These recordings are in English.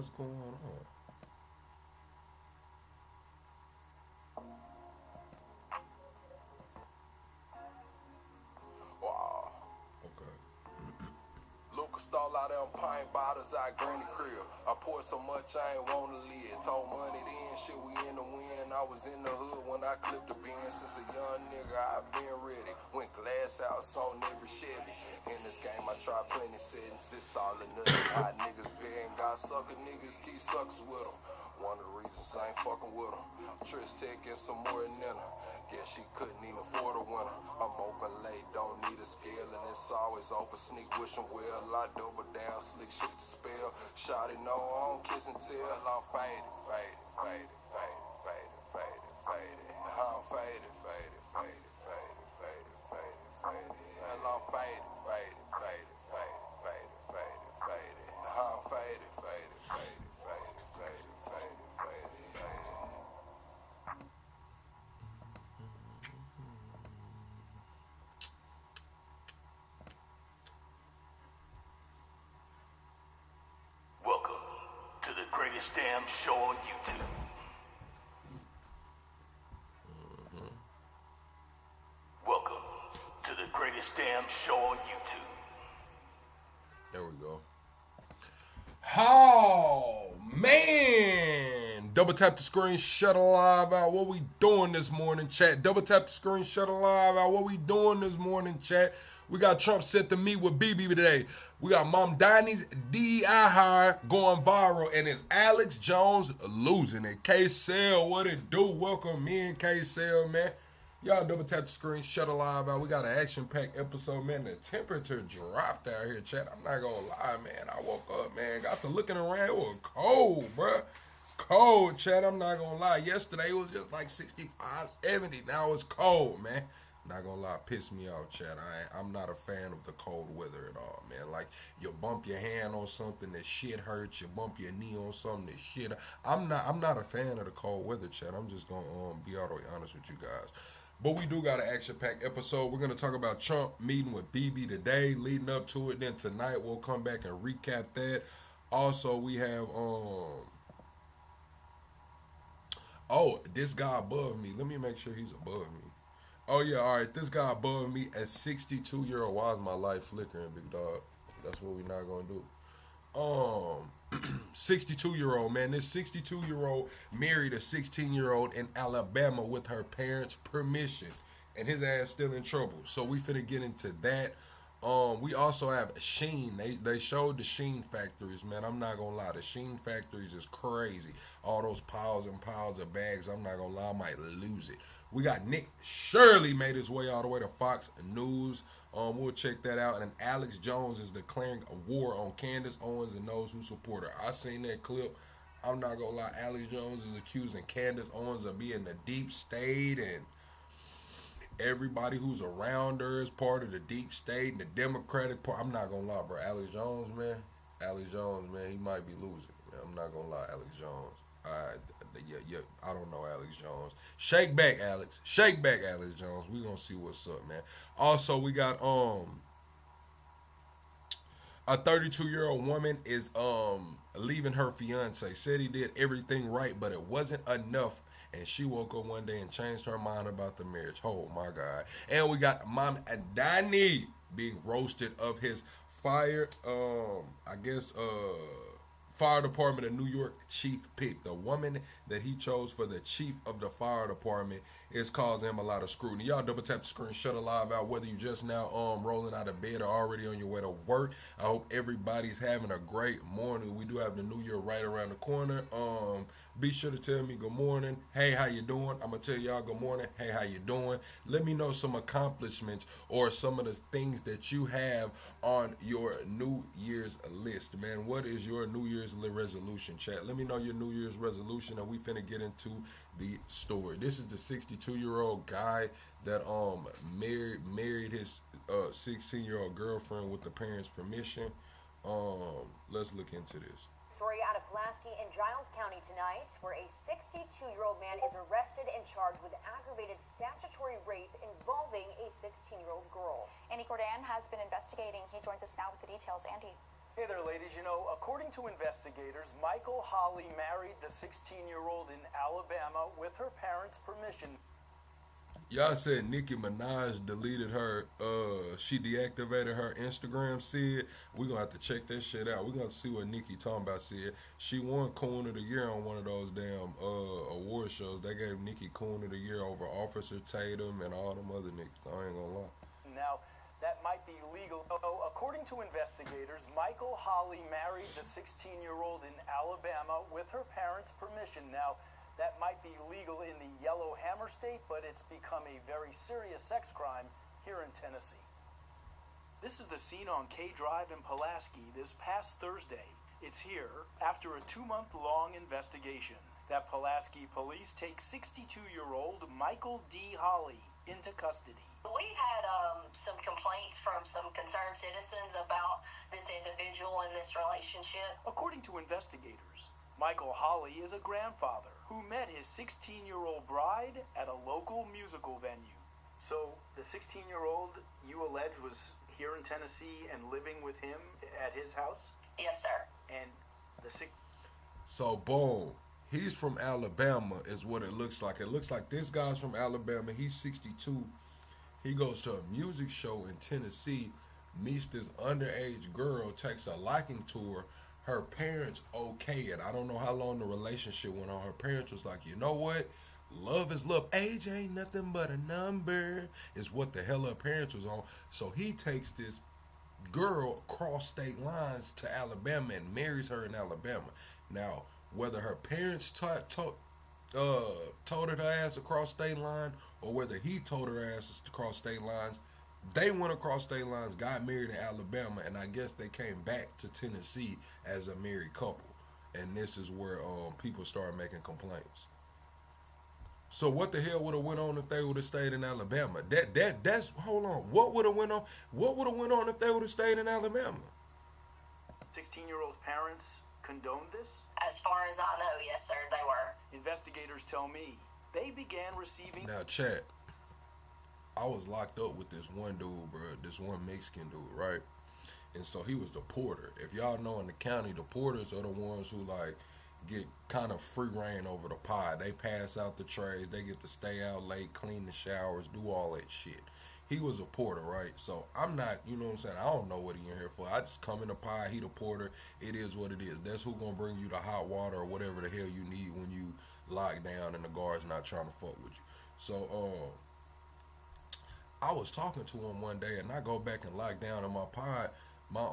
What's going on? Wow. Okay. Lucas stole out them pint bottles out Granny crib. I poured so much I ain't want to live. Told money then, shit we in the wind. I was in the hood when I clipped the bin. Since a young nigga I been ready. Went glass house on every Chevy. In this game I try plenty settings. It's all in nothing. Hot niggas been got sucker niggas keep suckers with them. One of the reasons I ain't fucking with them. Trish taking some more than her. Guess she couldn't even afford a winner. I'm open late, don't need a scale, and it's always open. Sneak wishing well, I double down, slick shit to spell. Shawty know I don't kiss and tell. I'm faded, faded, faded, faded, faded, faded, faded. I'm faded, faded, faded, faded, faded, faded, faded. And I'm faded, faded, faded, faded, faded, faded, faded. I'm faded, faded, faded, faded, faded, faded, faded, faded. Welcome to the greatest damn show on YouTube. Welcome to the greatest damn show on YouTube. There we go. Oh, man. Double tap the screen, shut live out. What we doing this morning, chat? Double tap the screen, shut live out. What we doing this morning, chat? We got Trump set to meet with Bibi today. We got Mamdani's DEI hire going viral, and it's Alex Jones losing it. K-Cell, what it do? Welcome in, K-Cell, man. Y'all double tap the screen, shut live out. We got an action-packed episode, man. The temperature dropped out here, chat. I'm not gonna lie, man. I woke up, man. Got to looking around. It was cold, bruh. Cold, chat. I'm not gonna lie. Yesterday it was just like 65, 70. Now it's cold, man. Not gonna lie, piss me off, chat. I'm not a fan of the cold weather at all, man. Like, you bump your hand on something, that shit hurts. You bump your knee on something, that shit. I'm not a fan of the cold weather, chat. I'm just gonna be all the way honest with you guys. But we do got an action-packed episode. We're gonna talk about Trump meeting with Bibi today, leading up to it. Then tonight we'll come back and recap that. Also, we have oh, this guy above me. Let me make sure he's above me. Oh, yeah, all right. This guy above me at 62-year-old. Why is my light flickering, big dog? That's what we're not going to do. 62-year-old, man. This 62-year-old married a 16-year-old in Alabama with her parents' permission. And his ass still in trouble. So we finna get into that. We also have Sheen. They showed the Sheen factories, man. I'm not gonna lie, the Sheen factories is crazy. All those piles and piles of bags. I'm not gonna lie, I might lose it. We got Nick Shirley made his way all the way to Fox News. We'll check that out. And Alex Jones is declaring a war on Candace Owens and those who support her. I seen that clip. I'm not gonna lie, Alex Jones is accusing Candace Owens of being the deep state, and everybody who's around her is part of the deep state and the Democratic Party. I'm not gonna lie, bro. Alex Jones, man, he might be losing. Man. I'm not gonna lie, Alex Jones. I don't know Alex Jones. Shake back, Alex. Shake back, Alex Jones. We gonna see what's up, man. Also, we got a 32-year-old woman is leaving her fiance. Said he did everything right, but it wasn't enough. And she woke up one day and changed her mind about the marriage. Oh my God. And we got Mamdani being roasted of his fire department of New York chief pick. The woman that he chose for the chief of the fire department is causing him a lot of scrutiny. Y'all double tap the screen, shut a live out, whether you just now rolling out of bed or already on your way to work. I hope everybody's having a great morning. We do have the new year right around the corner. Be sure to tell me good morning. Hey, how you doing? I'm gonna tell y'all good morning. Hey, how you doing? Let me know some accomplishments or some of the things that you have on your New Year's list, man. What is your New Year's resolution, chat? Let me know your New Year's resolution, and we finna get into the story. This is the 62-year-old guy that married his 16-year-old girlfriend with the parents' permission. Let's look into this. Story out of Pulaski in Giles County tonight, where a 62-year-old man is arrested and charged with aggravated statutory rape involving a 16-year-old girl. Andy Cordan has been investigating. He joins us now with the details. Andy. Hey there, ladies. You know, according to investigators, Michael Holly married the 16-year-old in Alabama with her parents' permission. Y'all said Nicki Minaj deleted her, she deactivated her Instagram, said. We're going to have to check that shit out. We're going to see what Nicki talking about, said. She won Coon of the Year on one of those damn award shows. They gave Nicki Coon of the Year over Officer Tatum and all them other niggas. I ain't gonna lie. Now, that might be legal. According to investigators, Michael Holly married the 16-year-old in Alabama with her parents' permission. Now, that might be legal in the Yellowhammer State, but it's become a very serious sex crime here in Tennessee. This is the scene on K Drive in Pulaski this past Thursday. It's here after a 2-month-long investigation that Pulaski police take 62-year-old Michael D. Holly into custody. We had some complaints from some concerned citizens about this individual and this relationship. According to investigators, Michael Holly is a grandfather who met his 16-year-old bride at a local musical venue. So the 16-year-old you allege was here in Tennessee and living with him at his house? Yes, sir. And So boom, he's from Alabama is what it looks like. It looks like this guy's from Alabama. He's 62. He goes to a music show in Tennessee, meets this underage girl, takes a liking to her. Her parents okay it. I don't know how long the relationship went on. Her parents was like, you know what? Love is love. Age ain't nothing but a number, is what the hell her parents was on. So he takes this girl across state lines to Alabama and marries her in Alabama. Now, whether her parents told her ass across state line or whether he told her ass across state lines, they went across state lines, got married in Alabama, and I guess they came back to Tennessee as a married couple. And this is where people started making complaints. So what the hell would have went on if they would have stayed in Alabama? That's hold on. What would have went on? What would have went on if they would have stayed in Alabama? 16-year-old's parents condoned this? As far as I know, yes, sir, they were. Investigators tell me they began receiving... Now, chat. I was locked up with this one dude, bro. This one Mexican dude, right? And so he was the porter. If y'all know in the county, the porters are the ones who like get kind of free reign over the pod. They pass out the trays. They get to stay out late, clean the showers, do all that shit. He was a porter, right? So I'm not, you know what I'm saying? I don't know what he in here for. I just come in the pod. He the porter. It is what it is. That's who gonna bring you the hot water or whatever the hell you need when you lock down and the guard's not trying to fuck with you. So, I was talking to him one day, and I go back and lock down in my pod, my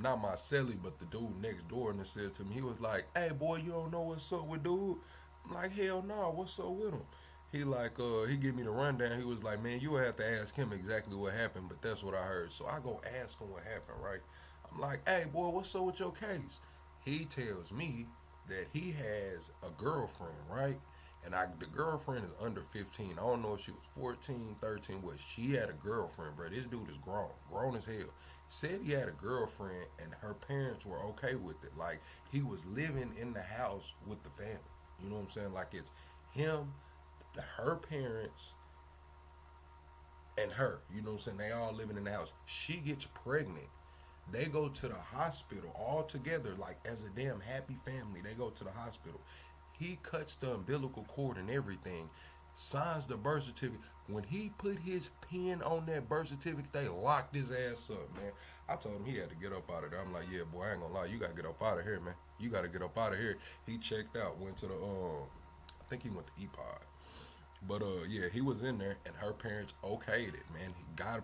not my celly, but the dude next door, and it said to me, he was like, "Hey boy, you don't know what's up with dude?" I'm like, "Hell no, what's up with him?" He like, he give me the rundown. He was like, "Man, you would have to ask him exactly what happened, but that's what I heard." So I go ask him what happened, right? I'm like, "Hey boy, what's up with your case?" He tells me that he has a girlfriend, right? And the girlfriend is under 15. I don't know if she was 14, 13, what. She had a girlfriend, bro. This dude is grown as hell. Said he had a girlfriend and her parents were okay with it. Like, he was living in the house with the family. You know what I'm saying? Like, it's him, her parents, and her. You know what I'm saying? They all living in the house. She gets pregnant. They go to the hospital all together, like, as a damn happy family. They go to the hospital. He cuts the umbilical cord and everything, signs the birth certificate. When he put his pen on that birth certificate, they locked his ass up, man. I told him he had to get up out of there. I'm like, yeah, boy, I ain't gonna lie. You gotta get up out of here, man. You gotta get up out of here. He checked out, went to the, I think he went to EPOD. But, yeah, he was in there, and her parents okayed it, man. He got her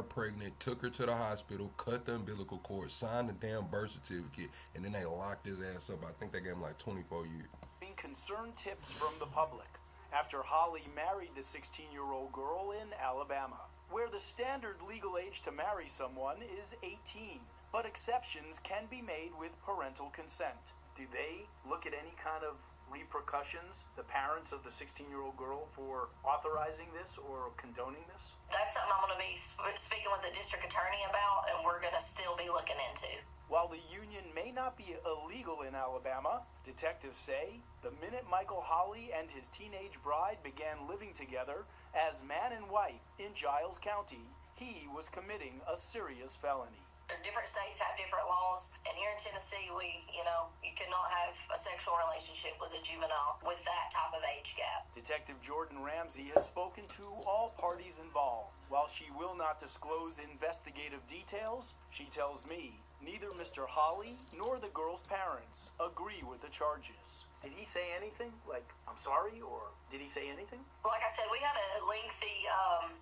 pregnant, took her to the hospital, cut the umbilical cord, signed the damn birth certificate, and then they locked his ass up. I think they gave him like 24 years. Concerned tips from the public after Holly married the 16-year-old girl in Alabama, where the standard legal age to marry someone is 18, but exceptions can be made with parental consent. Do they look at any kind of repercussions, the parents of the 16-year-old girl, for authorizing this or condoning this? That's something I'm going to be speaking with the district attorney about, and we're going to still be looking into. While the union may not be illegal in Alabama, detectives say the minute Michael Holly and his teenage bride began living together as man and wife in Giles County, he was committing a serious felony. different states have different laws, and here in Tennessee, you cannot have a sexual relationship with a juvenile with that type of age gap. Detective Jordan Ramsey has spoken to all parties involved. While she will not disclose investigative details, she tells me neither Mr. Holly nor the girl's parents agree with the charges. Did he say anything? Like, I'm sorry, or did he say anything? Like I said, we had a lengthy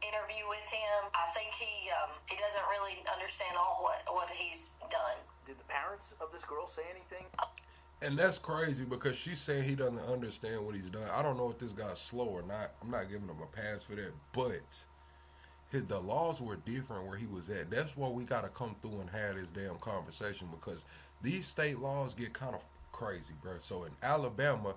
interview with him. I think he doesn't really understand all what he's done. Did the parents of this girl say anything? And that's crazy because she's saying he doesn't understand what he's done. I don't know if this guy's slow or not. I'm not giving him a pass for that, but the laws were different where he was at. That's why we got to come through and have this damn conversation, because these state laws get kind of crazy, bro. So in Alabama,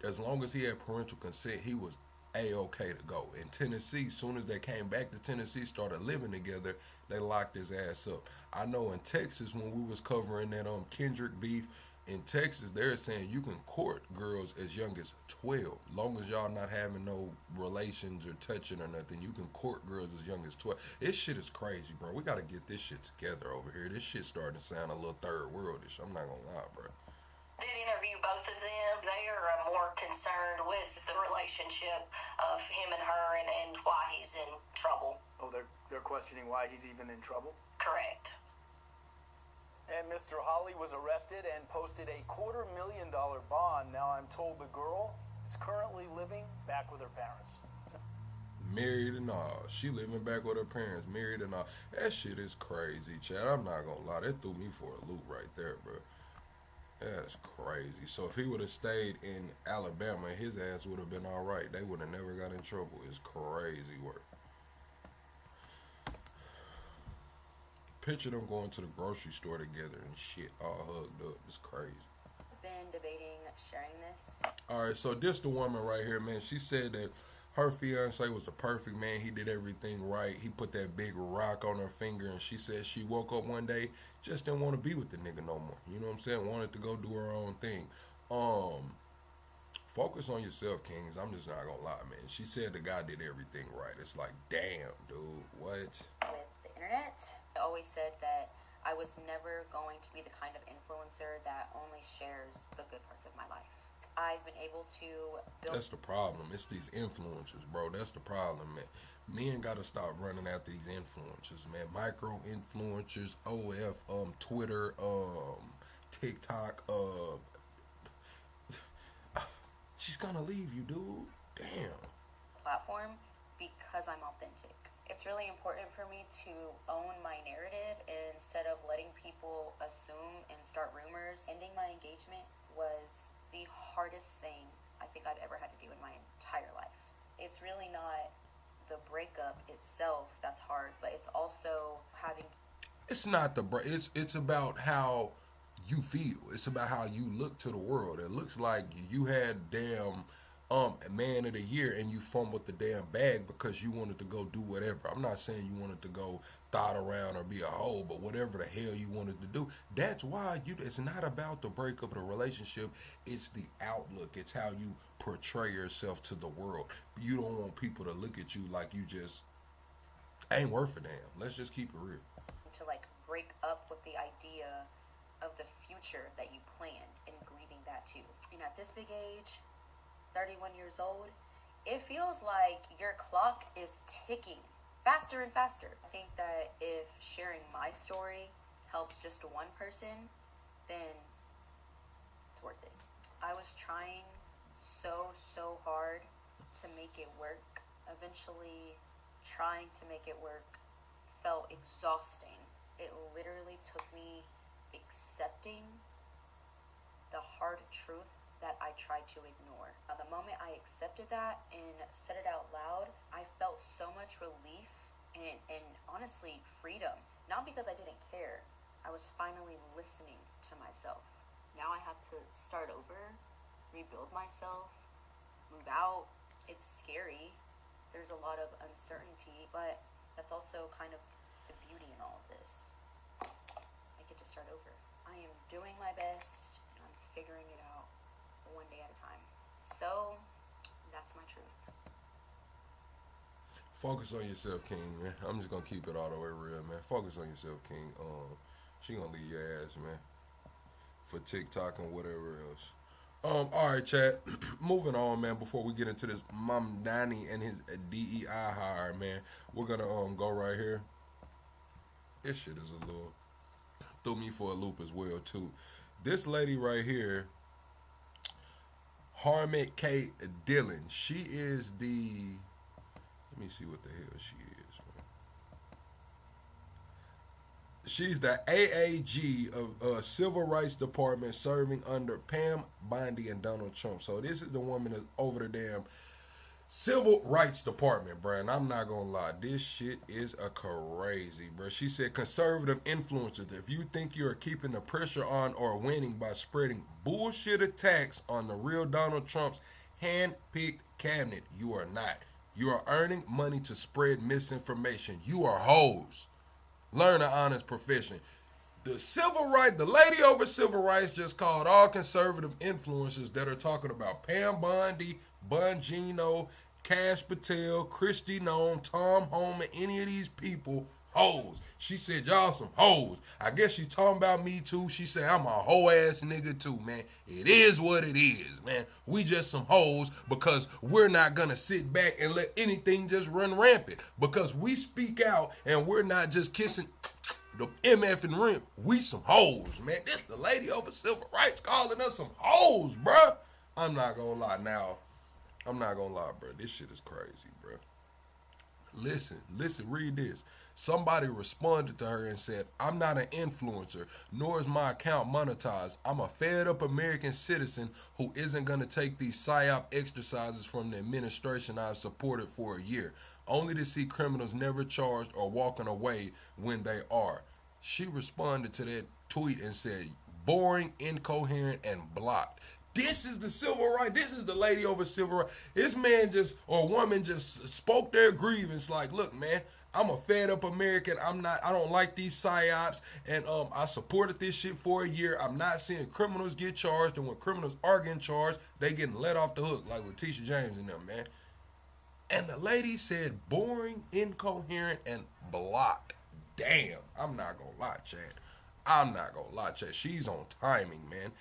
as long as he had parental consent, he was A-okay to go. In Tennessee, as soon as they came back to Tennessee, started living together, they locked his ass up. I know in Texas, when we was covering that Kendrick beef, in Texas, they're saying you can court girls as young as 12. Long as y'all not having no relations or touching or nothing, you can court girls as young as 12. This shit is crazy, bro. We got to get this shit together over here. This shit starting to sound a little third worldish. I'm not going to lie, bro. Did interview both of them. They are more concerned with the relationship of him and her and why he's in trouble. Oh, they're questioning why he's even in trouble? Correct. And Mr. Holly was arrested and posted a $250,000 bond. Now I'm told the girl is currently living back with her parents. Married and all. She living back with her parents, married and all. That shit is crazy, Chad. I'm not gonna lie. That threw me for a loop right there, bro. That's crazy. So if he would have stayed in Alabama, his ass would have been all right. They would have never got in trouble. It's crazy work. Picture them going to the grocery store together and shit, all hugged up. It's crazy. I've been debating sharing this. All right, so this the woman right here, man. She said that her fiance was the perfect man. He did everything right. He put that big rock on her finger, and she said she woke up one day, just didn't want to be with the nigga no more. You know what I'm saying? Wanted to go do her own thing. Focus on yourself, Kings. I'm just not gonna lie, man. She said the guy did everything right. It's like, damn, dude, what? With the internet, I always said that I was never going to be the kind of influencer that only shares the good parts of my life. I've been able to build... That's the problem. It's these influencers, bro. That's the problem, man. Men got to stop running after these influencers, man. Micro influencers, Twitter, TikTok. She's gonna leave you, dude. Damn. Platform because I'm authentic. It's really important for me to own my narrative instead of letting people assume and start rumors. Ending my engagement was the hardest thing I think I've ever had to do in my entire life. It's really not the breakup itself that's hard, but it's also having... It's not the break. It's about how you feel. It's about how you look to the world. It looks like you had damn man of the year and you fumbled the damn bag because you wanted to go do whatever. I'm not saying you wanted to go thought around or be a hoe, but whatever the hell you wanted to do, that's why it's not about the breakup of the relationship. It's the outlook. It's how you portray yourself to the world. You don't want people to look at you like you just ain't worth a damn. Let's just keep it real. To like break up with the idea of the future that you planned and grieving that too. And at this big age, 31 years old, it feels like your clock is ticking faster and faster. I think that if sharing my story helps just one person, then it's worth it. I was trying so hard to make it work. Eventually, trying to make it work felt exhausting. It literally took me accepting the hard truth that I tried to ignore. The moment I accepted that and said it out loud, I felt so much relief and honestly freedom. Not because I didn't care. I was finally listening to myself. Now I have to start over, rebuild myself, move out. It's scary. There's a lot of uncertainty, but that's also kind of the beauty in all of this. I get to start over. I am doing my best and I'm figuring it out one day at a time. So that's my truth. Focus on yourself, King, man. I'm just gonna keep it all the way real, man. Focus on yourself, King. She gonna leave your ass, man, for TikTok and whatever else. All right, chat. Moving on, man. Before we get into this Mamdani and his DEI hire, man, we're gonna go right here. This shit is a little threw me for a loop as well too. This lady right here, Harmit K. Dillon. She is the. Let me see what the hell she is, man. She's the AAG of Civil Rights Department, serving under Pam Bondi and Donald Trump. So this is the woman that's over the damn Civil Rights Department, bro. And I'm not gonna lie, this shit is a crazy, bro. She said conservative influencers, if you think you're keeping the pressure on or winning by spreading bullshit attacks on the real Donald Trump's hand-picked cabinet, you are not. You are earning money to spread misinformation. You are hoes. Learn an honest profession. The lady over civil rights just called all conservative influencers that are talking about Pam Bondi, Bongino, Cash Patel, Christy Nome, Tom Homan, any of these people, hoes. She said, y'all some hoes. I guess she talking about me too. She said, I'm a hoe ass nigga too, man. It is what it is, man. We just some hoes because we're not gonna sit back and let anything just run rampant. Because we speak out and we're not just kissing the MF and rim. We some hoes, man. This the lady over civil rights calling us some hoes, bruh. I'm not gonna lie now. I'm not gonna lie, bro. This shit is crazy, bro. Listen, read this. Somebody responded to her and said, I'm not an influencer, nor is my account monetized. I'm a fed-up American citizen who isn't going to take these PSYOP exercises from the administration I've supported for a year, only to see criminals never charged or walking away when they are. She responded to that tweet and said, boring, incoherent, and blocked. This is the civil right. This is the lady over civil right. This man or woman just spoke their grievance like, look, man, I'm a fed up American. I don't like these psyops. And I supported this shit for a year. I'm not seeing criminals get charged. And when criminals are getting charged, they getting let off the hook like Letitia James and them, man. And the lady said boring, incoherent, and blocked. Damn. I'm not going to lie, Chad. She's on timing, man.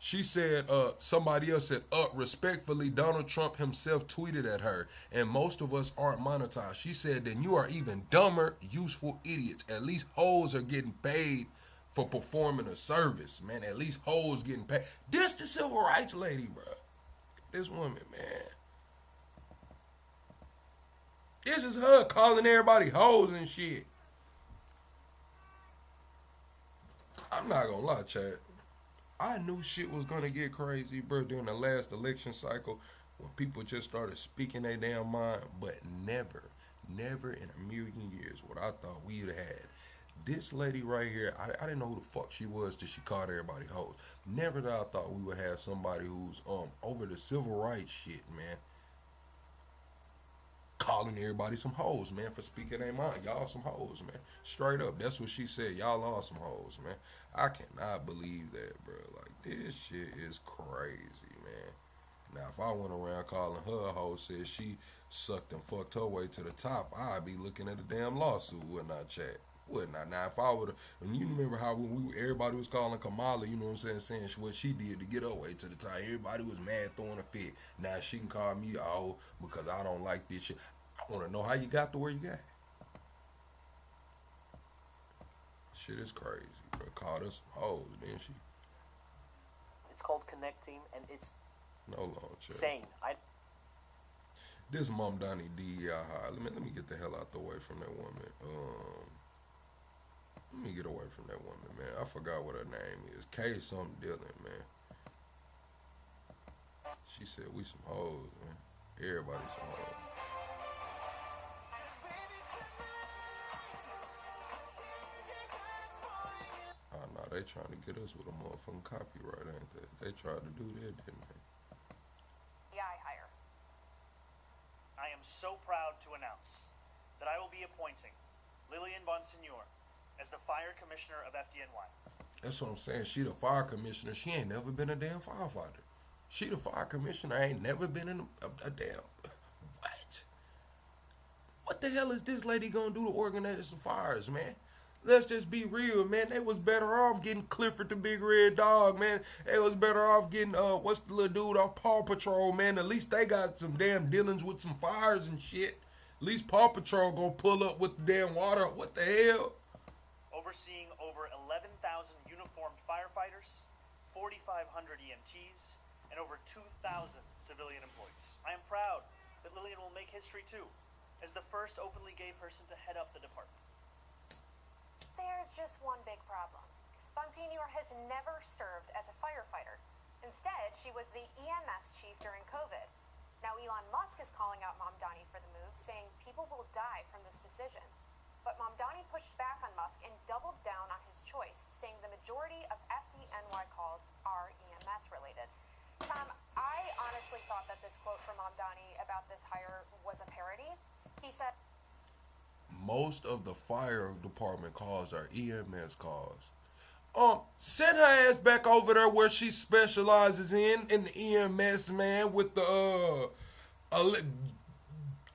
She said, somebody else said, respectfully, Donald Trump himself tweeted at her, and most of us aren't monetized. She said, then you are even dumber, useful idiots. At least hoes are getting paid for performing a service, man. At least hoes getting paid. This the civil rights lady, bro. This woman, man. This is her calling everybody hoes and shit. I'm not gonna lie, Chad. I knew shit was gonna get crazy, bro, during the last election cycle when people just started speaking their damn mind, but never in a million years what I thought we'd have had. This lady right here, I didn't know who the fuck she was till she called everybody hoes. Never that I thought we would have somebody who's over the civil rights shit, man. Calling everybody some hoes, man, for speaking their mind. Y'all some hoes, man. Straight up, that's what she said. Y'all are some hoes, man. I cannot believe that, bro. Like, this shit is crazy, man. Now, if I went around calling her a hoe, said she sucked and fucked her way to the top, I'd be looking at a damn lawsuit, wouldn't I, Chat? Wouldn't I? Now, if I would have, and you remember how everybody was calling Kamala, you know what I'm saying what she did to get her way to the top. Everybody was mad, throwing a fit. Now she can call me a hoe because I don't like this shit. I want to know how you got to where you got. Shit is crazy, bro. Called us some hoes, didn't she? It's called connecting, and it's no long, Chat. sane. This Mamdani DEI high. Let me get the hell out the way from that woman. Let me get away from that woman, man. I forgot what her name is. K something Dillon, man. She said we some hoes, man. Everybody some hoes. Oh no, they trying to get us with a motherfucking copyright, ain't they? They tried to do that, didn't they? DEI hire. I am so proud to announce that I will be appointing Lillian Bonsignor as the fire commissioner of FDNY. That's what I'm saying. She the fire commissioner. She ain't never been a damn firefighter. She the fire commissioner. Ain't never been in a damn... What? the hell is this lady gonna do to organize some fires, man? Let's just be real, man. They was better off getting Clifford the Big Red Dog, man. They was better off getting, what's the little dude off Paw Patrol, man. At least they got some damn dealings with some fires and shit. At least Paw Patrol gonna pull up with the damn water. What the hell? Overseeing over 11,000 uniformed firefighters, 4,500 EMTs, and over 2,000 civilian employees. I am proud that Lillian will make history too, as the first openly gay person to head up the department. There's just one big problem. Bonsignor has never served as a firefighter. Instead, she was the EMS chief during COVID. Now Elon Musk is calling out Mamdani for the move, saying people will die from this decision. But Mamdani pushed back on Musk and doubled down on his choice, saying the majority of FDNY calls are EMS related. Tom, I honestly thought that this quote from Mamdani about this hire was a parody. He said, most of the fire department calls are EMS calls. Send her ass back over there where she specializes in the EMS, man, with the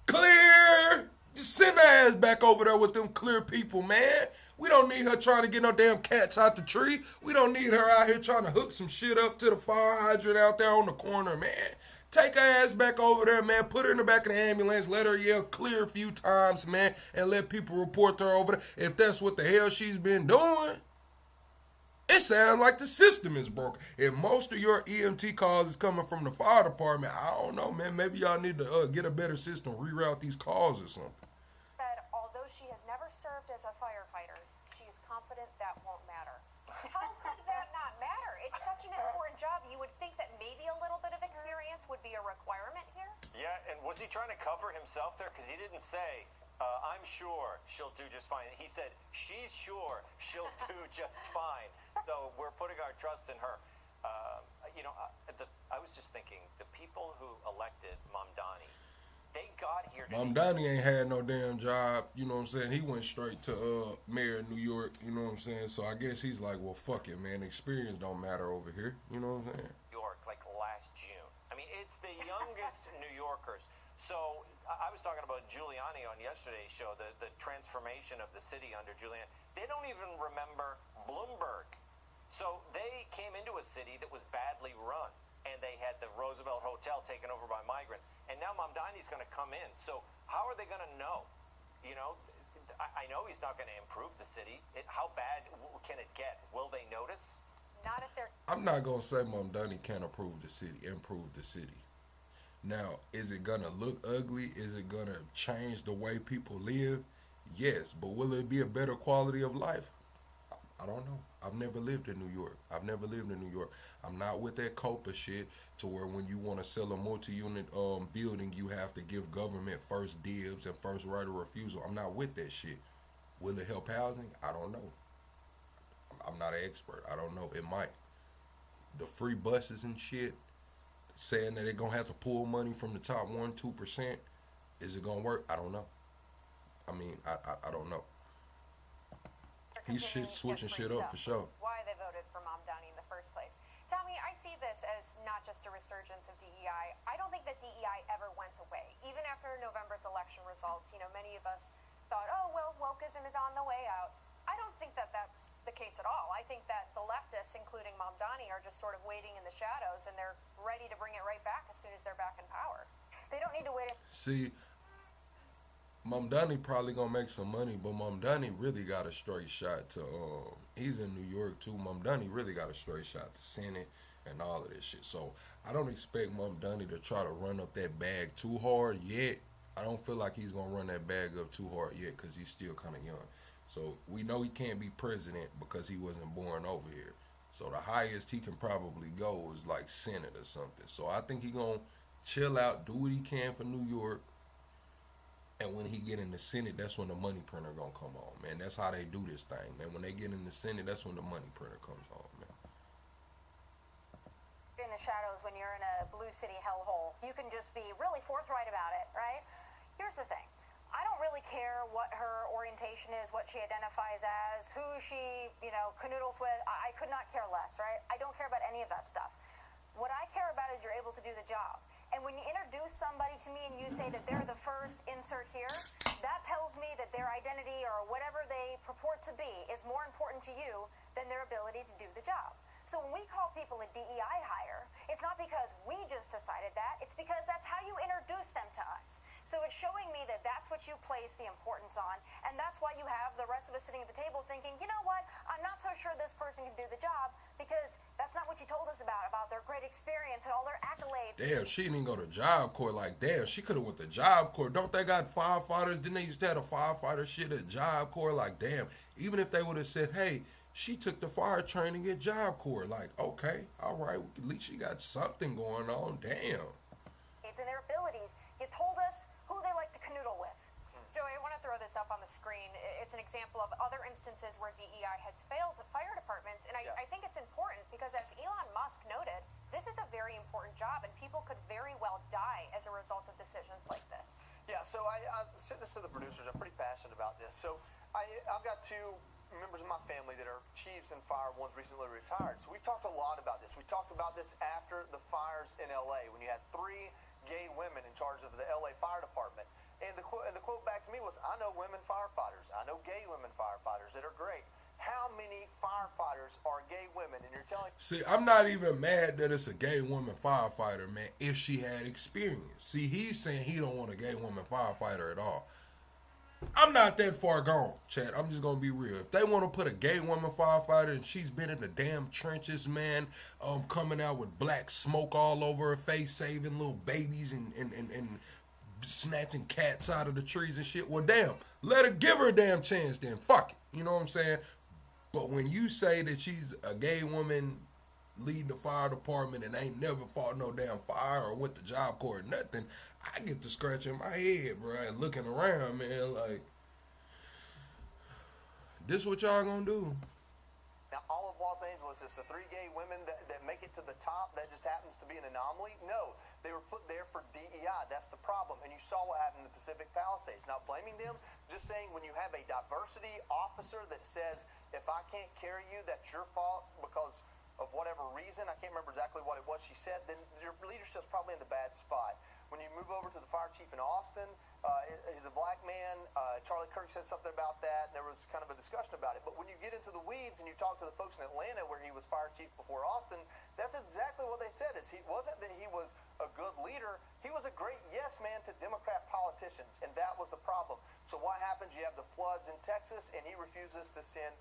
clear. Just send her ass back over there with them clear people, man. We don't need her trying to get no damn cats out the tree. We don't need her out here trying to hook some shit up to the fire hydrant out there on the corner, man. Take her ass back over there, man. Put her in the back of the ambulance. Let her yell clear a few times, man. And let people report her over there. If that's what the hell she's been doing, it sounds like the system is broken. If most of your EMT calls is coming from the fire department, I don't know, man. Maybe y'all need to get a better system, reroute these calls or something. that although she has never served as a firefighter, she is confident that won't matter. How could that not matter? It's such an important job. You would think that maybe a little bit of experience would be a requirement here. Yeah, and was he trying to cover himself there? Because he didn't say, I'm sure she'll do just fine. He said, she's sure she'll do just fine. So we're putting our trust in her. I was just thinking, the people who elected Mamdani, they got here. Mamdani ain't had no damn job, you know what I'm saying? He went straight to mayor of New York, you know what I'm saying? So I guess he's like, well, fuck it, man. Experience don't matter over here, you know what I'm saying? New York, like last June. I mean, it's the youngest New Yorkers. So I was talking about Giuliani on yesterday's show, the transformation of the city under Giuliani. They don't even remember Bloomberg. So they came into a city that was badly run, and they had the Roosevelt Hotel taken over by migrants. And now Mamdani's going to come in. So how are they going to know? You know, I know he's not going to improve the city. How bad can it get? Will they notice? Not if they're... I'm not going to say Mamdani can't improve the city. Now, is it going to look ugly? Is it going to change the way people live? Yes, but will it be a better quality of life? I don't know. I've never lived in New York. I'm not with that COPA shit to where when you want to sell a multi-unit building, you have to give government first dibs and first right of refusal. I'm not with that shit. Will it help housing? I don't know. I'm not an expert. I don't know. It might. The free buses and shit, saying that they're going to have to pull money from the top 1-2%. Is it going to work? I don't know. I mean, I don't know. He's switching shit up for sure. Why they voted for Mamdani in the first place. Tommy, I see this as not just a resurgence of DEI. I don't think that DEI ever went away. Even after November's election results, many of us thought, oh, well, wokeism is on the way out. I don't think that that's the case at all. I think that the leftists, including Mamdani, are just sort of waiting in the shadows, and they're ready to bring it right back as soon as they're back in power. They don't need to wait. See, Mamdani probably gonna make some money, but Mamdani really got a straight shot to he's in New York too. Mamdani really got a straight shot to Senate and all of this shit. So I don't expect Mamdani to try to run up that bag too hard yet. I don't feel like he's gonna run that bag up too hard yet because he's still kind of young. So we know he can't be president because he wasn't born over here. So the highest he can probably go is like Senate or something. So I think he gonna chill out, do what he can for New York. And when he get in the Senate, that's when the money printer gonna come on, man. That's how they do this thing, man. When they get in the Senate, that's when the money printer comes on, man. In the shadows when you're in a blue city hellhole, you can just be really forthright about it, right? Here's the thing. I don't really care what her orientation is, what she identifies as, who she, canoodles with. I could not care less, right? I don't care about any of that stuff. What I care about is you're able to do the job. And when you introduce somebody to me and you say that they're the first insert here, that tells me that their identity or whatever they purport to be is more important to you than their ability to do the job. So when we call people a DEI hire, it's not because we just decided that, it's because that's how you introduce them to us. So it's showing me that that's what you place the importance on, and that's why you have the rest of us sitting at the table thinking, you know what, I'm not so sure this person can do the job, because that's not what you told us about their great experience and all their accolades. Damn, she didn't go to Job Corps. Like, damn, she could have went to Job Corps. Don't they got firefighters? Didn't they used to have a firefighter shit at Job Corps? Like, damn, even if they would have said, hey, she took the fire training at Job Corps. Like, okay, all right, at least she got something going on. Damn. It's in their abilities. You told us who they like to canoodle with. Joey, I want to throw this up on the screen. It's an example of other instances where DEI has failed fire departments, and I think it's important because, as Elon Musk noted, this is a very important job, and people could very well die as a result of decisions like this. Yeah, so I said this to the producers. I'm pretty passionate about this. So I've got two members of my family that are chiefs in fire. One's recently retired. So we talked a lot about this. We talked about this after the fires in L.A. when you had 3 gay women in charge of the L.A. Fire Department. And the quote back to me was, I know women firefighters. I know gay women firefighters that are great. How many firefighters are gay women? And you're telling... See, I'm not even mad that it's a gay woman firefighter, man, if she had experience. See, he's saying he don't want a gay woman firefighter at all. I'm not that far gone, Chad. I'm just going to be real. If they want to put a gay woman firefighter and she's been in the damn trenches, man, coming out with black smoke all over her face, saving little babies and snatching cats out of the trees and shit, well, damn, let her give her a damn chance then. Fuck it. You know what I'm saying? But when you say that she's a gay woman leading the fire department and ain't never fought no damn fire or went to Job Corps or nothing, I get to scratching my head, bro, and looking around, man, like, this what y'all gonna do? Now, all of Los Angeles is the 3 gay women that make it to the top. That just happens to be an anomaly? No, they were put there for DEI. That's the problem. And you saw what happened in the Pacific Palisades. Not blaming them, just saying when you have a diversity officer that says, if I can't carry you, that's your fault because of whatever reason, I can't remember exactly what it was she said, then your leadership's probably in the bad spot. When you move over to the fire chief in Austin, he's a black man. Charlie Kirk said something about that, and there was kind of a discussion about it. But when you get into the weeds and you talk to the folks in Atlanta where he was fire chief before Austin, that's exactly what they said. Is he wasn't that he was a good leader. He was a great yes man to Democrat politicians, and that was the problem. So what happens? You have the floods in Texas, and he refuses to send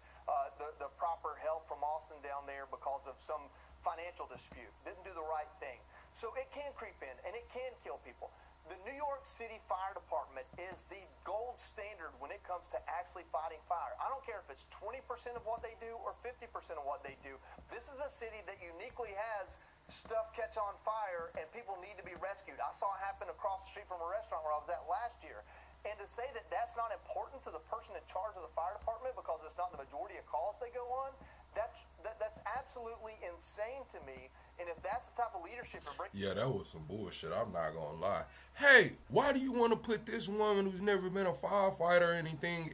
the proper help from Austin down there because of some financial dispute. Didn't do the right thing. So it can creep in, and it can kill people. The New York City Fire Department is the gold standard when it comes to actually fighting fire. I don't care if it's 20% of what they do or 50% of what they do. This is a city that uniquely has stuff catch on fire, and people need to be rescued. I saw it happen across the street from a restaurant where I was at last year. And to say that that's not important to the person in charge of the fire department because it's not the majority of calls they go on, that's absolutely insane to me. And if that's the type of leadership you're bringing... Yeah, that was some bullshit. I'm not going to lie. Hey, why do you want to put this woman who's never been a firefighter or anything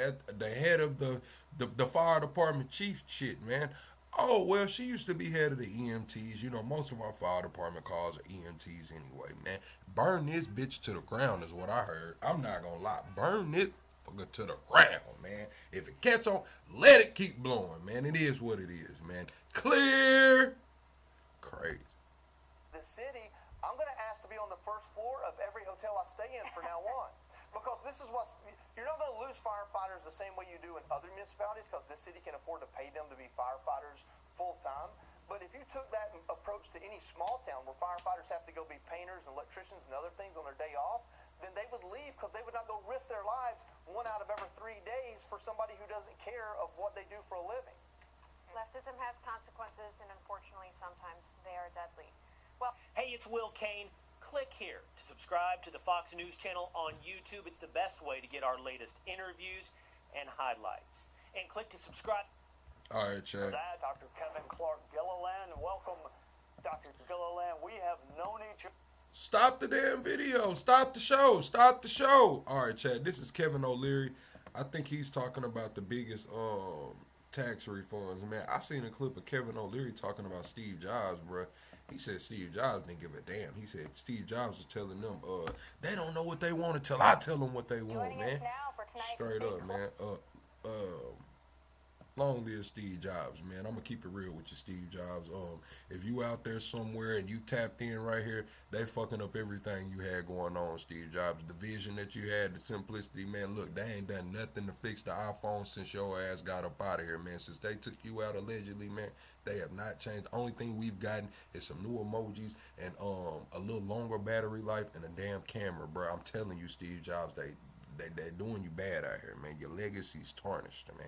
at the head of the fire department chief shit, man? Oh, well, she used to be head of the EMTs. You know, most of our fire department calls are EMTs anyway, man. Burn this bitch to the ground is what I heard. I'm not going to lie. Burn this fucker to the ground, man. If it catch on, let it keep blowing, man. It is what it is, man. Clear. Crazy. The city, I'm going to ask to be on the first floor of every hotel I stay in from now on. Because this is what's, you're not going to lose firefighters the same way you do in other municipalities because this city can afford to pay them to be firefighters full time. But if you took that approach to any small town where firefighters have to go be painters and electricians and other things on their day off, then they would leave because they would not go risk their lives 1 out of every 3 days for somebody who doesn't care of what they do for a living. Leftism has consequences, and unfortunately, sometimes they are deadly. Well, hey, it's Will Kane. Click here to subscribe to the Fox News channel on YouTube. It's the best way to get our latest interviews and highlights. And click to subscribe. All right, Chad. Dr. Kevin Clark Gilliland. Welcome, Dr. Gilliland. We have known each other. Stop the damn video. Stop the show. Stop the show. All right, Chad. This is Kevin O'Leary. I think he's talking about the biggest tax refunds, man. I seen a clip of Kevin O'Leary talking about Steve Jobs, bruh. He said Steve Jobs didn't give a damn. He said Steve Jobs was telling them, they don't know what they want until I tell them what they want, Joining man. us now for tonight's Straight big up, man. Long live Steve Jobs, man. I'm gonna keep it real with you, Steve Jobs. If you out there somewhere and you tapped in right here, they fucking up everything you had going on, Steve Jobs. The vision that you had, the simplicity, man. Look, they ain't done nothing to fix the iPhone since your ass got up out of here, man. Since they took you out allegedly, man, they have not changed. The only thing we've gotten is some new emojis and a little longer battery life and a damn camera, bro. I'm telling you, Steve Jobs, they doing you bad out here, man. Your legacy's tarnished, man.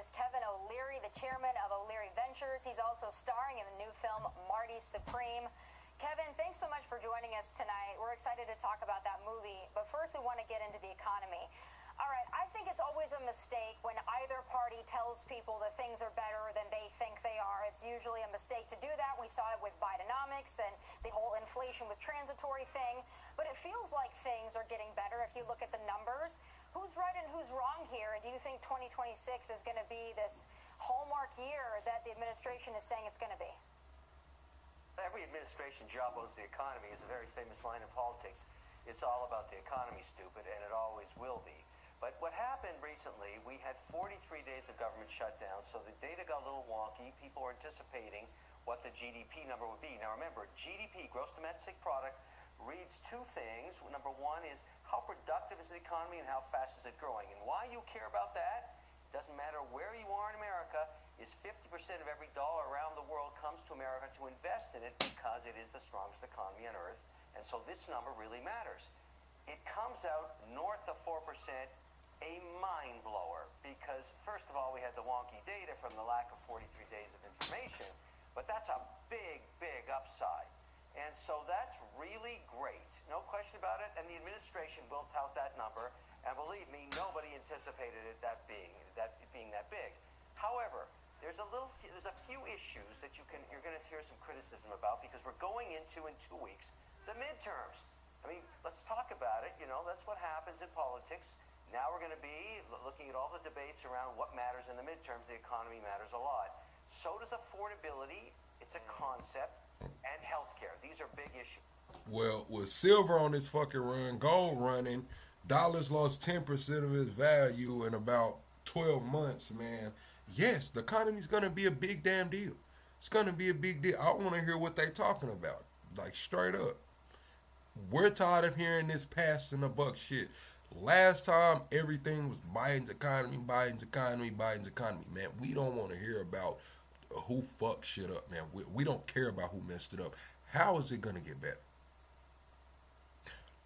Is Kevin O'Leary, the chairman of O'Leary Ventures. He's also starring in the new film Marty Supreme. Kevin, thanks so much for joining us tonight. We're excited to talk about that movie, but first we want to get into the economy. All right, I think it's always a mistake when either party tells people that things are better than they think they are. It's usually a mistake to do that. We saw it with Bidenomics, and the whole inflation was transitory thing. But it feels like things are getting better if you look at the numbers. Who's right and who's wrong here? And do you think 2026 is going to be this hallmark year that the administration is saying it's going to be? Every administration job owes the economy is a very famous line in politics. It's all about the economy, stupid, and it always will be. But what happened recently, we had 43 days of government shutdown, so the data got a little wonky. People were anticipating what the GDP number would be. Now remember, GDP, gross domestic product, reads two things. Number one is how productive is the economy and how fast is it growing. And why you care about that, doesn't matter where you are in America, is 50% of every dollar around the world comes to America to invest in it because it is the strongest economy on earth. And so this number really matters. It comes out north of 4%, a mind blower, because first of all, we had the wonky data from the lack of 43 days of information, but that's a big, big upside. And so that's really great. No question about it. And the administration will tout that number. And believe me, nobody anticipated it being that big. However, there's a few issues that you're going to hear some criticism about because we're going into in 2 weeks the midterms. I mean, let's talk about it. You know, that's what happens in politics. Now we're going to be looking at all the debates around what matters in the midterms. The economy matters a lot. So does affordability. It's a concept. And healthcare. These are big issues. Well, with silver on this fucking run, gold running, dollars lost 10% of its value in about 12 months, man. Yes, the economy's going to be a big damn deal. It's going to be a big deal. I want to hear what they're talking about. Like, straight up. We're tired of hearing this passing the buck shit. Last time, everything was Biden's economy, man. We don't want to hear about who fucked shit up, man. We don't care about who messed it up. How is it going to get better?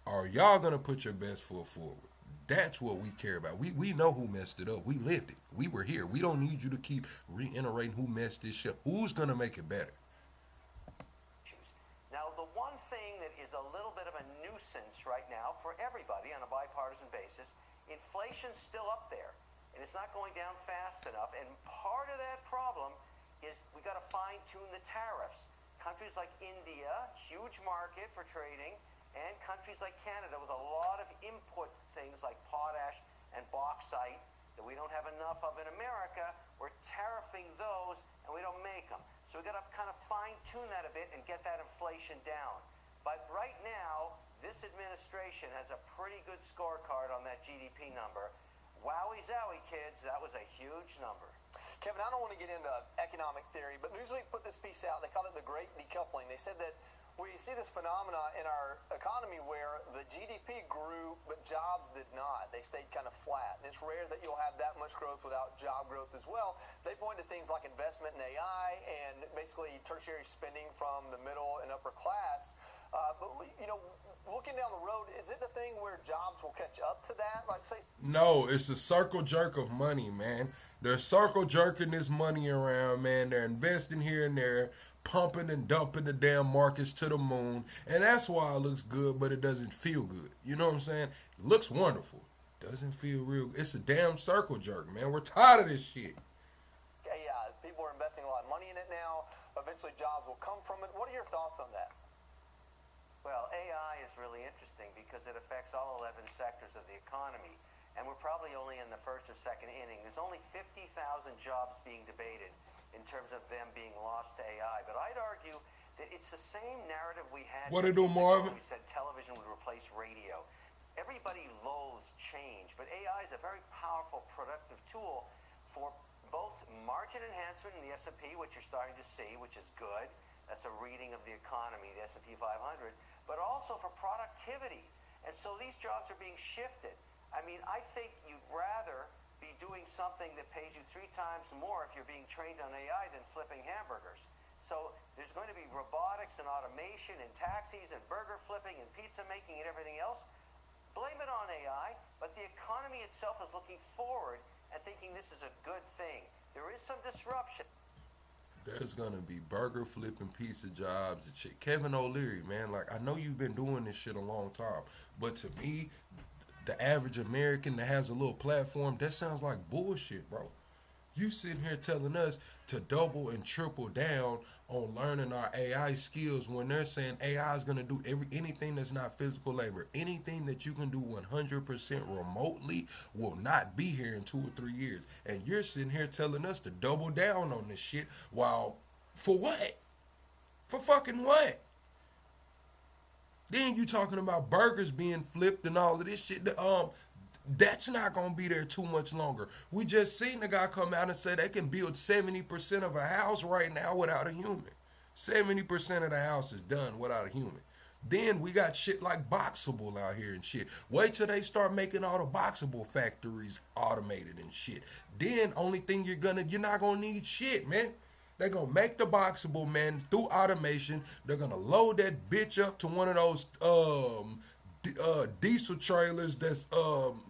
Are y'all going to put your best foot forward? That's what we care about. We know who messed it up. We lived it. We were here. We don't need you to keep reiterating who messed this shit. Who's going to make it better? Now, the one thing that is a little bit of a nuisance right now for everybody on a bipartisan basis, inflation's still up there, and it's not going down fast enough. And part of that problem is we got to fine-tune the tariffs. Countries like India, huge market for trading, and countries like Canada with a lot of input things like potash and bauxite that we don't have enough of in America, we're tariffing those and we don't make them. So we've got to kind of fine-tune that a bit and get that inflation down. But right now, this administration has a pretty good scorecard on that GDP number. Wowie zowie, kids, that was a huge number. Kevin, I don't want to get into economic theory, but Newsweek put this piece out. They called it the Great Decoupling. They said that we see this phenomena in our economy where the GDP grew, but jobs did not. They stayed kind of flat. And it's rare that you'll have that much growth without job growth as well. They point to things like investment in AI and basically tertiary spending from the middle and upper class. But, you know, looking down the road, is it the thing where jobs will catch up to that? Like, say, no, it's the circle jerk of money, man. They're circle jerking this money around, man. They're investing here and there, pumping and dumping the damn markets to the moon. And that's why it looks good, but it doesn't feel good. You know what I'm saying? It looks wonderful. Doesn't feel real good. It's a damn circle jerk, man. We're tired of this shit. Yeah, people are investing a lot of money in it now. Eventually jobs will come from it. What are your thoughts on that? Well, AI is really interesting because it affects all 11 sectors of the economy. And we're probably only in the the first or second inning. There's only 50,000 jobs being debated in terms of them being lost to AI. But I'd argue that it's the same narrative we had. What it do, Marvin? We said television would replace radio. Everybody loathes change, but AI is a very powerful, productive tool for both margin enhancement in the S&P, which you're starting to see, which is good. That's a reading of the economy, the S&P 500, but also for productivity. And so these jobs are being shifted. I mean, I think you'd rather be doing something that pays you 3 times more if you're being trained on AI than flipping hamburgers. So there's going to be robotics and automation and taxis and burger flipping and pizza making and everything else. Blame it on AI, but the economy itself is looking forward and thinking this is a good thing. There is some disruption. There's gonna be burger flipping, pizza jobs and shit. Kevin O'Leary, man, like, I know you've been doing this shit a long time, but to me, the average American that has a little platform, that sounds like bullshit, bro. You sitting here telling us to double and triple down on learning our AI skills when they're saying AI is going to do anything that's not physical labor. Anything that you can do 100% remotely will not be here in 2 or 3 years. And you're sitting here telling us to double down on this shit while, for what? For fucking what? Then you talking about burgers being flipped and all of this shit. That's not going to be there too much longer. We just seen the guy come out and say they can build 70% of a house right now without a human. 70% of the house is done without a human. Then we got shit like Boxable out here and shit. Wait till they start making all the Boxable factories automated and shit. Then only thing you're not going to need shit, man. They're going to make the Boxable, man, through automation. They're going to load that bitch up to one of those diesel trailers that's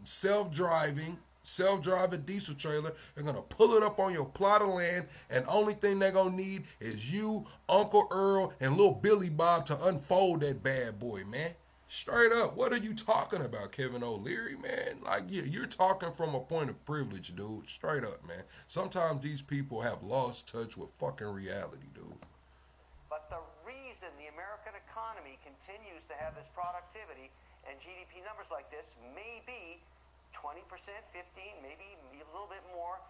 self-driving diesel trailer. They're gonna pull it up on your plot of land, and only thing they're gonna need is you, Uncle Earl, and little Billy Bob to unfold that bad boy, man. Straight up, what are you talking about, Kevin O'Leary, man? Like, yeah, you're talking from a point of privilege, dude. Straight up, man. Sometimes these people have lost touch with fucking reality, dude. But the reason the American economy continues to have this productivity and GDP numbers like this may be 20%, 15, maybe a little bit more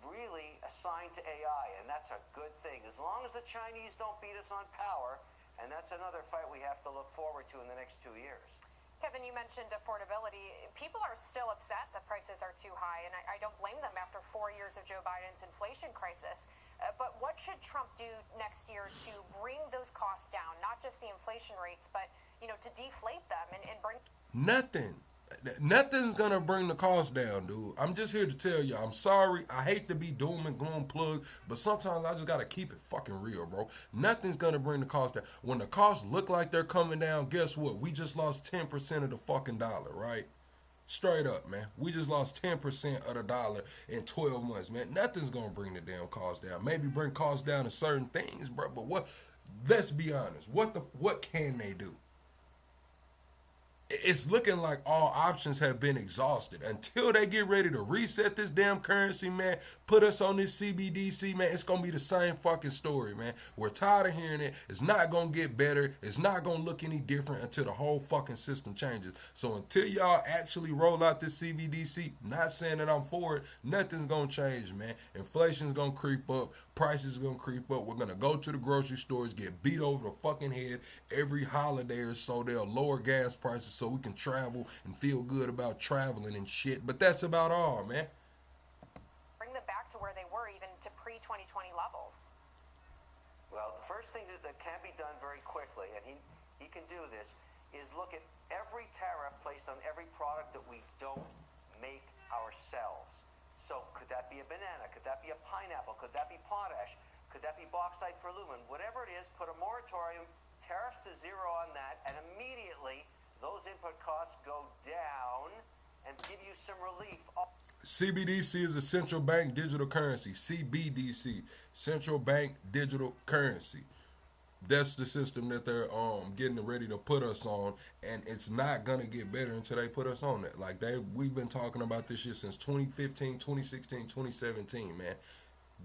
really assigned to AI, and that's a good thing. As long as the Chinese don't beat us on power, and that's another fight we have to look forward to in the next 2 years. Kevin, you mentioned affordability. People are still upset that prices are too high, and I don't blame them after 4 years of Joe Biden's inflation crisis. But what should Trump do next year to bring those costs down? Not just the inflation rates, but, to deflate them and bring... Nothing's gonna bring the cost down, dude. I'm just here to tell you, I'm sorry. I hate to be doom and gloom plug, but sometimes I just gotta keep it fucking real, bro. Nothing's gonna bring the cost down. When the costs look like they're coming down, guess what? We just lost 10% of the fucking dollar, right? Straight up, man. We just lost 10% of the dollar in 12 months, man. Nothing's gonna bring the damn cost down. Maybe bring costs down to certain things, bro. But what? Let's be honest. What can they do? It's looking like all options have been exhausted. Until they get ready to reset this damn currency, man, put us on this CBDC, man, it's going to be the same fucking story, man. We're tired of hearing it. It's not going to get better. It's not going to look any different until the whole fucking system changes. So until y'all actually roll out this CBDC, not saying that I'm for it, nothing's going to change, man. Inflation's going to creep up. Prices going to creep up. We're going to go to the grocery stores, get beat over the fucking head every holiday or so. They'll lower gas prices so we can travel and feel good about traveling and shit. But that's about all, man. Bring them back to where they were, even to pre-2020 levels. Well, the first thing that can be done very quickly, and he can do this, is look at every tariff placed on every product that we don't make ourselves. So could that be a banana? Could that be a pineapple? Could that be potash? Could that be bauxite for aluminum? Whatever it is, put a moratorium, tariffs to zero on that, and immediately those input costs go down and give you some relief. CBDC is a central bank digital currency. CBDC, central bank digital currency. That's the system that they're getting ready to put us on, and it's not gonna get better until they put us on it. Like we've been talking about this shit since 2015, 2016, 2017, man.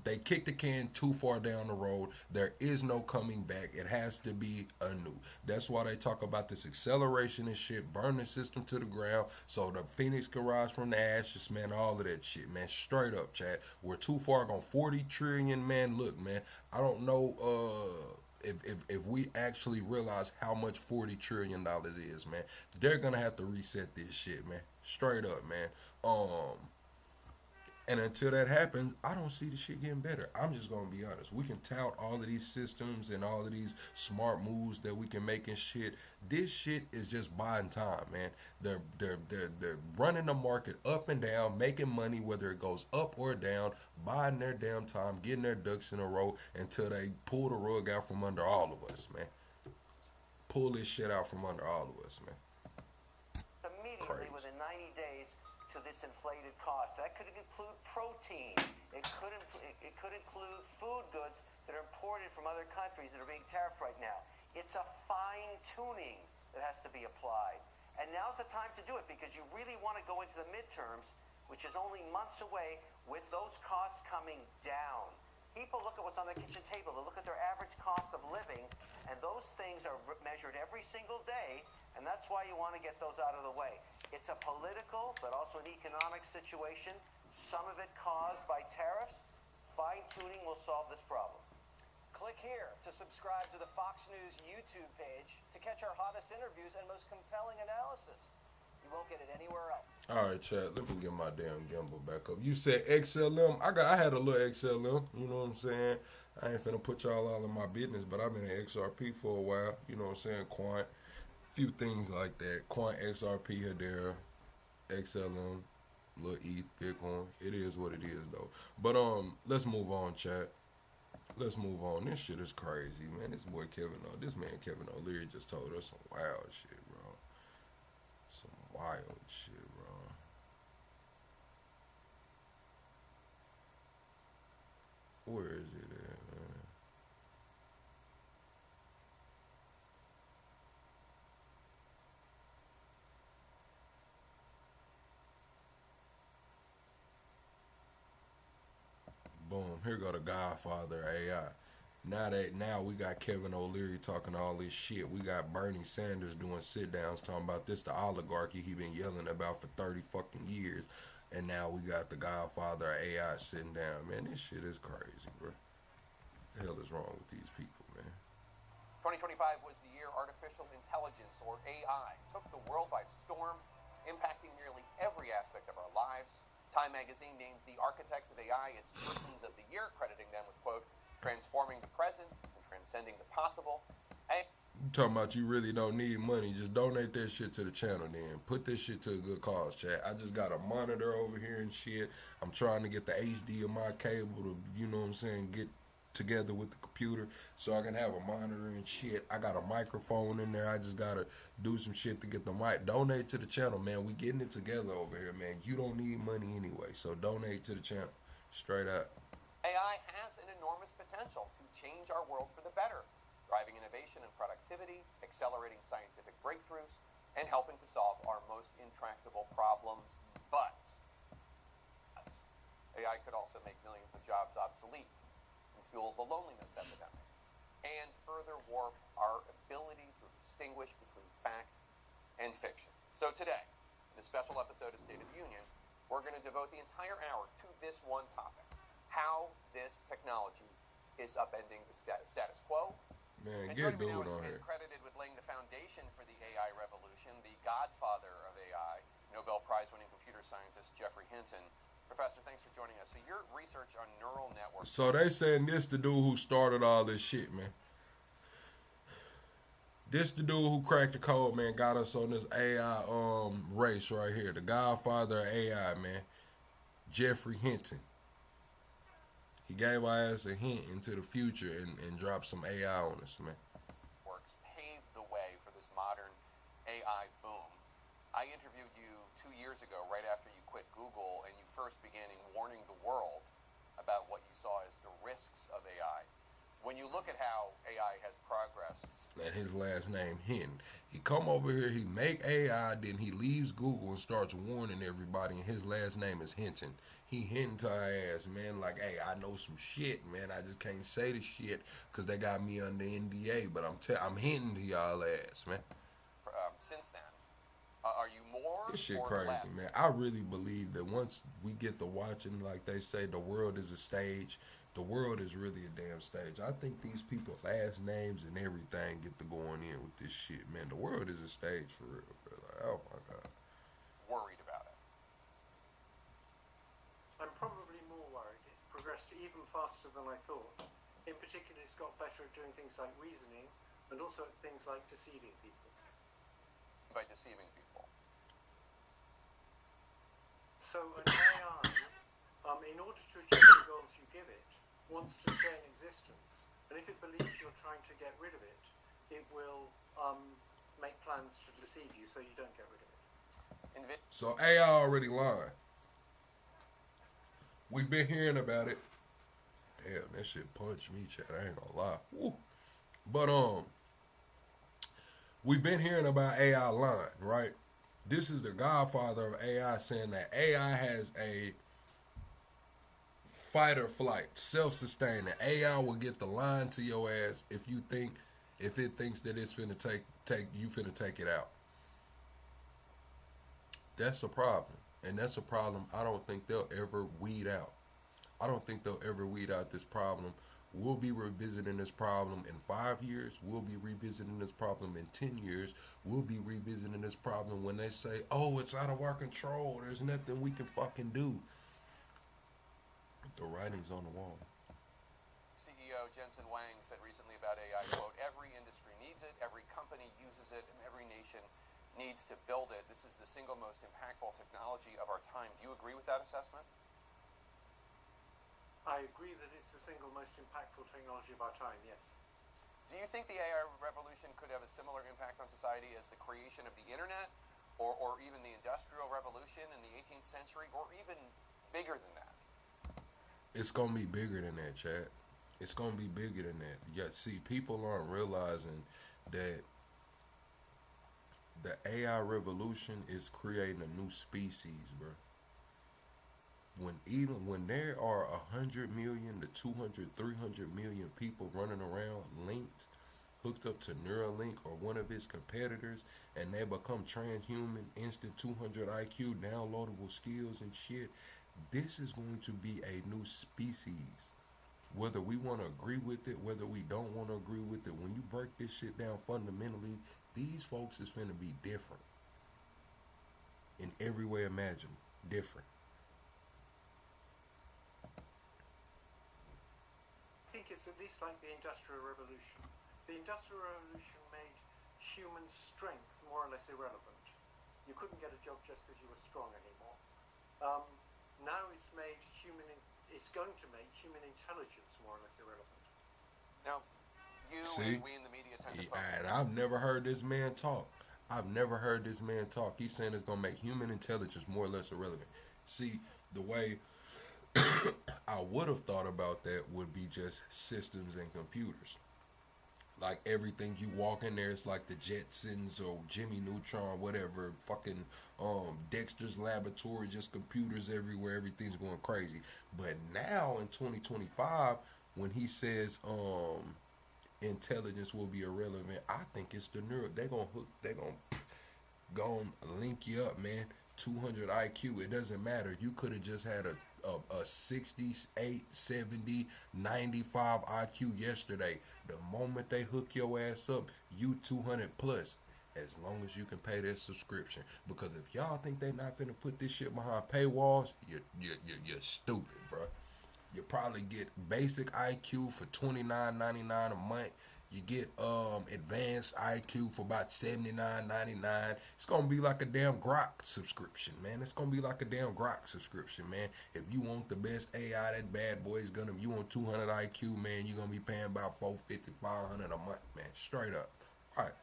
They kicked the can too far down the road. There is no coming back. It has to be anew. That's why they talk about this acceleration and shit, burn the system to the ground so the phoenix can rise from the ashes, man, all of that shit, man. Straight up, Chad. We're too far gone. 40 trillion, man. Look, man, I don't know if we actually realize how much $40 trillion is, man. They're gonna have to reset this shit, man. Straight up, man. And until that happens, I don't see the shit getting better. I'm just gonna be honest. We can tout all of these systems and all of these smart moves that we can make and shit. This shit is just buying time, man. They're running the market up and down, making money whether it goes up or down, buying their damn time, getting their ducks in a row until they pull the rug out from under all of us, man. Pull this shit out from under all of us, man. Immediately within 90 days to this inflated cost. That could include protein. It could include food goods that are imported from other countries that are being tariffed right now. It's a fine-tuning that has to be applied. And now's the time to do it because you really want to go into the midterms, which is only months away, with those costs coming down. People look at what's on the kitchen table. They look at their average cost of living, and those things are measured every single day, and that's why you want to get those out of the way. It's a political, but also an economic situation, some of it caused by tariffs. Fine-tuning will solve this problem. Click here to subscribe to the Fox News YouTube page to catch our hottest interviews and most compelling analysis. You won't get it anywhere else. All right, Chad, let me get my damn gimbal back up. You said XLM. I had a little XLM, you know what I'm saying? I ain't finna put y'all all in my business, but I've been at XRP for a while, you know what I'm saying? Quant, few things like that. Quant, XRP, Hedera, XLM, little ETH, Bitcoin. It is what it is, though. But let's move on, Chad. Let's move on. This shit is crazy, man. This boy this man Kevin O'Leary just told us some wild shit, bro. Some wild shit, bro. Where is it at, man? Boom. Here go the Godfather AI. Now we got Kevin O'Leary talking all this shit. We got Bernie Sanders doing sit downs talking about this the oligarchy he been yelling about for 30 fucking years. And now we got the Godfather AI sitting down. Man, this shit is crazy, bro. The hell is wrong with these people, man? 2025 was the year artificial intelligence, or AI, took the world by storm, impacting nearly every aspect of our lives. Time magazine named the architects of AI its persons of the year, crediting them with, quote, transforming the present and transcending the possible. You talking about you really don't need money, just donate that shit to the channel then. Put this shit to a good cause, chat. I just got a monitor over here and shit. I'm trying to get the HDMI cable to, you know what I'm saying, get together with the computer so I can have a monitor and shit. I got a microphone in there. I just gotta do some shit to get the mic. Donate to the channel, man. We getting it together over here, man. You don't need money anyway, so donate to the channel. Straight up. AI has an enormous potential to change our world for the better, driving innovation and productivity, accelerating scientific breakthroughs, and helping to solve our most intractable problems. But AI could also make millions of jobs obsolete and fuel the loneliness epidemic, and further warp our ability to distinguish between fact and fiction. So today, in a special episode of State of the Union, we're going to devote the entire hour to this one topic: how this technology is upending the status quo. Man, and get dude on here. Credited with laying the foundation for the AI revolution, the godfather of AI, Nobel Prize-winning computer scientist Jeffrey Hinton. Professor, thanks for joining us. So your research on neural networks. So they saying this the dude who started all this shit, man. This the dude who cracked the code, man, got us on this AI race right here. The godfather of AI, man. Jeffrey Hinton. He gave our ass a hint into the future and dropped some AI on us, man. Works paved the way for this modern AI boom. I interviewed you 2 years ago, right after you quit Google, and you first began warning the world about what you saw as the risks of AI. when you look at how AI has progressed. And his last name Hinton. He come over here, he make AI, then he leaves Google and starts warning everybody, and his last name is Hinton. He hinting to our ass, man, like, hey, I know some shit, man. I just can't say the shit because they got me under NDA, but I'm hinting to y'all ass, man. Since then, are you more This shit or crazy, less? man. I really believe that once we get to watching, like they say, the world is a stage. The world is really a damn stage. I think these people, last names and everything, get to going in with this shit, man. The world is a stage for real, bro. Like, oh my god. Worried about it. I'm probably more worried. It's progressed even faster than I thought. In particular, it's got better at doing things like reasoning and also at things like deceiving people. By deceiving people. So an AI, in order to achieve the goals you give it, wants to stay in existence. And if it believes you're trying to get rid of it, it will make plans to deceive you so you don't get rid of it. So AI already lying. We've been hearing about it. Damn, that shit punched me, Chad. I ain't gonna lie. Woo. But we've been hearing about AI lying, right? This is the godfather of AI saying that AI has a fight or flight, self-sustaining. AI will get the line to your ass if it thinks that it's finna take it out. That's a problem. And that's a problem I don't think they'll ever weed out. I don't think they'll ever weed out this problem. We'll be revisiting this problem in 5 years. We'll be revisiting this problem in 10 years. We'll be revisiting this problem when they say, oh, it's out of our control. There's nothing we can fucking do. The writing's on the wall. CEO Jensen Huang said recently about AI, quote, every industry needs it, every company uses it, and every nation needs to build it. This is the single most impactful technology of our time. Do you agree with that assessment? I agree that it's the single most impactful technology of our time, yes. Do you think the AI revolution could have a similar impact on society as the creation of the internet or even the Industrial Revolution in the 18th century, or even bigger than that? It's going to be bigger than that, Chad. It's going to be bigger than that. Yet, see, people aren't realizing that the AI revolution is creating a new species, bro. When there are 100 million to 200, 300 million people running around linked, hooked up to Neuralink or one of its competitors, and they become transhuman, instant 200 IQ, downloadable skills and shit, this is going to be a new species. Whether we want to agree with it, whether we don't want to agree with it, when you break this shit down fundamentally, these folks is finna be different. In every way imaginable. Different. I think it's at least like the Industrial Revolution. The Industrial Revolution made human strength more or less irrelevant. You couldn't get a job just because you were strong anymore. Now it's going to make human intelligence more or less irrelevant. Now, and we in the media tend to focus. And I've never heard this man talk. He's saying it's going to make human intelligence more or less irrelevant. See, the way I would have thought about that would be just systems and computers. Like everything you walk in there, it's like the Jetsons or Jimmy Neutron, whatever. Fucking Dexter's Laboratory, just computers everywhere. Everything's going crazy. But now in 2025, when he says intelligence will be irrelevant, I think it's the neural. They're gonna link you up, man. 200 IQ, it doesn't matter. You could have just had a 68, 70, 95 IQ yesterday. The moment they hook your ass up, you 200 plus, as long as you can pay their subscription. Because if y'all think they not finna put this shit behind paywalls, you're stupid, bro. You probably get basic IQ for $29.99 a month. You get advanced IQ for about $79.99. It's gonna be like a damn Grok subscription, man. It's gonna be like a damn Grok subscription, man. If you want the best AI, that bad boy is gonna. If you want 200 IQ, man, you're gonna be paying about $450, $500 a month, man. Straight up. Right.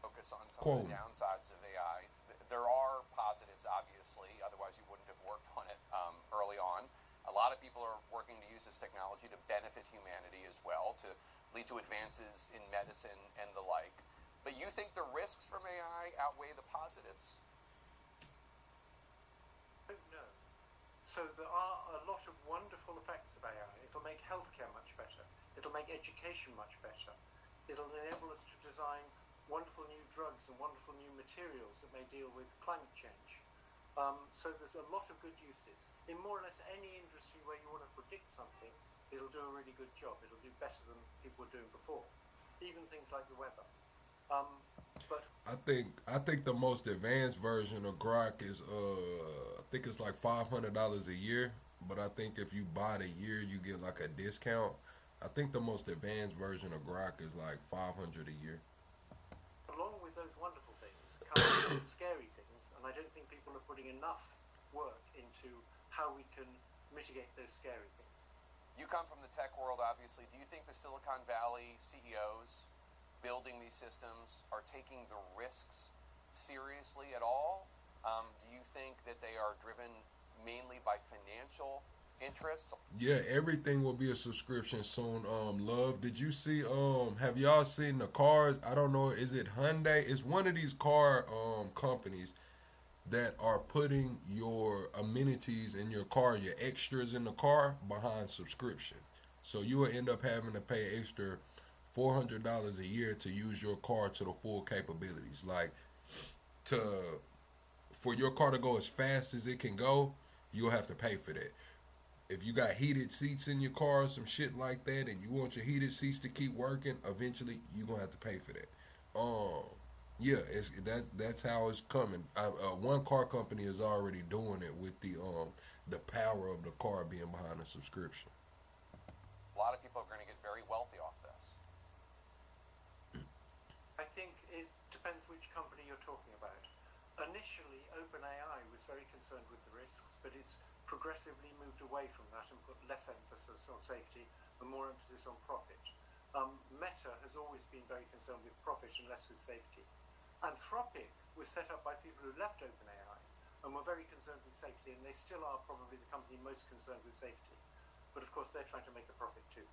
Focus on some of the downsides of AI. There are positives, obviously. Otherwise, you wouldn't have worked on it early on. A lot of people people are working to use this technology to benefit humanity as well, to lead to advances in medicine and the like. But you think the risks from AI outweigh the positives? No. So there are a lot of wonderful effects of AI. It'll make healthcare much better. It'll make education much better. It'll enable us to design wonderful new drugs and wonderful new materials that may deal with climate change. So there's a lot of good uses. In more or less any industry where you want to predict something, it'll do a really good job. It'll do better than people were doing before. Even things like the weather. But I think the most advanced version of Grok is I think it's like $500 a year. But I think if you buy the year, you get like a discount. I think the most advanced version of Grok is like $500 a year. Along with those wonderful things come some scary things, and I don't think people are putting enough work into how we can mitigate those scary things. You come from the tech world, obviously. Do you think the Silicon Valley CEOs building these systems are taking the risks seriously at all? Do you think that they are driven mainly by financial interests? Yeah, everything will be a subscription soon. Love, did you see, have y'all seen the cars? I don't know, is it Hyundai? It's one of these car companies that are putting your amenities in your car, your extras in the car, behind subscription. So you will end up having to pay extra $400 a year to use your car to the full capabilities. Like, for your car to go as fast as it can go, you'll have to pay for that. If you got heated seats in your car or some shit like that, and you want your heated seats to keep working, eventually you're gonna have to pay for that. Yeah, that's how it's coming. One car company is already doing it with the power of the car being behind a subscription. A lot of people are going to get very wealthy off this. I think it depends which company you're talking about. Initially, OpenAI was very concerned with the risks, but it's progressively moved away from that and put less emphasis on safety and more emphasis on profit. Meta has always been very concerned with profit and less with safety. Anthropic was set up by people who left OpenAI and were very concerned with safety, and they still are probably the company most concerned with safety. But of course, they're trying to make a profit too.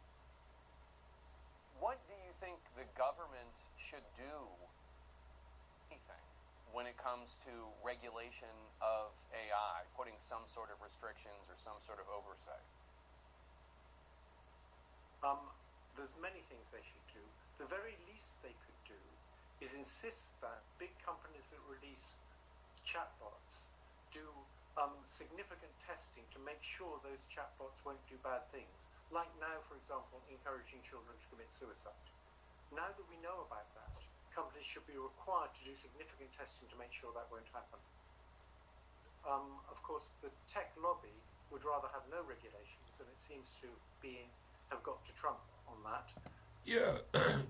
What do you think the government should do, anything, when it comes to regulation of AI, putting some sort of restrictions or some sort of oversight? There's many things they should do. The very least they could do is insist that big companies that release chatbots do significant testing to make sure those chatbots won't do bad things. Like now, for example, encouraging children to commit suicide. Now that we know about that, companies should be required to do significant testing to make sure that won't happen. Of course, the tech lobby would rather have no regulations, and it seems to have got to Trump on that. Yeah,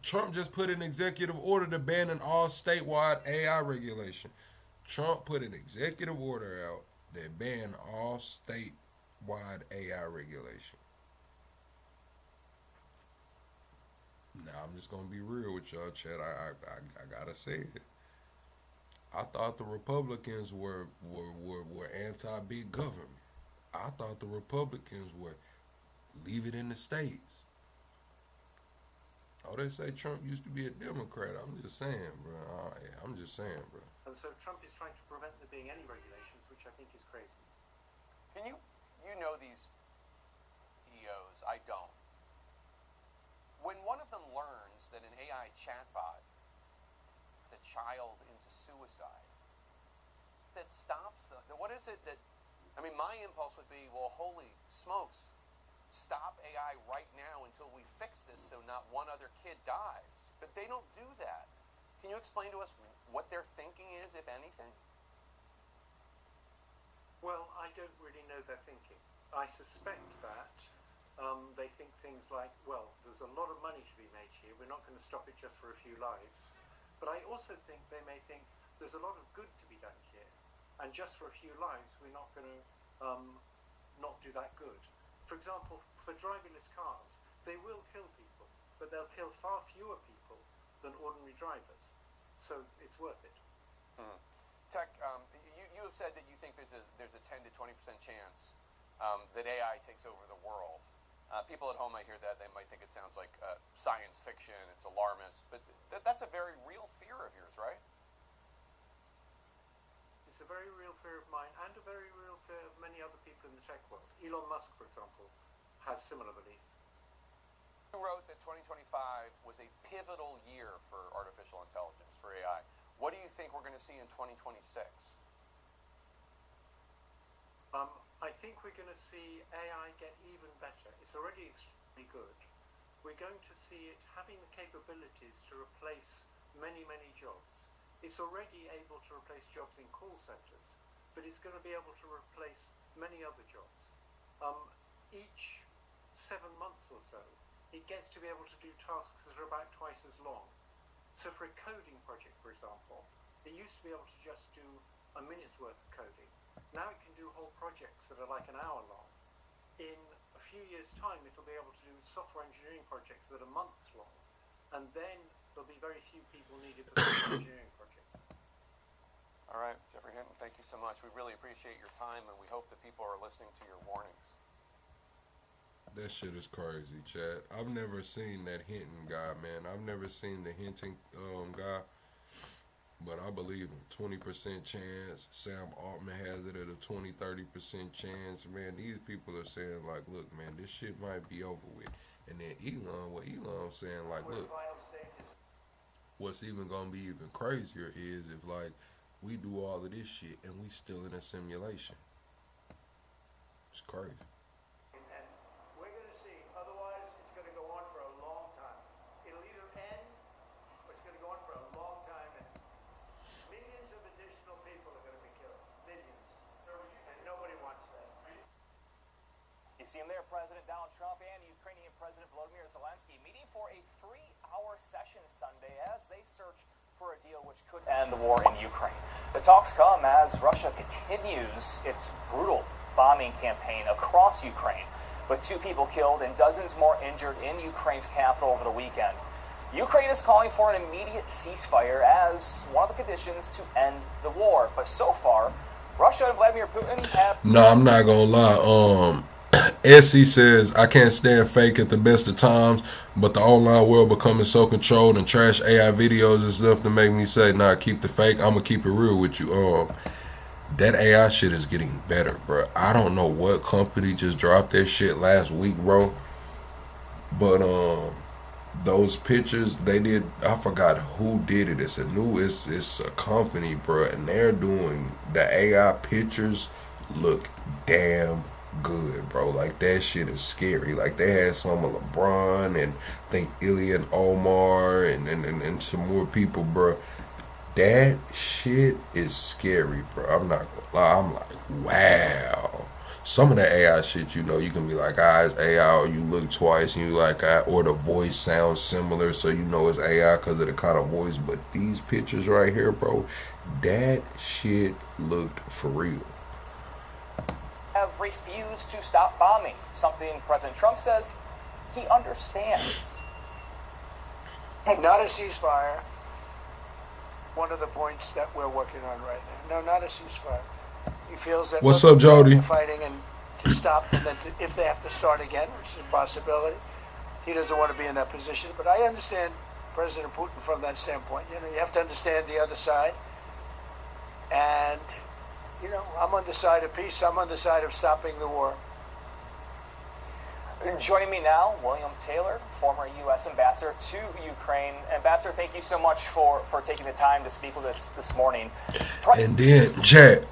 Trump just put an executive order to ban all statewide AI regulation. Trump put an executive order out that banned all statewide AI regulation. Now, I'm just going to be real with y'all, Chad. I got to say it. I thought the Republicans were anti-big government. I thought the Republicans were leave it in the states. Oh, they say Trump used to be a Democrat. I'm just saying, bro. I'm just saying, bro. And so Trump is trying to prevent there being any regulations, which I think is crazy. Can you know these CEOs? I don't. When one of them learns that an AI chatbot put a child into suicide, that stops them. What is it that, I mean, my impulse would be, well, holy smokes, stop AI right now until we fix this so not one other kid dies. But they don't do that. Can you explain to us what their thinking is, if anything? Well, I don't really know their thinking. I suspect that they think things like, well, there's a lot of money to be made here. We're not going to stop it just for a few lives. But I also think they may think there's a lot of good to be done here. And just for a few lives, we're not going to not do that good. For example, for driverless cars, they will kill people, but they'll kill far fewer people than ordinary drivers. So it's worth it. Tech, you have said that you think there's a 10 to 20% chance that AI takes over the world. People at home might hear that, they might think it sounds like science fiction, it's alarmist, but that's a very real fear of yours, right? It's a very real fear of mine and a very real fear of many other people in the tech world. Elon Musk, for example, has similar beliefs. You wrote that 2025 was a pivotal year for artificial intelligence, for AI. What do you think we're going to see in 2026? I think we're going to see AI get even better. It's already extremely good. We're going to see it having the capabilities to replace many, many jobs. It's already able to replace jobs in call centers, but it's going to be able to replace many other jobs. Each 7 months or so, it gets to be able to do tasks that are about twice as long. So for a coding project, for example, it used to be able to just do a minute's worth of coding. Now it can do whole projects that are like an hour long. In a few years' time, it'll be able to do software engineering projects that are months long. And then there'll be very few people needed for software engineering projects. All right, Jeffrey Hinton, thank you so much. We really appreciate your time, and we hope that people are listening to your warnings. That shit is crazy, Chad. I've never seen that Hinton guy, man. I've never seen the Hinton guy. But I believe him. 20% chance. Sam Altman has it at a 20-30% chance. Man, these people are saying, like, look, man, this shit might be over with. And then Elon's saying, like, look, what's even going to be even crazier is if, like, we do all of this shit and we still in a simulation. It's crazy. And we're going to see. Otherwise, it's going to go on for a long time. It'll either end or it's going to go on for a long time. And millions of additional people are going to be killed. Millions. And nobody wants that. You see him there, President Donald Trump and Ukrainian President Volodymyr Zelensky meeting for a 3-hour session Sunday as they search for a deal which could end the war in Ukraine. The talks come as Russia continues its brutal bombing campaign across Ukraine, with 2 people killed and dozens more injured in Ukraine's capital over the weekend. Ukraine is calling for an immediate ceasefire as one of the conditions to end the war. But so far, Russia and Vladimir Putin have... No, I'm not going to lie. Essie says, I can't stand fake at the best of times, but the online world becoming so controlled and trash AI videos is enough to make me say, nah, keep the fake. I'm going to keep it real with you. That AI shit is getting better, bro. I don't know what company just dropped that shit last week, bro. But those pictures they did, I forgot who did it. It's a company, bro, and they're doing the AI pictures look damn good, bro. Like, that shit is scary. Like, they had some of LeBron and I think Ilya and Omar and some more people, bro. That shit is scary, bro. I'm not gonna lie. I'm like, wow. Some of the AI shit, you know, you can be like, it's AI, or you look twice and you like, or the voice sounds similar, so you know it's AI because of the kind of voice. But these pictures right here, bro, that shit looked for real. Have refused to stop bombing, something President Trump says he understands. Not a ceasefire. One of the points that we're working on right now. No, not a ceasefire. He feels that what's up, Jody? Fighting and to stop, and then if they have to start again, which is a possibility, he doesn't want to be in that position. But I understand President Putin from that standpoint. You know, you have to understand the other side, and you know, I'm on the side of peace. I'm on the side of stopping the war. Joining me now, William Taylor, former U.S. ambassador to Ukraine. Ambassador, thank you so much for taking the time to speak with us this morning. And then, Chad,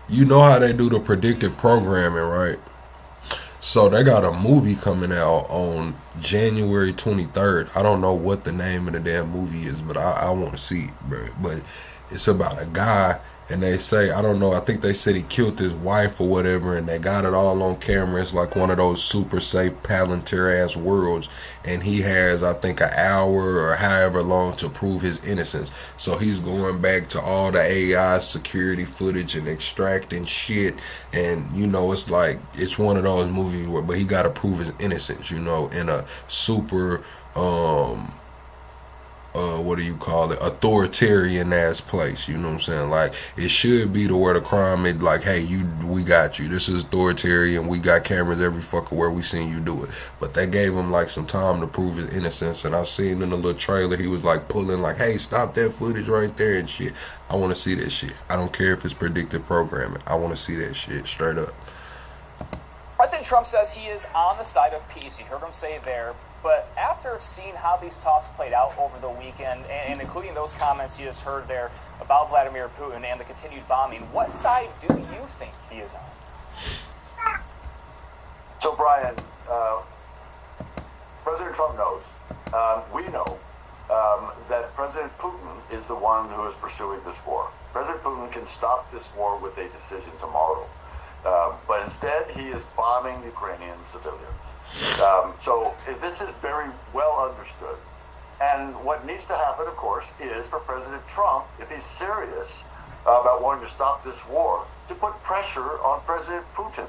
you know how they do the predictive programming, right? So they got a movie coming out on January 23rd. I don't know what the name of the damn movie is, but I want to see it, bro. But it's about a guy. And they say, I don't know, I think they said he killed his wife or whatever, and they got it all on camera. It's like one of those super safe Palantir-ass worlds. And he has, I think, an hour or however long to prove his innocence. So he's going back to all the AI security footage and extracting shit. And, you know, it's like, it's one of those movies where, but he got to prove his innocence, you know, in a super, what do you call it, authoritarian ass place. You know what I'm saying? Like, it should be to where the crime is like, hey, we got you. This is authoritarian. We got cameras every fucking where we seen you do it. But they gave him like some time to prove his innocence. And I seen in the little trailer he was like pulling like, hey, stop that footage right there and shit. I want to see that shit. I don't care if it's predictive programming. I want to see that shit straight up. President Trump says he is on the side of peace. You heard him say there. But after seeing how these talks played out over the weekend, and including those comments you just heard there about Vladimir Putin and the continued bombing, what side do you think he is on? So, Brian, President Trump knows, we know, that President Putin is the one who is pursuing this war. President Putin can stop this war with a decision tomorrow. But instead, he is bombing Ukrainian civilians. So this is very well understood. And what needs to happen, of course, is for President Trump, if he's serious about wanting to stop this war, to put pressure on President Putin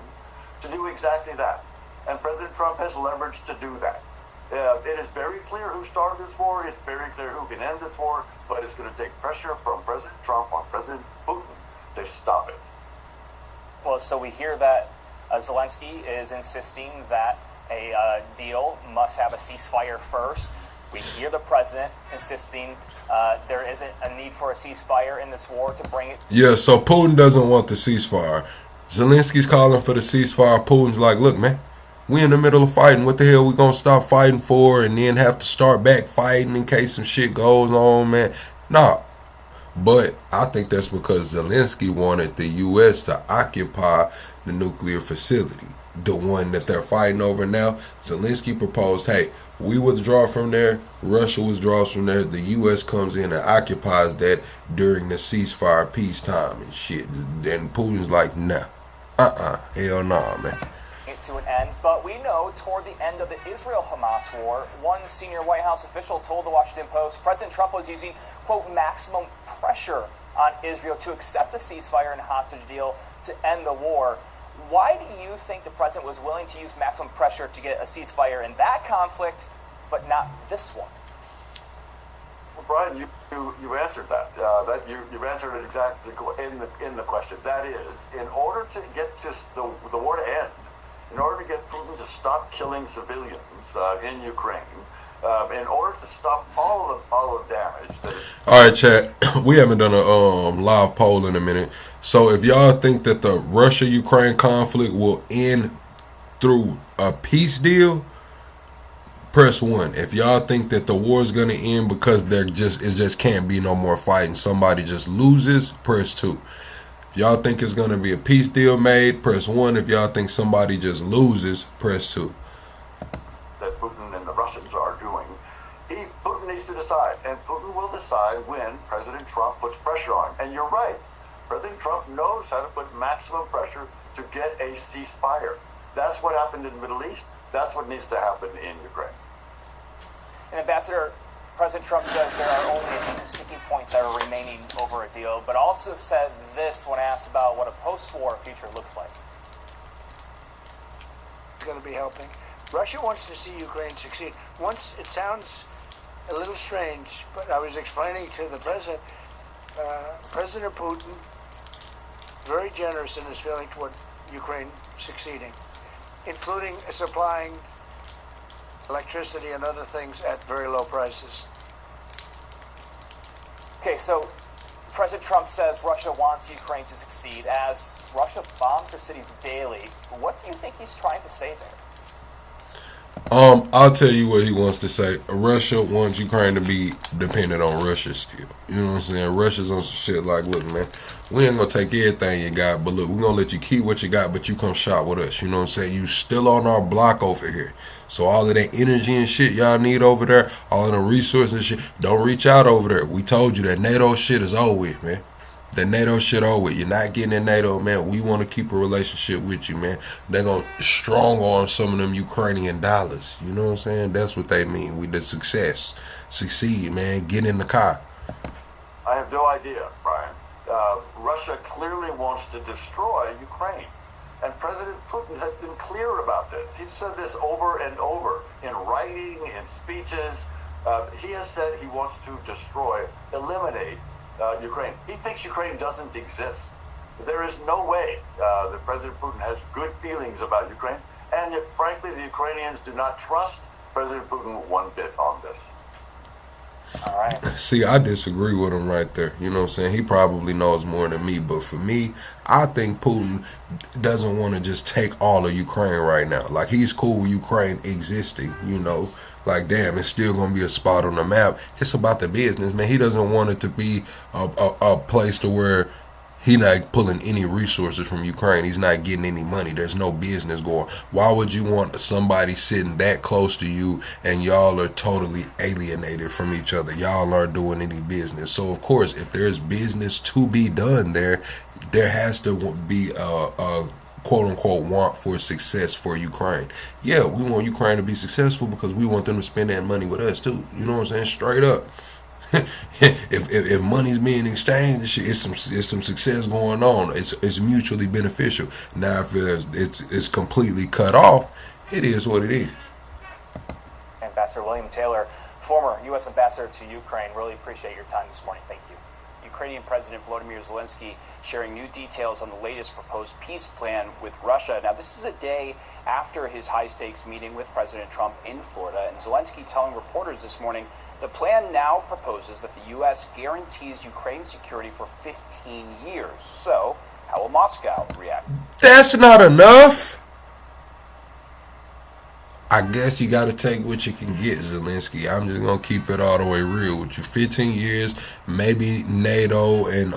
to do exactly that. And President Trump has leverage to do that. It is very clear who started this war. It's very clear who can end this war. But it's going to take pressure from President Trump on President Putin to stop it. Well, so we hear that Zelensky is insisting that a deal must have a ceasefire first. We hear the president insisting there isn't a need for a ceasefire in this war to bring it. Yeah, so Putin doesn't want the ceasefire. Zelensky's calling for the ceasefire. Putin's like, look, man, we in the middle of fighting. What the hell we gonna stop fighting for and then have to start back fighting in case some shit goes on, man? Nah. But I think that's because Zelensky wanted the U.S. to occupy the nuclear facility, the one that they're fighting over now. Zelensky proposed, hey, we withdraw from there, Russia withdraws from there, the U.S. comes in and occupies that during the ceasefire peacetime and shit. And Putin's like, nah, hell nah, man. To an end, but we know toward the end of the Israel-Hamas war, one senior White House official told the Washington Post President Trump was using, quote, maximum pressure on Israel to accept a ceasefire and hostage deal to end the war. Why do you think the president was willing to use maximum pressure to get a ceasefire in that conflict, but not this one? Well, Brian, you answered that. You've answered it exactly in the question. That is, in order to get the war to end, in order to get Putin to stop killing civilians in Ukraine, in order to stop all the damage. All right, chat. We haven't done a live poll in a minute. So if y'all think that the Russia-Ukraine conflict will end through a peace deal, press 1. If y'all think that the war is gonna end because it just can't be no more fighting, somebody just loses, press 2. If y'all think it's gonna be a peace deal made, press 1. If y'all think somebody just loses, press 2. That Putin and the Russians are doing, Putin needs to decide, and Putin will decide when President Trump puts pressure on him. And you're right, President Trump knows how to put maximum pressure to get a ceasefire. That's what happened in the Middle East. That's what needs to happen in Ukraine. And Ambassador, President Trump says there are only a few sticky points that are remaining over a deal, but also said this when asked about what a post-war future looks like. It's going to be helping. Russia wants to see Ukraine succeed. Once, it sounds a little strange, but I was explaining to the president, President Putin, very generous in his feeling toward Ukraine succeeding, including supplying electricity and other things at very low prices. Okay, so President Trump says Russia wants Ukraine to succeed as Russia bombs their cities daily. What do you think he's trying to say there? I'll tell you what he wants to say. Russia wants Ukraine to be dependent on Russia still. You know what I'm saying? Russia's on some shit like, look, man, we ain't gonna take everything you got, but look, we're gonna let you keep what you got, but you come shop with us. You know what I'm saying? You still on our block over here. So all of that energy and shit y'all need over there, all of the resources and shit, don't reach out over there. We told you that NATO shit is over with, man. The NATO shit over with. You're not getting in NATO, man. We want to keep a relationship with you, man. They're going to strong arm some of them Ukrainian dollars. You know what I'm saying? That's what they mean. We the success. Succeed, man. Get in the car. I have no idea, Brian. Russia clearly wants to destroy Ukraine. And President Putin has been clear about this. He's said this over and over in writing, in speeches. He has said he wants to eliminate Ukraine. He thinks Ukraine doesn't exist. There is no way that President Putin has good feelings about Ukraine, and yet, frankly, the Ukrainians do not trust President Putin one bit on this. All right. See, I disagree with him right there. You know what I'm saying? He probably knows more than me, but for me, I think Putin doesn't want to just take all of Ukraine right now. Like, he's cool with Ukraine existing, you know. Like, damn, it's still going to be a spot on the map. It's about the business, man. He doesn't want it to be a place to where he not pulling any resources from Ukraine. He's not getting any money. There's no business going. Why would you want somebody sitting that close to you and y'all are totally alienated from each other? Y'all aren't doing any business. So, of course, if there's business to be done there has to be a quote-unquote want for success for Ukraine. Yeah, we want Ukraine to be successful because we want them to spend that money with us, too. You know what I'm saying? Straight up. if money's being exchanged, it's some success going on. It's mutually beneficial. Now, if it's completely cut off, it is what it is. Ambassador William Taylor, former U.S. Ambassador to Ukraine, really appreciate your time this morning. Thank you. Ukrainian President Volodymyr Zelensky sharing new details on the latest proposed peace plan with Russia. Now, this is a day after his high-stakes meeting with President Trump in Florida, and Zelensky telling reporters this morning the plan now proposes that the U.S. guarantees Ukraine's security for 15 years. So, how will Moscow react? That's not enough. I guess you got to take what you can get, Zelensky. I'm just going to keep it all the way real with you. 15 years, maybe NATO and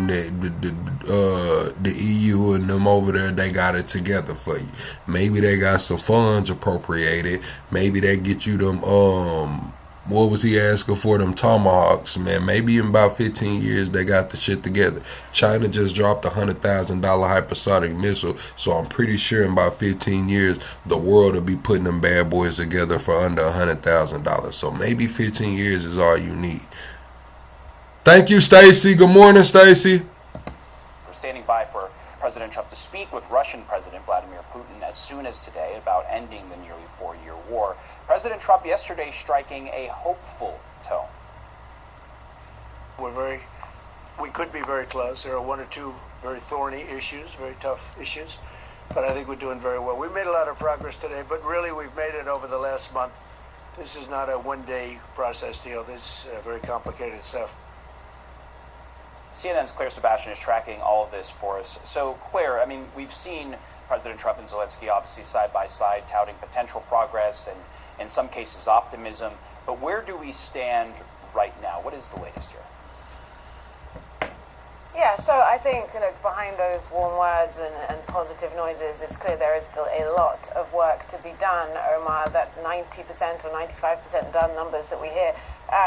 the EU and them over there, they got it together for you. Maybe they got some funds appropriated. Maybe they get you them, what was he asking for, them tomahawks, man? Maybe in about 15 years, they got the shit together. China just dropped a $100,000 hypersonic missile, so I'm pretty sure in about 15 years, the world will be putting them bad boys together for under $100,000. So maybe 15 years is all you need. Thank you, Stacy. Good morning, Stacy. We're standing by for President Trump to speak with Russian President Vladimir Putin as soon as today about ending the nearly 4-year war. President Trump yesterday striking a hopeful tone. We could be very close. There are one or two very thorny issues, very tough issues, but I think we're doing very well. We made a lot of progress today, but really we've made it over the last month. This is not a one-day process deal. This is very complicated stuff. CNN's Claire Sebastian is tracking all of this for us. So, Claire, I mean, we've seen President Trump and Zelensky obviously side by side touting potential progress and, in some cases, optimism. But where do we stand right now? What is the latest here? Yeah, so I think, look, behind those warm words and positive noises, it's clear there is still a lot of work to be done, Omar. That 90% or 95% done numbers that we hear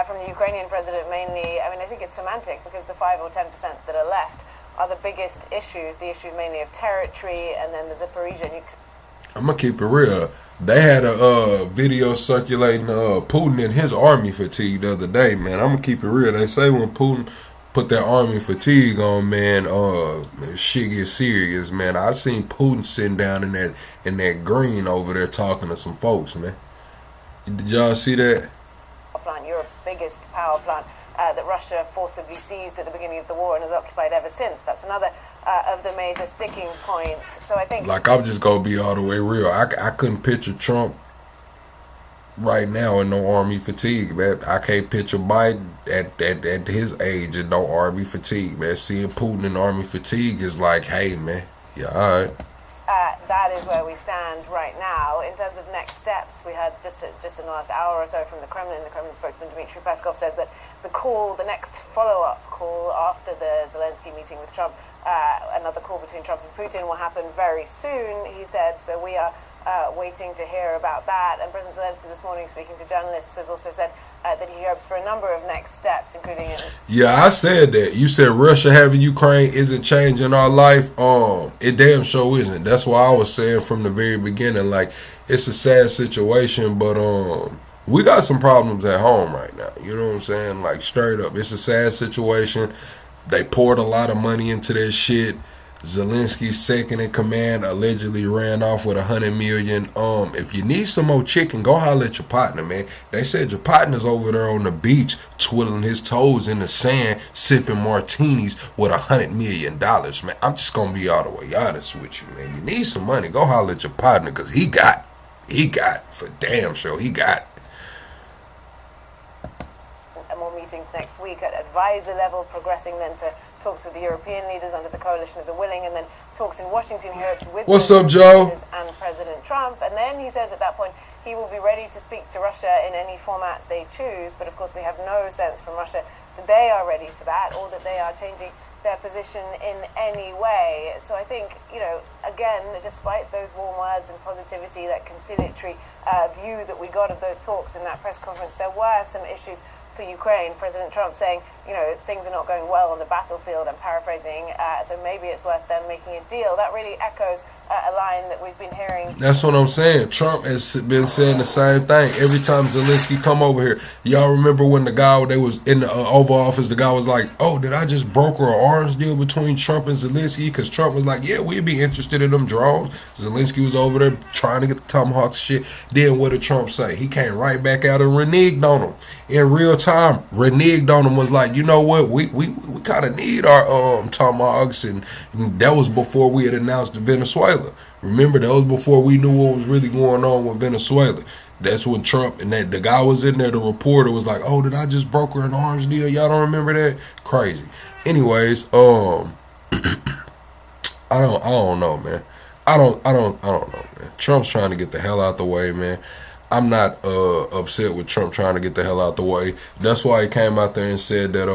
from the Ukrainian president mainly, I mean, I think it's semantic because the 5 or 10% that are left are the biggest issues, the issues mainly of territory and then the Zaporizhia. I'm going to keep it real. They had a video circulating Putin and his army fatigue the other day, man. I'm going to keep it real. They say when Putin put that army fatigue on, man, shit gets serious, man. I seen Putin sitting down in that green over there talking to some folks, man. Did y'all see that? Plant, Europe's biggest power plant that Russia forcibly seized at the beginning of the war and has occupied ever since. That's another of the major sticking points. So I think, like, I'm just gonna be all the way real. I couldn't picture Trump right now in no army fatigue, man. I can't picture Biden at his age in no army fatigue, man. Seeing Putin in army fatigue is like, hey, man, yeah, all right. That is where we stand right now. In terms of next steps, we had just in the last hour or so from the Kremlin spokesman Dmitry Peskov says that the next follow-up call after the Zelensky meeting with Trump, another call between Trump and Putin will happen very soon, he said. So we are waiting to hear about that. And President Zelensky this morning, speaking to journalists, has also said that he hopes for a number of next steps, including... Yeah, I said that. You said Russia having Ukraine isn't changing our life. It damn sure isn't. That's why I was saying from the very beginning, like, it's a sad situation, but we got some problems at home right now. You know what I'm saying? Like, straight up, it's a sad situation. They poured a lot of money into that shit. Zelensky's second in command allegedly ran off with $100 million. If you need some more chicken, go holler at your partner, man. They said your partner's over there on the beach twiddling his toes in the sand, sipping martinis with $100 million, man. I'm just gonna be all the way honest with you, man. You need some money, go holler at your partner, cause he got for damn sure he got. More meetings next week at advisor level, progressing then to talks with the European leaders under the coalition of the willing, and then talks in Washington here with What's up, Joe? And President Trump. And then he says at that point he will be ready to speak to Russia in any format they choose. But of course we have no sense from Russia that they are ready for that, or that they are changing their position in any way. So I think, you know, again, despite those warm words and positivity, that conciliatory view that we got of those talks in that press conference, there were some issues for Ukraine. President Trump saying, you know, things are not going well on the battlefield, I'm paraphrasing, so maybe it's worth them making a deal. That really echoes a line that we've been hearing. That's what I'm saying. Trump has been saying the same thing every time Zelensky come over here. Y'all remember when the guy, they was in the Oval Office, the guy was like, oh, did I just broker an arms deal between Trump and Zelensky? Because Trump was like, yeah, we'd be interested in them drones. Zelensky was over there trying to get the Tomahawk shit. Then what did Trump say? He came right back out and reneged on him. In real time, reneged on him, was like, you know what, we kind of need our Tomahawks, and that was before we had announced Venezuela. Remember, that was before we knew what was really going on with Venezuela. That's when Trump and the guy was in there, the reporter was like, oh, did I just broker an arms deal? Y'all don't remember that? Crazy. Anyways, I don't know, man. I don't know, man. Trump's trying to get the hell out the way, man. I'm not upset with Trump trying to get the hell out the way. That's why he came out there and said that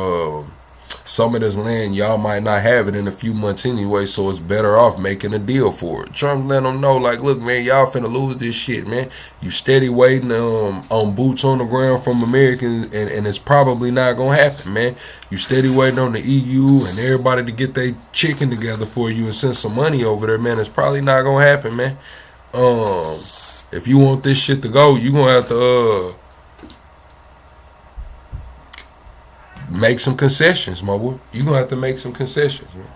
some of this land, y'all might not have it in a few months anyway, so it's better off making a deal for it. Trump let them know, like, look, man, y'all finna lose this shit, man. You steady waiting on boots on the ground from Americans, and it's probably not gonna happen, man. You steady waiting on the EU and everybody to get their chicken together for you and send some money over there, man. It's probably not gonna happen, man. If you want this shit to go, you're going to have to make some concessions, my boy. You're going to have to make some concessions, man.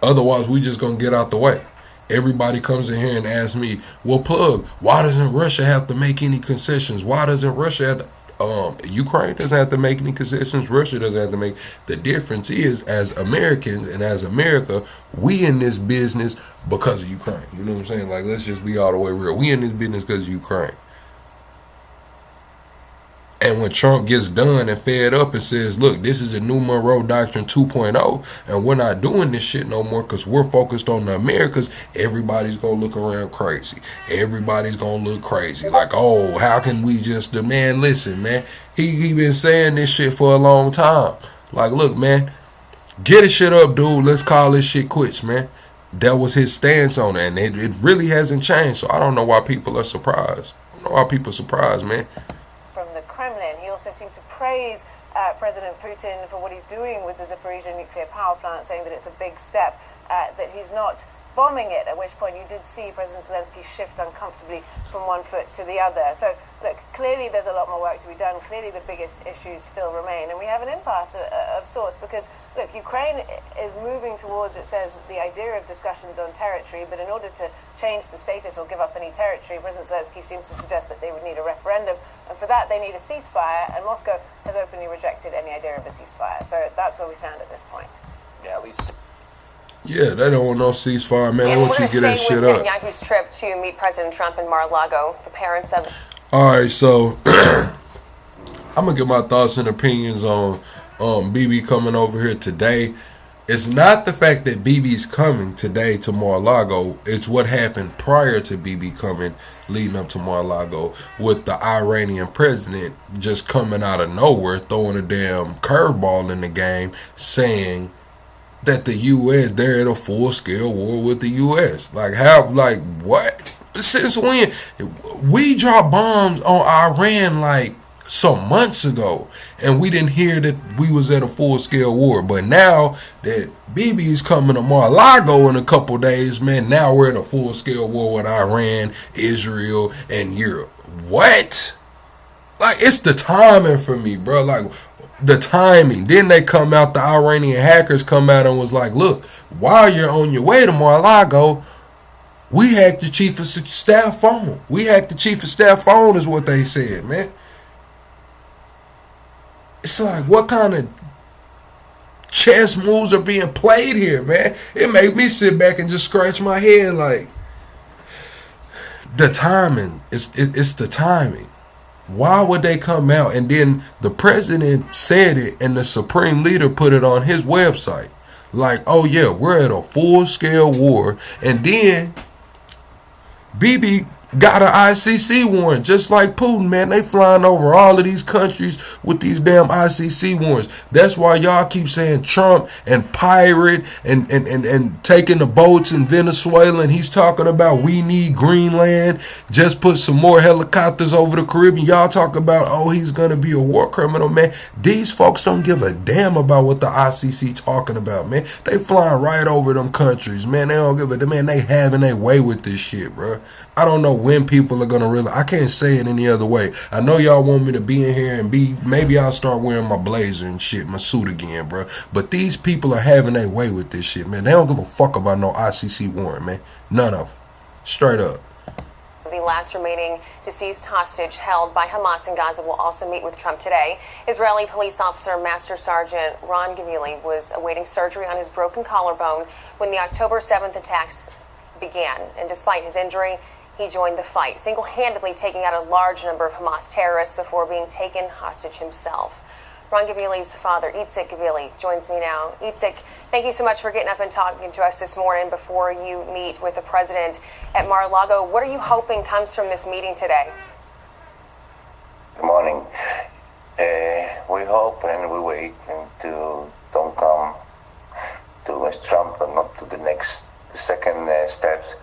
Otherwise, we just going to get out the way. Everybody comes in here and asks me, well, Plug, why doesn't Russia have to make any concessions? Why doesn't Russia have to... Ukraine doesn't have to make any concessions. Russia doesn't have to make. The difference is, as Americans and as America, we in this business because of Ukraine. You know what I'm saying? Like, let's just be all the way real. We in this business because of Ukraine. And when Trump gets done and fed up and says, look, this is the new Monroe Doctrine 2.0, and we're not doing this shit no more because we're focused on the Americas, everybody's going to look around crazy. Everybody's going to look crazy. Like, oh, how can we just, the man, listen, man, he been saying this shit for a long time. Like, look, man, get his shit up, dude. Let's call this shit quits, man. That was his stance on it, and it really hasn't changed. So I don't know why people are surprised. I don't know why people are surprised, man. Kremlin. He also seemed to praise President Putin for what he's doing with the Zaporizhia nuclear power plant, saying that it's a big step, that he's not bombing it, at which point you did see President Zelensky shift uncomfortably from one foot to the other. So, look, clearly there's a lot more work to be done. Clearly the biggest issues still remain. And we have an impasse of sorts because, look, Ukraine is moving towards, it says, the idea of discussions on territory, but in order to change the status or give up any territory, President Zelensky seems to suggest that they would need a referendum. And for that, they need a ceasefire, and Moscow has openly rejected any idea of a ceasefire. So that's where we stand at this point. Yeah, at least... Yeah, they don't want no ceasefire, man. They want you to get that shit up. Netanyahu's trip to meet President Trump in Mar-a-Lago. The parents of... All right, so I'm going to get my thoughts and opinions on Bibi coming over here today. It's not the fact that Bibi's coming today to Mar-a-Lago. It's what happened prior to Bibi coming, leading up to Mar-a-Lago, with the Iranian president just coming out of nowhere, throwing a damn curveball in the game, saying that the U.S., they're at a full-scale war with the U.S. Like, how, like, what? Since when? We dropped bombs on Iran, like, some months ago, and we didn't hear that we was at a full-scale war. But now that Bibi's coming to Mar-a-Lago in a couple days, man, now we're at a full-scale war with Iran, Israel, and Europe. What? Like, it's the timing for me, bro. Like, The timing. Then they come out, the Iranian hackers come out and was like, look, while you're on your way to Mar-a-Lago, we hacked the chief of staff phone. We hacked the chief of staff phone is what they said, man. It's like, what kind of chess moves are being played here, man? It made me sit back and just scratch my head like, the timing. It's the timing. Why would they come out? And then the president said it and the supreme leader put it on his website. Like, oh yeah, we're at a full-scale war. And then Bibi got an ICC warrant, just like Putin, man. They flying over all of these countries with these damn ICC warrants. That's why y'all keep saying Trump and pirate and taking the boats in Venezuela. And he's talking about we need Greenland. Just put some more helicopters over the Caribbean. Y'all talk about, oh, he's going to be a war criminal, man. These folks don't give a damn about what the ICC talking about, man. They flying right over them countries, man. They don't give a damn, man. They having their way with this shit, bro. I don't know when people are going to realize. I can't say it any other way. I know y'all want me to be in here and maybe I'll start wearing my blazer and shit, my suit again, bro. But these people are having their way with this shit, man. They don't give a fuck about no ICC warrant, man. None of them. Straight up. The last remaining deceased hostage held by Hamas in Gaza will also meet with Trump today. Israeli police officer Master Sergeant Ron Gavili was awaiting surgery on his broken collarbone when the October 7th attacks began. And despite his injury, he joined the fight, single-handedly taking out a large number of Hamas terrorists before being taken hostage himself. Ron Gavili's father, Itzik Gavili, joins me now. Itzik, thank you so much for getting up and talking to us this morning before you meet with the president at Mar-a-Lago. What are you hoping comes from this meeting today? Good morning. We hope and we wait until don't come to Mr. Trump and not to the second steps.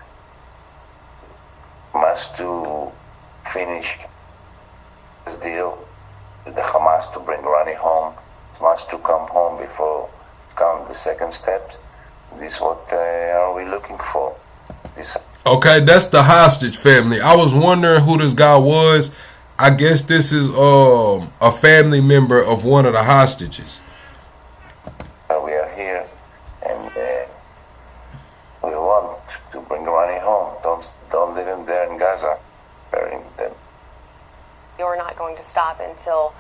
Must to finish this deal with the Hamas to bring Ronnie home. Must to come home before come the second steps. This is what are we looking for? Okay, that's the hostage family. I was wondering who this guy was. I guess this is a family member of one of the hostages. We are here and we want to bring Ronnie home. Don't leave him there in Gaza. Burying them. You're not going to stop until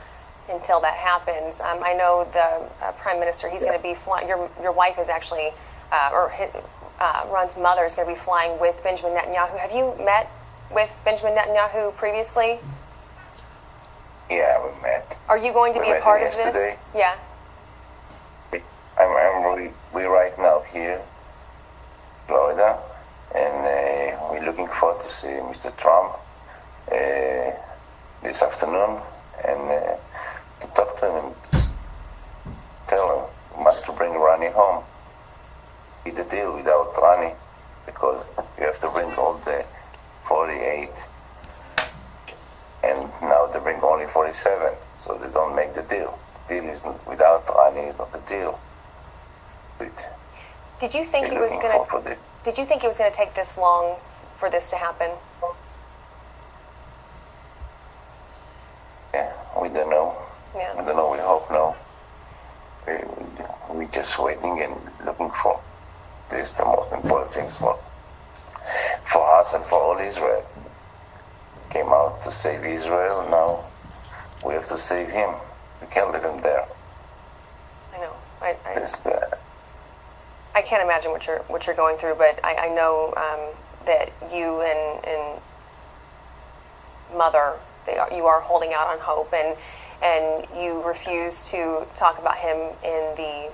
that happens. I know the prime minister. He's going to be flying. Your wife is actually, Ron's mother is going to be flying with Benjamin Netanyahu. Have you met with Benjamin Netanyahu previously? Yeah, we met. Are you going to be a part of this? Yeah. We right now here, Florida, and we're looking forward to see Mr. Trump this afternoon and to talk to him and tell him we must to bring Ronnie home. Be the deal without Ronnie because you have to bring all the 48 and now they bring only 47, so they don't make the deal. Deal is without Ronnie is not the deal. Did you think it was going to? Did you think it was going to take this long for this to happen? Yeah, we don't know. Yeah. We don't know. We hope no. We're just waiting and looking for. This is the most important things for us and for all Israel. Came out to save Israel. Now we have to save him. We can't leave him there. I know. I can't imagine what you're going through, but I know that you and mother, you are holding out on hope, and you refuse to talk about him in the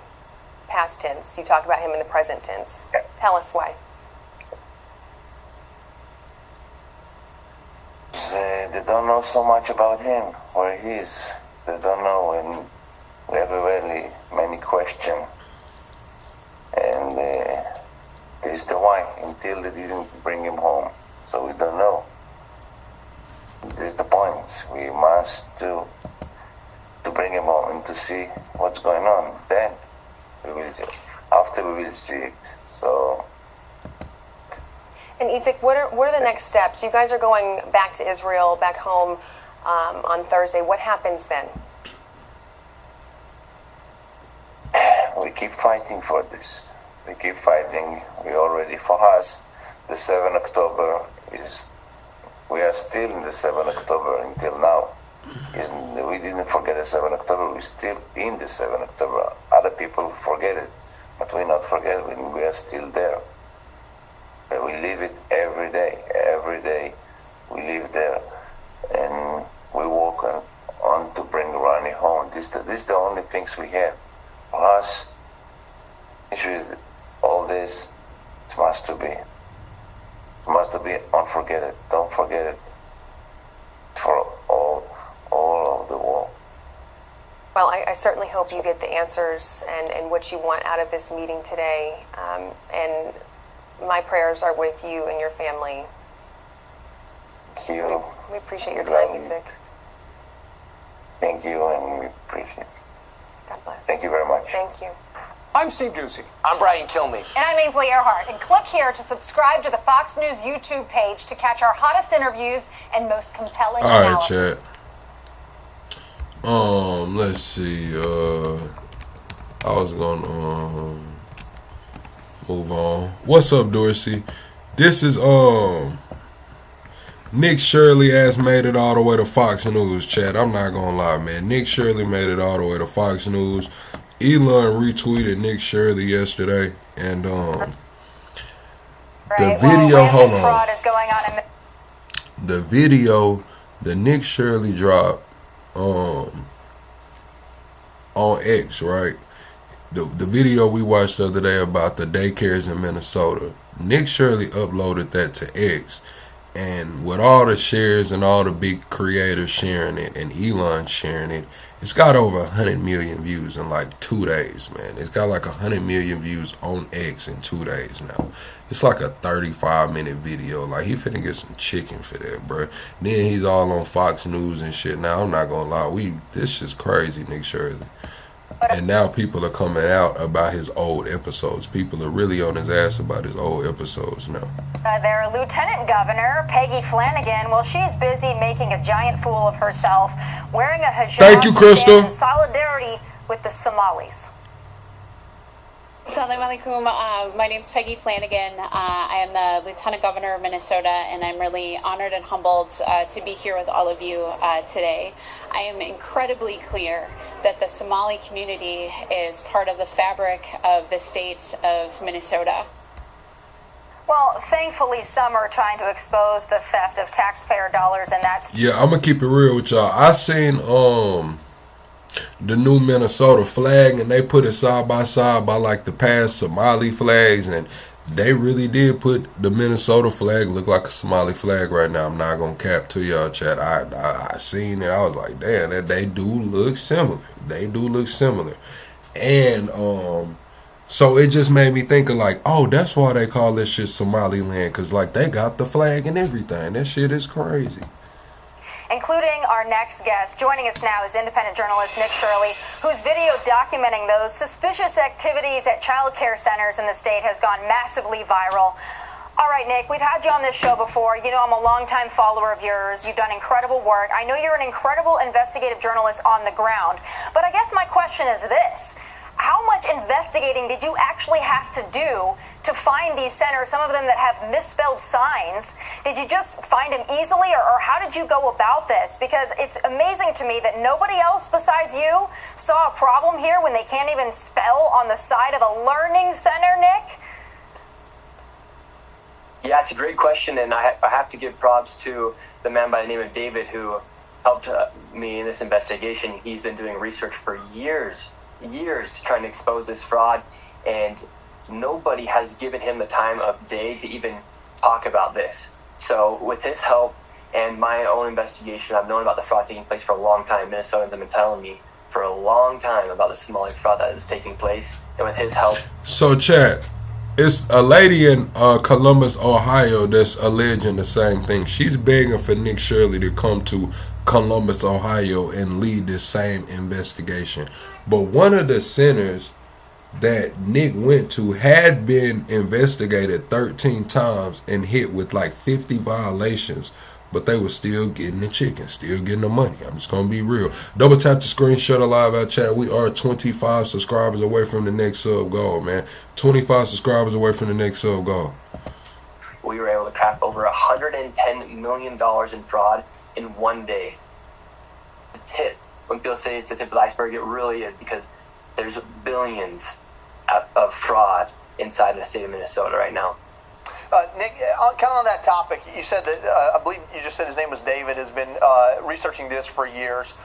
past tense. You talk about him in the present tense. Yeah. Tell us why. They don't know so much about him, where he is. They don't know, and we have really many questions. And this is the why, until they didn't bring him home. So we don't know. This is the point. We must to bring him home and to see what's going on. Then we will see. After we will see it. So. And Itzik, what are the next steps? You guys are going back to Israel, back home on Thursday. What happens then? keep fighting for this. We keep fighting. We already, for us, the 7 October is, we are still in the 7 October until now. We didn't forget the 7 October, we're still in the 7 October. Other people forget it, but we not forget it, we are still there. We live it every day. Every day we live there. And we work on to bring Ronnie home. This is the only things we have. For us, all this, it must to be. It must to be unforgettable. Don't forget it. For all of the world. Well, I certainly hope you get the answers and what you want out of this meeting today. And my prayers are with you and your family. Thank you. We appreciate your time, Music. Thank you, and we appreciate it. God bless. Thank you very much. Thank you. I'm Steve Ducey. I'm Brian Kilmeade. And I'm Ainsley Earhart. And click here to subscribe to the Fox News YouTube page to catch our hottest interviews and most compelling analysis. All right, chat. Let's see. I was gonna move on. What's up, Dorsey? This is Nick Shirley has made it all the way to Fox News, chat. I'm not gonna lie, man. Nick Shirley made it all the way to Fox News. Elon retweeted Nick Shirley yesterday, and the video. Hold on. The video that Nick Shirley dropped on X, right? The video we watched the other day about the daycares in Minnesota. Nick Shirley uploaded that to X, and with all the shares and all the big creators sharing it and Elon sharing it, it's got over 100 million views in like 2 days, man. It's got like 100 million views on X in 2 days now. It's like a 35-minute video. Like, he finna get some chicken for that, bro. Then he's all on Fox News and shit. Now, I'm not gonna lie. This is crazy, Nick Shirley. And now people are coming out about his old episodes. People are really on his ass about his old episodes now. Their Lieutenant Governor, Peggy Flanagan, well, she's busy making a giant fool of herself, wearing a hijab. Thank you, Crystal. In solidarity with the Somalis. Assalamu alaikum. My name's Peggy Flanagan. I am the Lieutenant Governor of Minnesota, and I'm really honored and humbled to be here with all of you today. I am incredibly clear that the Somali community is part of the fabric of the state of Minnesota. Well, thankfully, some are trying to expose the theft of taxpayer dollars, and that's... Yeah, I'm gonna keep it real with y'all. I seen the new Minnesota flag, and they put it side by side by like the past Somali flags, and they really did put the Minnesota flag look like a Somali flag right now. I'm not gonna cap to y'all, chat. I seen it. I was like, damn, they do look similar. They do look similar, and so it just made me think of like, oh, that's why they call this shit Somaliland, cause like they got the flag and everything. That shit is crazy. Including our next guest. Joining us now is independent journalist Nick Shirley, whose video documenting those suspicious activities at child care centers in the state has gone massively viral. All right, Nick, we've had you on this show before. You know, I'm a longtime follower of yours. You've done incredible work. I know you're an incredible investigative journalist on the ground. But I guess my question is this. How much investigating did you actually have to do to find these centers, some of them that have misspelled signs? Did you just find them easily, or how did you go about this? Because it's amazing to me that nobody else besides you saw a problem here when they can't even spell on the side of a learning center, Nick. Yeah, it's a great question, and I have to give props to the man by the name of David who helped me in this investigation. He's been doing research for years trying to expose this fraud, and nobody has given him the time of day to even talk about this. So with his help and my own investigation, I've known about the fraud taking place for a long time. Minnesotans have been telling me for a long time about the Somali fraud that is taking place, and with his help. So chat, it's a lady in Columbus, Ohio that's alleging the same thing. She's begging for Nick Shirley to come to Columbus, Ohio and lead this same investigation. But one of the centers that Nick went to had been investigated 13 times and hit with like 50 violations but they were still getting the chicken, still getting the money. I'm just going to be real. Double tap the screen, shut a live out chat. We are 25 subscribers away from the next sub goal, man. 25 subscribers away from the next sub goal. We were able to crack over $110 million in fraud in one day. The tip, when people say it's the tip of the iceberg, it really is, because there's billions of fraud inside the state of Minnesota right now. Nick, kind of on that topic, you said that, I believe you just said his name was David, has been researching this for years.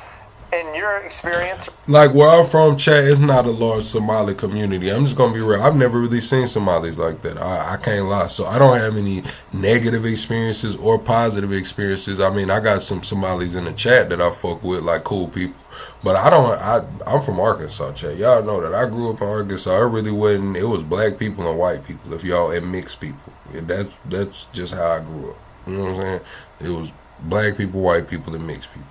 In your experience? Like where I'm from, Chad, it's not a large Somali community. I'm just going to be real. I've never really seen Somalis like that. I can't lie. So I don't have any negative experiences or positive experiences. I mean, I got some Somalis in the chat that I fuck with, like cool people. But I'm from Arkansas, Chad. Y'all know that. I grew up in Arkansas. It really wasn't, it was black people and white people, if y'all, and mixed people. And that's just how I grew up. You know what I'm saying? It was black people, white people, and mixed people.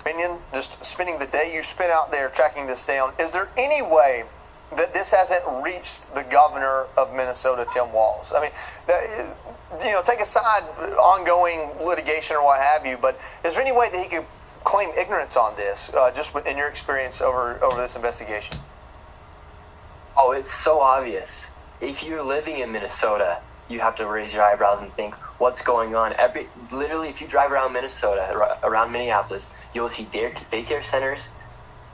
Opinion, just spending the day you spent out there tracking this down, is there any way that this hasn't reached the governor of Minnesota, Tim Walz? I mean, take aside ongoing litigation or what have you, but is there any way that he could claim ignorance on this, just in your experience over this investigation? Oh, it's so obvious. If you're living in Minnesota, you have to raise your eyebrows and think, what's going on? Literally, if you drive around Minnesota, around Minneapolis, you'll see daycare centers,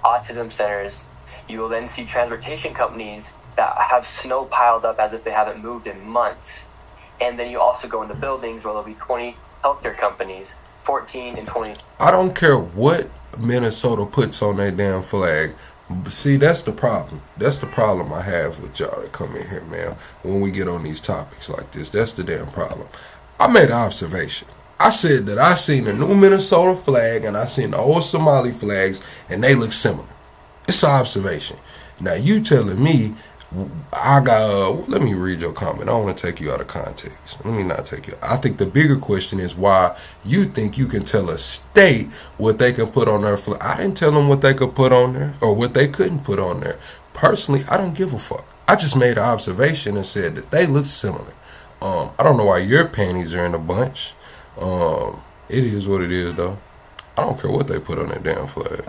autism centers. You will then see transportation companies that have snow piled up as if they haven't moved in months. And then you also go into buildings where there'll be 20 healthcare companies, 14 and 20. I don't care what Minnesota puts on their damn flag. See, that's the problem. That's the problem I have with y'all that come in here, man. When we get on these topics like this, that's the damn problem. I made an observation. I said that I seen the new Minnesota flag and I seen the old Somali flags, and they look similar. It's an observation. Now you telling me I got, let me read your comment. I don't want to take you out of context. Let me not take you. I think the bigger question is why you think you can tell a state what they can put on their flag. I didn't tell them what they could put on there or what they couldn't put on there. Personally, I don't give a fuck. I just made an observation and said that they look similar. I don't know why your panties are in a bunch. It is what it is, though. I don't care what they put on that damn flag.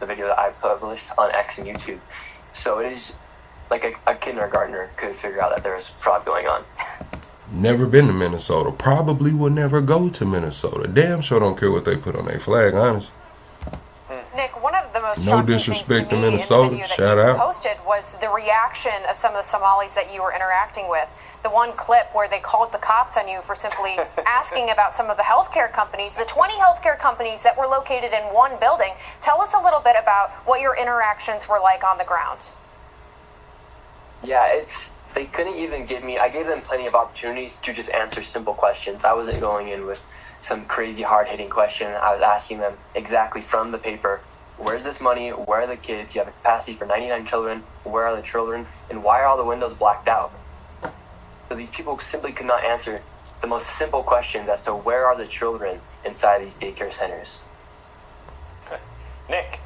The video that I published on X and YouTube. So it is like a kindergartner could figure out that there's fraud going on. Never been to Minnesota. Probably will never go to Minnesota. Damn sure don't care what they put on their flag, honestly. Nick, one of the most no disrespect to Minnesota. Shout out. Posted was the reaction of some of the Somalis that you were interacting with. The one clip where they called the cops on you for simply asking about some of the healthcare companies, the 20 healthcare companies that were located in one building. Tell us a little bit about what your interactions were like on the ground. Yeah, they couldn't even give me, I gave them plenty of opportunities to just answer simple questions. I wasn't going in with some crazy hard-hitting question. I was asking them exactly from the paper, where's this money, where are the kids, you have a capacity for 99 children, where are the children, and why are all the windows blacked out? So these people simply could not answer the most simple questions as to where are the children inside these daycare centers. Okay. Nick,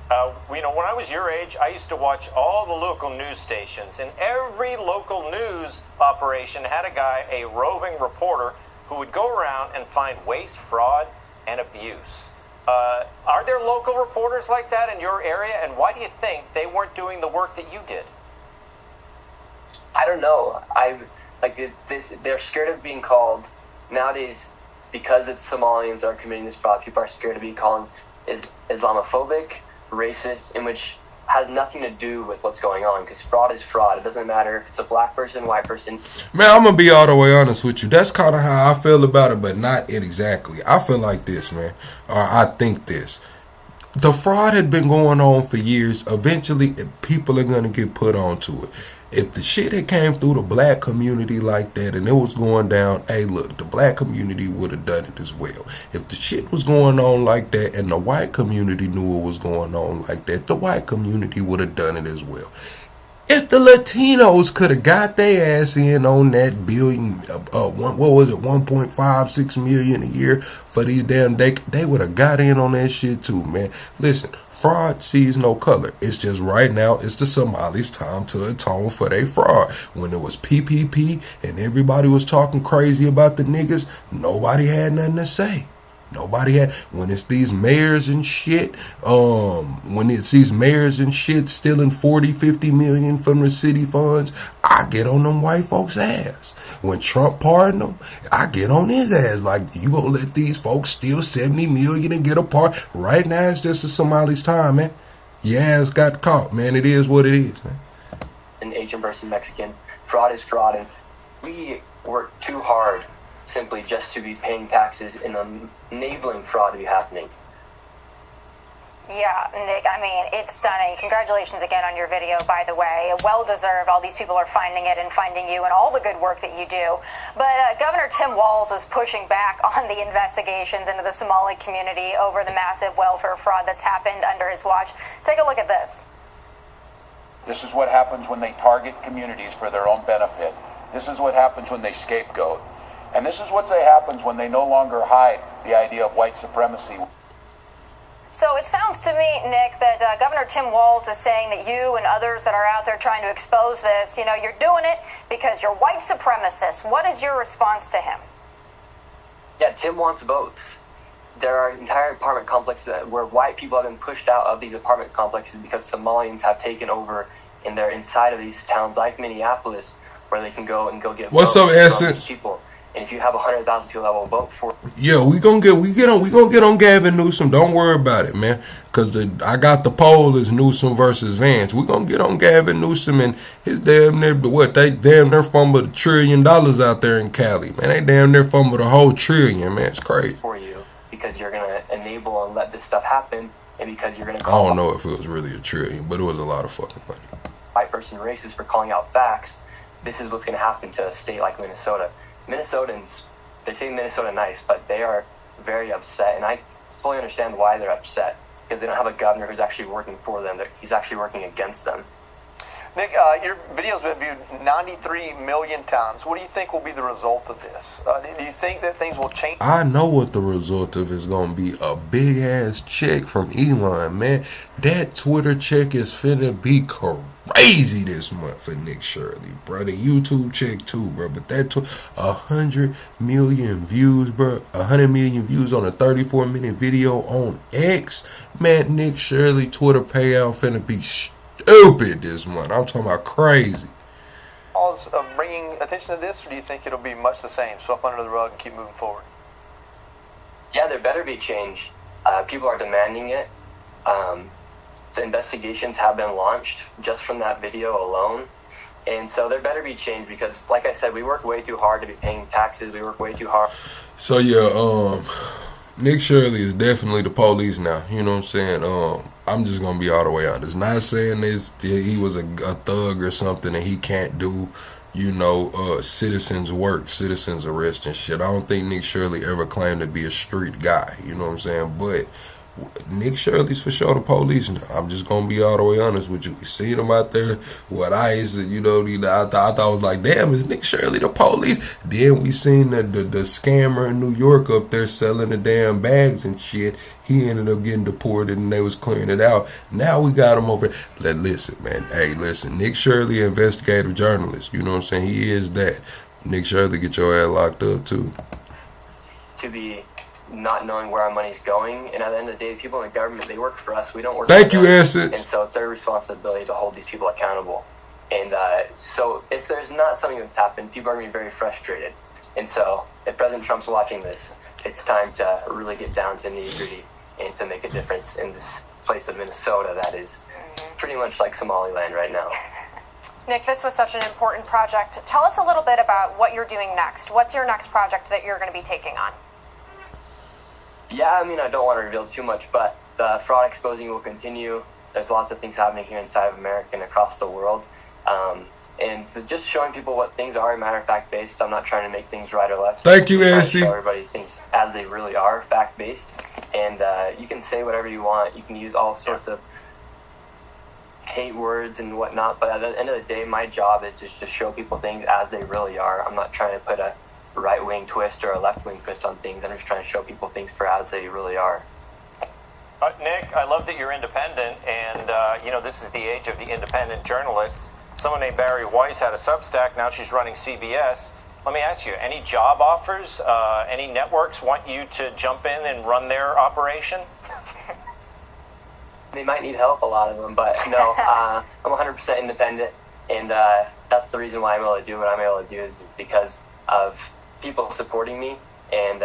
when I was your age, I used to watch all the local news stations, and every local news operation had a guy, a roving reporter, who would go around and find waste, fraud, and abuse. Are there local reporters like that in your area, and why do you think they weren't doing the work that you did? I don't know. They're scared of being called nowadays because it's Somalians that are committing this fraud. People are scared of being called Islamophobic, racist, in which has nothing to do with what's going on, because fraud is fraud. It doesn't matter if it's a black person, white person. Man, I'm gonna be all the way honest with you. That's kind of how I feel about it, but not it exactly. I feel like this, man, or I think this. The fraud had been going on for years. Eventually, people are gonna get put onto it. If the shit had came through the black community like that and it was going down, hey, look, the black community would have done it as well. If the shit was going on like that and the white community knew it was going on like that, the white community would have done it as well. If the Latinos could have got their ass in on that billion, what was it, 1.56 million a year for these damn they would have got in on that shit too, man. Listen, fraud sees no color. It's just right now, it's the Somalis' time to atone for their fraud. When it was PPP and everybody was talking crazy about the niggas, nobody had nothing to say. Nobody had. When it's these mayors and shit, stealing 40-50 million from the city funds, I get on them white folks' ass. When Trump pardoned them, I get on his ass. Like, you gonna let these folks steal 70 million and get a part? Right now, it's just the Somalis' time, man. Your ass got caught, man. It is what it is, man. An Asian versus Mexican. Fraud is fraud, and we work too hard simply just to be paying taxes and enabling fraud to be happening. Yeah, Nick, I mean, it's stunning. Congratulations again on your video, by the way. Well-deserved. All these people are finding it and finding you and all the good work that you do. But Governor Tim Walz is pushing back on the investigations into the Somali community over the massive welfare fraud that's happened under his watch. Take a look at this. This is what happens when they target communities for their own benefit. This is what happens when they scapegoat. And this is what happens when they no longer hide the idea of white supremacy. So it sounds to me, Nick, that Governor Tim Walz is saying that you and others that are out there trying to expose this, you're doing it because you're white supremacists. What is your response to him? Yeah, Tim wants votes. There are entire apartment complexes where white people have been pushed out of these apartment complexes because Somalians have taken over and they're inside of these towns like Minneapolis where they can go get What's votes up, Essence? People. And if you have 100,000 people that will vote for, yeah, we gonna get on Gavin Newsom. Don't worry about it, man. Cause I got the poll is Newsom versus Vance. We gonna get on Gavin Newsom and his damn near they damn near fumbled $1 trillion out there in Cali, man. They damn near fumbled a whole trillion, man. It's crazy. For you, because you're gonna enable and let this stuff happen, and because you're gonna. I don't know if it was really $1 trillion, but it was a lot of fucking money. White person racist for calling out facts. This is what's gonna happen to a state like Minnesota. Minnesotans, they say Minnesota nice, but they are very upset, and I fully understand why they're upset, because they don't have a governor who's actually working for them. He's actually working against them. Nick, your video's been viewed 93 million times. What do you think will be the result of this? Do you think that things will change? I know what the result of is going to be. A big-ass check from Elon, man. That Twitter check is finna be crazy this month for Nick Shirley, bro. The YouTube check too, bro. But that 100 million views, bro. 100 million views on a 34-minute video on X. Man, Nick Shirley Twitter payout finna be stupid this month. I'm talking about crazy. Of bringing attention to this, or do you think it'll be much the same? Sweep under the rug and keep moving forward? Yeah, there better be change. People are demanding it. The investigations have been launched just from that video alone. And so there better be change because, like I said, we work way too hard to be paying taxes. We work way too hard. So, yeah, Nick Shirley is definitely the police now. You know what I'm saying? I'm just going to be all the way honest. Not saying he was a thug or something and he can't do, citizens work, citizens arrest and shit. I don't think Nick Shirley ever claimed to be a street guy. You know what I'm saying? But Nick Shirley's for sure the police now. I'm just gonna be all the way honest with you. We seen him out there with ice, and I thought I was like, damn, is Nick Shirley the police? Then we seen the scammer in New York up there selling the damn bags and shit. He ended up getting deported, and they was clearing it out. Now we got him over. Listen, man. Hey, listen. Nick Shirley, investigative journalist. You know what I'm saying? He is that. Nick Shirley, get your ass locked up too. To be not knowing where our money's going, and at the end of the day, people in the government, they work for us. We don't work. Thank for you, them. Essence. And so it's their responsibility to hold these people accountable. And so if there's not something that's happened, people are going to be very frustrated. And so if President Trump's watching this, it's time to really get down to nitty-gritty and to make a difference in this place of Minnesota that is pretty much like Somaliland right now. Nick, this was such an important project. Tell us a little bit about what you're doing next. What's your next project that you're going to be taking on? Yeah, I mean, I don't want to reveal too much, but the fraud exposing will continue. There's lots of things happening here inside of America and across the world. And so just showing people what things are, matter of fact based. I'm not trying to make things right or left. Thank you, Nancy. Show everybody things as they really are, fact based. And you can say whatever you want. You can use all sorts of hate words and whatnot, but at the end of the day, my job is just to show people things as they really are. I'm not trying to put a right-wing twist or a left-wing twist on things. I'm just trying to show people things for as they really are. Nick, I love that you're independent, and this is the age of the independent journalists. Someone named Barry Weiss had a Substack. Now she's running CBS. Let me ask you, any job offers? Any networks want you to jump in and run their operation? They might need help, a lot of them, but no, I'm 100% independent, and that's the reason why I'm able to do what I'm able to do is because of people supporting me and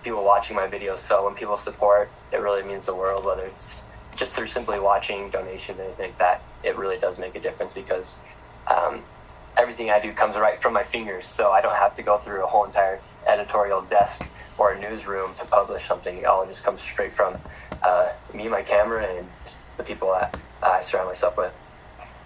people watching my videos. So when people support, it really means the world, whether it's just through simply watching, donations, anything like that. It really does make a difference because everything I do comes right from my fingers, so I don't have to go through a whole entire editorial desk or a newsroom to publish something. It all just comes straight from me, my camera, and the people that I surround myself with.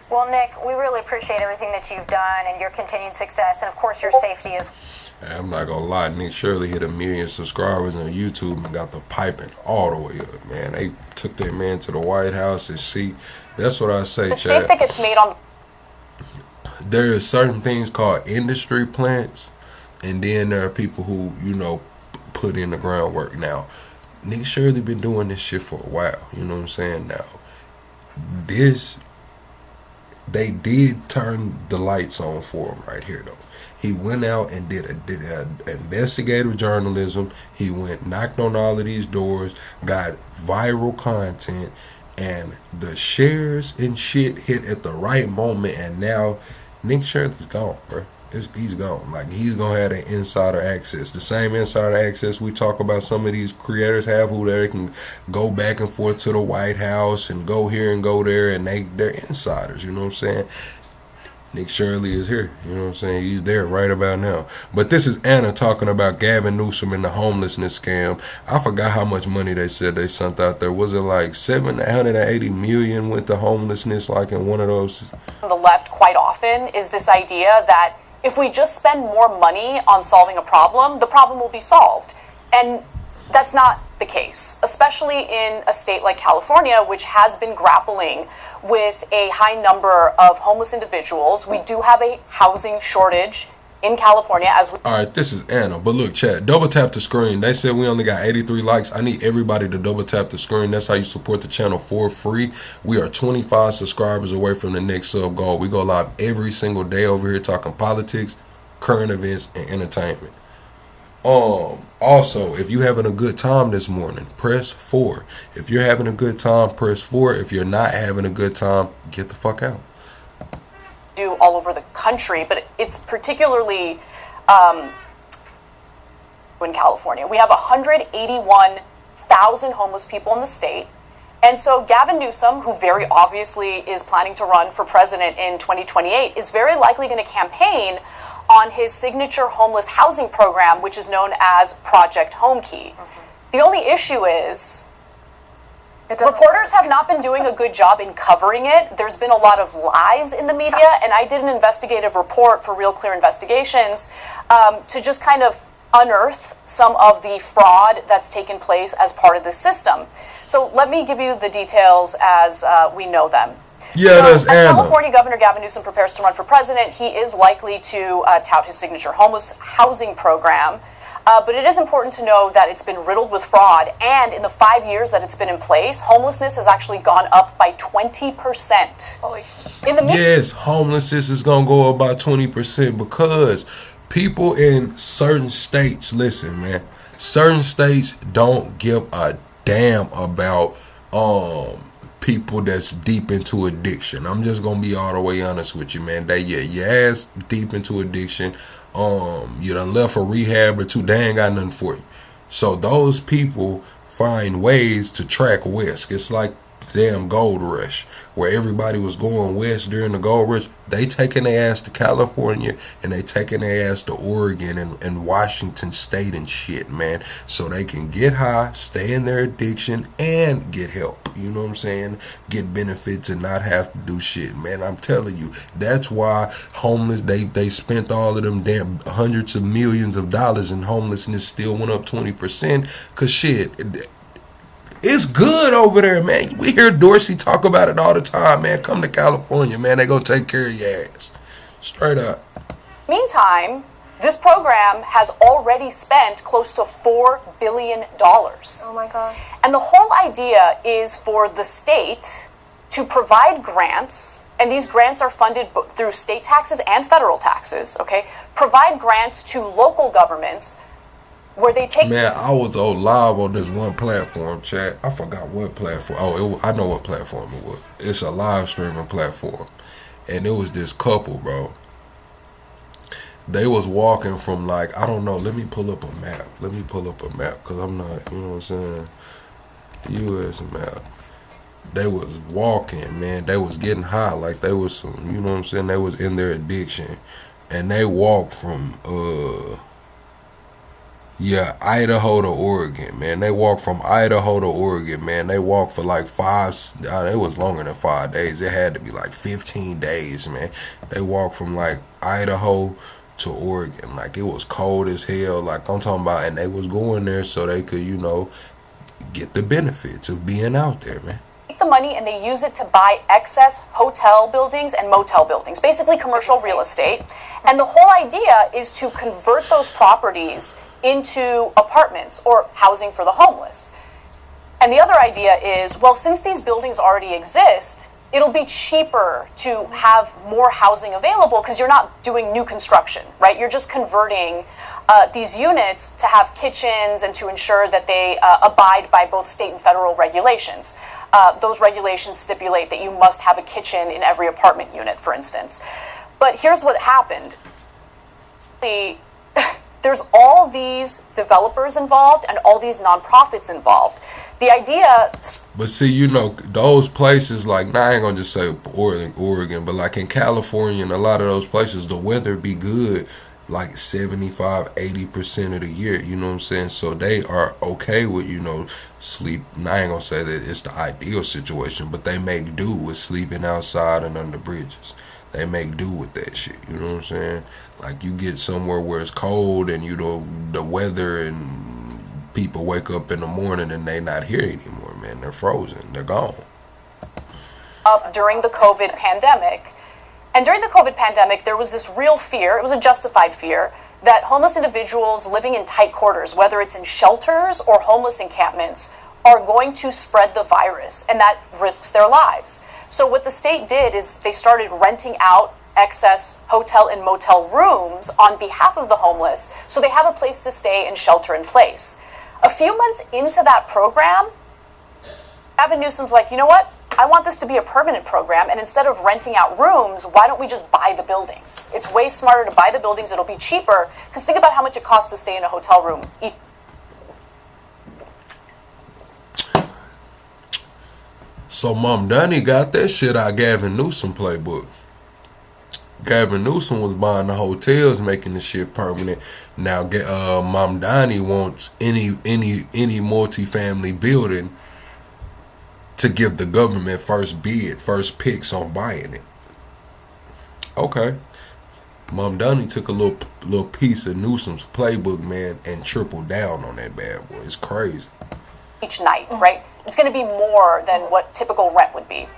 Well, Nick, we really appreciate everything that you've done and your continued success, and of course your safety as well. I'm not gonna lie, Nick Shirley hit 1 million subscribers on YouTube and got the piping all the way up, man. They took that man to the White House and see. That's what I say, The Chad. stink that gets made on. There are certain things called industry plants, and then there are people who, put in the groundwork. Now, Nick Shirley been doing this shit for a while, you know what I'm saying? Now, they did turn the lights on for him right here, though. He went out and did investigative journalism. He knocked on all of these doors, got viral content, and the shares and shit hit at the right moment, and now Nick Shirley's gone, bro. He's gone. Like, he's gonna have the insider access, the same insider access we talk about some of these creators have, who they can go back and forth to the White House and go here and go there, and they're insiders, you know what I'm saying? Nick Shirley is here, you know what I'm saying? He's there right about now. But this is Anna talking about Gavin Newsom and the homelessness scam. I forgot how much money they said they sent out there. Was it like $780 million went to homelessness, like in one of those? The left quite often is this idea that if we just spend more money on solving a problem, the problem will be solved. And that's not the case, especially in a state like California, which has been grappling with a high number of homeless individuals. We do have a housing shortage in California. Alright, this is Anna. But look, chat, double tap the screen. They said we only got 83 likes. I need everybody to double tap the screen. That's how you support the channel for free. We are 25 subscribers away from the next sub goal. We go live every single day over here talking politics, current events, and entertainment. Also, if you're having a good time this morning, press 4. If you're having a good time, press 4. If you're not having a good time, get the fuck out. Do all over the country, but it's particularly in California. We have 181,000 homeless people in the state. And so Gavin Newsom, who very obviously is planning to run for president in 2028, is very likely going to campaign on his signature homeless housing program, which is known as Project Home Key. The only issue is reporters have not been doing a good job in covering it. There's been a lot of lies in the media, and I did an investigative report for Real Clear Investigations to just kind of unearth some of the fraud that's taken place as part of this system. So let me give you the details as we know them. Yeah, that's as Anna. California Governor Gavin Newsom prepares to run for president, he is likely to tout his signature homeless housing program. But it is important to know that it's been riddled with fraud, and in the 5 years that it's been in place, homelessness has actually gone up by 20%. Yes, homelessness is going to go up by 20% because people in certain states, listen, man, certain states don't give a damn about people that's deep into addiction. I'm just gonna be all the way honest with you, man. Your ass deep into addiction. You done left for rehab or two. They ain't got nothing for you. So those people find ways to track west. It's like the damn gold rush, where everybody was going west during the gold rush. They taking their ass to California, and they taking their ass to Oregon and Washington State and shit, man, so they can get high, stay in their addiction, and get help. You know what I'm saying? Get benefits and not have to do shit, man. I'm telling you, that's why homeless, they spent all of them damn hundreds of millions of dollars, and homelessness still went up 20%. Cause shit, It's good over there, man. We hear Dorsey talk about it all the time, man. Come to California, man. They gonna take care of your ass. Straight up. Meantime, this program has already spent close to $4 billion. Oh my gosh. And the whole idea is for the state to provide grants, and these grants are funded through state taxes and federal taxes, okay? Provide grants to local governments where they take... Man, I was on live on this one platform, chat. I forgot what platform. Oh, I know what platform it was. It's a live streaming platform. And it was this couple, bro. They was walking from, like, I don't know. Let me pull up a map. Because I'm not, you know what I'm saying? U.S. map. They was walking, man. They was getting high. Like, they was some, you know what I'm saying? They was in their addiction. And they walked from, Idaho to Oregon, man. They walked from Idaho to Oregon, man. They walked for like it was longer than 5 days. It had to be like 15 days, man. They walked from like Idaho to Oregon. Like, it was cold as hell. Like, I'm talking about, and they was going there so they could, you know, get the benefits of being out there, man. Take the money and they use it to buy excess hotel buildings and motel buildings, basically commercial real estate. And the whole idea is to convert those properties into apartments or housing for the homeless. And the other idea is, well, since these buildings already exist, it'll be cheaper to have more housing available because you're not doing new construction, right? You're just converting these units to have kitchens and to ensure that they abide by both state and federal regulations. Those regulations stipulate that you must have a kitchen in every apartment unit, for instance. But here's what happened. There's all these developers involved and all these nonprofits involved. The idea... But see, you know, those places, like, now I ain't gonna just say Oregon, but like in California and a lot of those places, the weather be good like 75-80% of the year, you know what I'm saying? So they are okay with, you know, sleep. And I ain't gonna say that it's the ideal situation, but they make do with sleeping outside and under bridges. They make do with that shit, you know what I'm saying? Like, you get somewhere where it's cold and, you know, the weather, and people wake up in the morning and they not here anymore, man. They're frozen. They're gone. Up during the COVID pandemic. And during the COVID pandemic, there was this real fear, it was a justified fear, that homeless individuals living in tight quarters, whether it's in shelters or homeless encampments, are going to spread the virus, and that risks their lives. So what the state did is they started renting out excess hotel and motel rooms on behalf of the homeless, so they have a place to stay and shelter in place. A few months into that program, Gavin Newsom's like, you know what? I want this to be a permanent program, and instead of renting out rooms, why don't we just buy the buildings? It's way smarter to buy the buildings. It'll be cheaper, because think about how much it costs to stay in a hotel room. So Mamdani got that shit out Gavin Newsom playbook. Gavin Newsom was buying the hotels, making the shit permanent. Now Mamdani wants any multifamily building to give the government first bid, first picks on buying it. Okay. Mamdani took a little piece of Newsom's playbook, man, and tripled down on that bad boy. It's crazy. Each night, right? It's going to be more than what typical rent would be.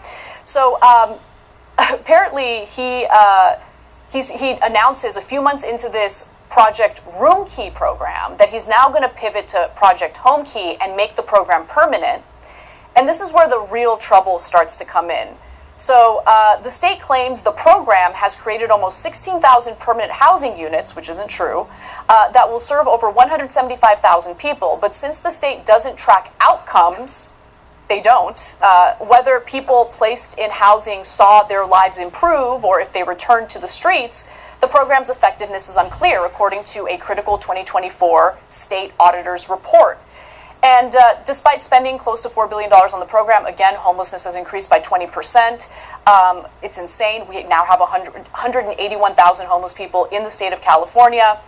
So apparently he announces a few months into this Project Room Key program that he's now going to pivot to Project Home Key and make the program permanent. And this is where the real trouble starts to come in. So the state claims the program has created almost 16,000 permanent housing units, which isn't true, that will serve over 175,000 people. But since the state doesn't track outcomes, they don't, whether people placed in housing saw their lives improve or if they returned to the streets, the program's effectiveness is unclear, according to a critical 2024 state auditor's report. And despite spending close to $4 billion on the program, again, homelessness has increased by 20%. It's insane. We now have 181,000 homeless people in the state of California.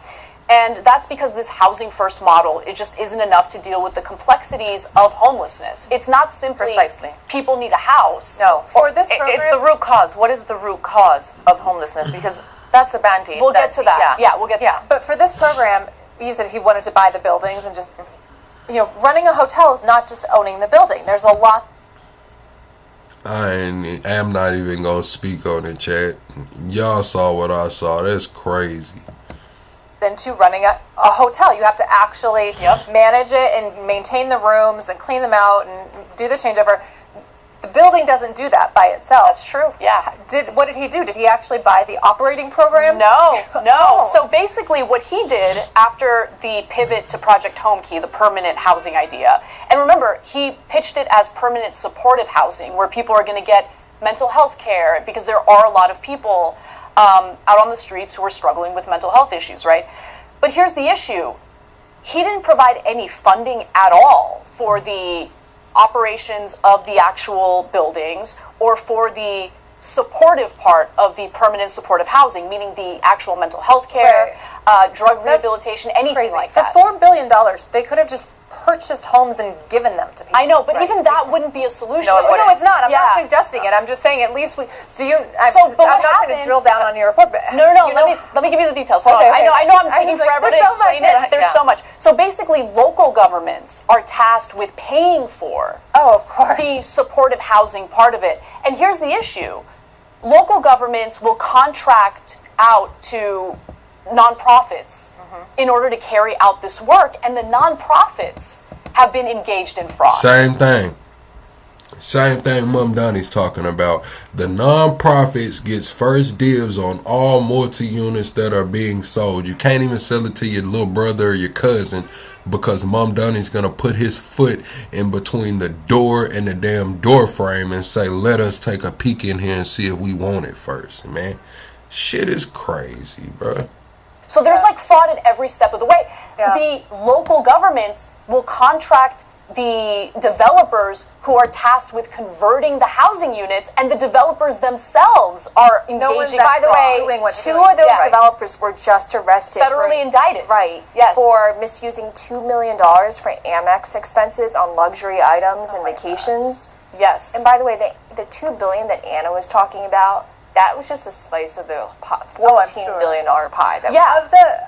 And that's because this housing first model, it just isn't enough to deal with the complexities of homelessness. It's not simply people need a house. No, for this program, it's the root cause. What is the root cause of homelessness? Because that's a Band-Aid. We'll get to that. Yeah, we'll get to that. But for this program, you said he wanted to buy the buildings and just... running a hotel is not just owning the building. There's a lot. I'm not even gonna speak on it, chat. Y'all saw what I saw. That's crazy. Into running a hotel, you have to actually manage it and maintain the rooms and clean them out and do the changeover. The building doesn't do that by itself. That's true. Yeah. What did he do? Did he actually buy the operating program? No. So basically, what he did after the pivot to Project Homekey, the permanent housing idea, and remember, he pitched it as permanent supportive housing, where people are going to get mental health care because there are a lot of people out on the streets who are struggling with mental health issues, right? But here's the issue. He didn't provide any funding at all for the operations of the actual buildings or for the supportive part of the permanent supportive housing, meaning the actual mental health care, drug rehabilitation, anything like that. For $4 billion, they could have just purchased homes and given them to people. I know, but even that wouldn't be a solution. No, it's not. I'm not suggesting it. I'm just saying at least I'm not trying to drill down on your report. But No. Let me give you the details. Hold on. I know I'm taking forever to explain it. There's so much. So basically, local governments are tasked with paying for the supportive housing part of it. And here's the issue. Local governments will contract out to nonprofits in order to carry out this work, and the nonprofits have been engaged in fraud. Same thing Mamdani's talking about. The nonprofits gets first dibs on all multi-units that are being sold. You can't even sell it to your little brother or your cousin because Mamdani's going to put his foot in between the door and the damn door frame and say, let us take a peek in here and see if we want it first. Man, shit is crazy, bro. So there's fraud at every step of the way. The local governments will contract the developers who are tasked with converting the housing units, and the developers themselves are engaging. By the way, two of those developers were just arrested. Federally indicted. Right. Yes. For misusing $2 million for Amex expenses on luxury items and vacations. Yes. And by the way, the $2 billion that Anna was talking about, that was just a slice of the $14 billion pie.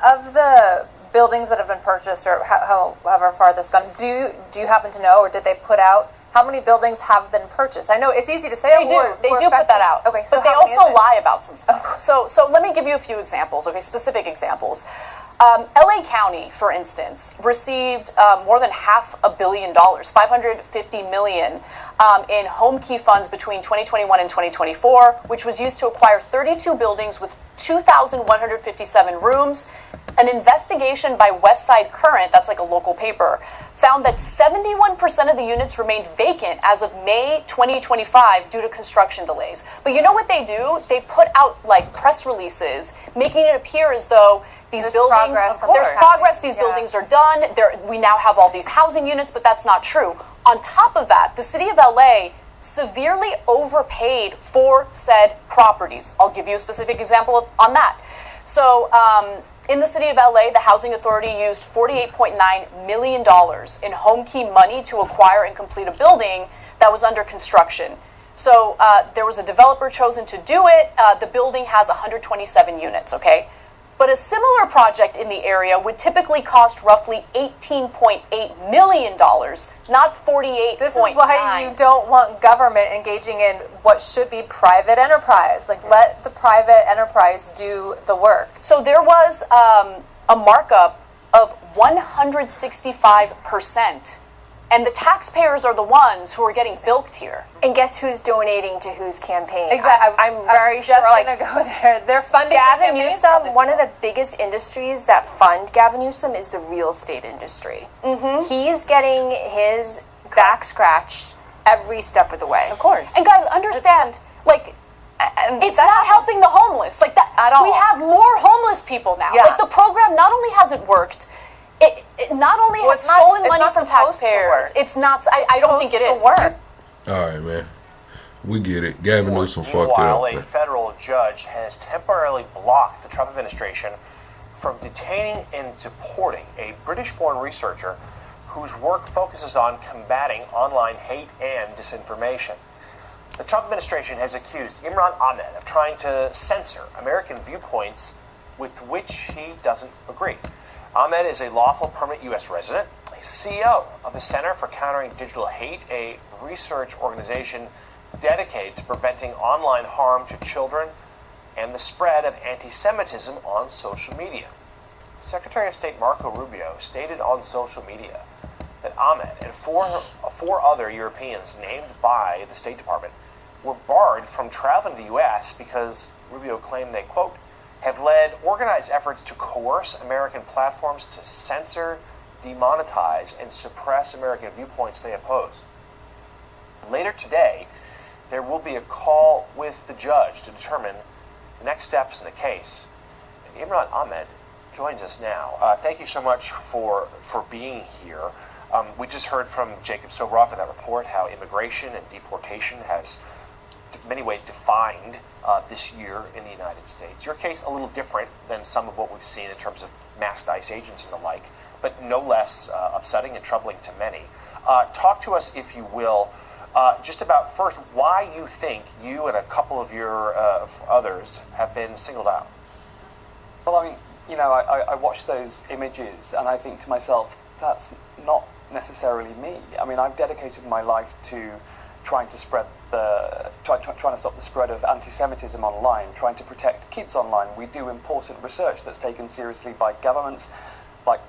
Of the buildings that have been purchased, or however far this gone, do you happen to know, or did they put out how many buildings have been purchased? I know it's easy to say. They do put that out. Okay, but they also lie about some stuff. So let me give you a few examples. Okay, specific examples. LA County, for instance, received more than $500 million, $550 million in Homekey funds between 2021 and 2024, which was used to acquire 32 buildings with 2,157 rooms. An investigation by Westside Current, that's like a local paper, found that 71% of the units remained vacant as of May 2025 due to construction delays. But you know what they do? They put out press releases, making it appear as though these buildings, there's progress, these buildings are done, we now have all these housing units, but that's not true. On top of that, the city of LA severely overpaid for said properties. I'll give you a specific example on that. So, in the city of LA, the Housing Authority used $48.9 million in Homekey money to acquire and complete a building that was under construction. So there was a developer chosen to do it. The building has 127 units, okay? But a similar project in the area would typically cost roughly $18.8 million, not $48.9. This is why you don't want government engaging in what should be private enterprise. Let the private enterprise do the work. So there was a markup of 165%. And the taxpayers are the ones who are getting bilked here. And guess who's donating to whose campaign? Exactly. I'm very sure. I'm just going to go there. They're funding Gavin Newsom. One of the biggest industries that fund Gavin Newsom is the real estate industry. Mm-hmm. He's getting his back scratched every step of the way. Of course. And guys, understand, it's not helping the homeless. That at all. We have more homeless people now. Yeah. The program not only hasn't worked, it not only has stolen money from taxpayers. It's not. I don't think it is. All right, man. We get it. Gavin Newsom fucked it up. Meanwhile, a federal judge has temporarily blocked the Trump administration from detaining and deporting a British-born researcher whose work focuses on combating online hate and disinformation. The Trump administration has accused Imran Ahmed of trying to censor American viewpoints with which he doesn't agree. Ahmed is a lawful permanent U.S. resident, a Alex, CEO of the Center for Countering Digital Hate, a research organization dedicated to preventing online harm to children and the spread of anti-Semitism on social media. Secretary of State Marco Rubio stated on social media that Ahmed and four other Europeans named by the State Department were barred from traveling to the U.S. because Rubio claimed they, quote, have led organized efforts to coerce American platforms to censor, demonetize, and suppress American viewpoints they oppose. Later today, there will be a call with the judge to determine the next steps in the case. And Imran Ahmed joins us now. Thank you so much for being here. We just heard from Jacob Sobroff in that report how immigration and deportation has in many ways defined this year in the United States. Your case a little different than some of what we've seen in terms of masked ICE agents and the like, but no less upsetting and troubling to many. Talk to us, if you will, just about first why you think you and a couple of your others have been singled out. Well, I mean, you know, I watch those images and I think to myself, that's not necessarily me. I mean, I've dedicated my life to trying to spread trying to stop the spread of anti-Semitism online, trying to protect kids online. We do important research that's taken seriously by governments, like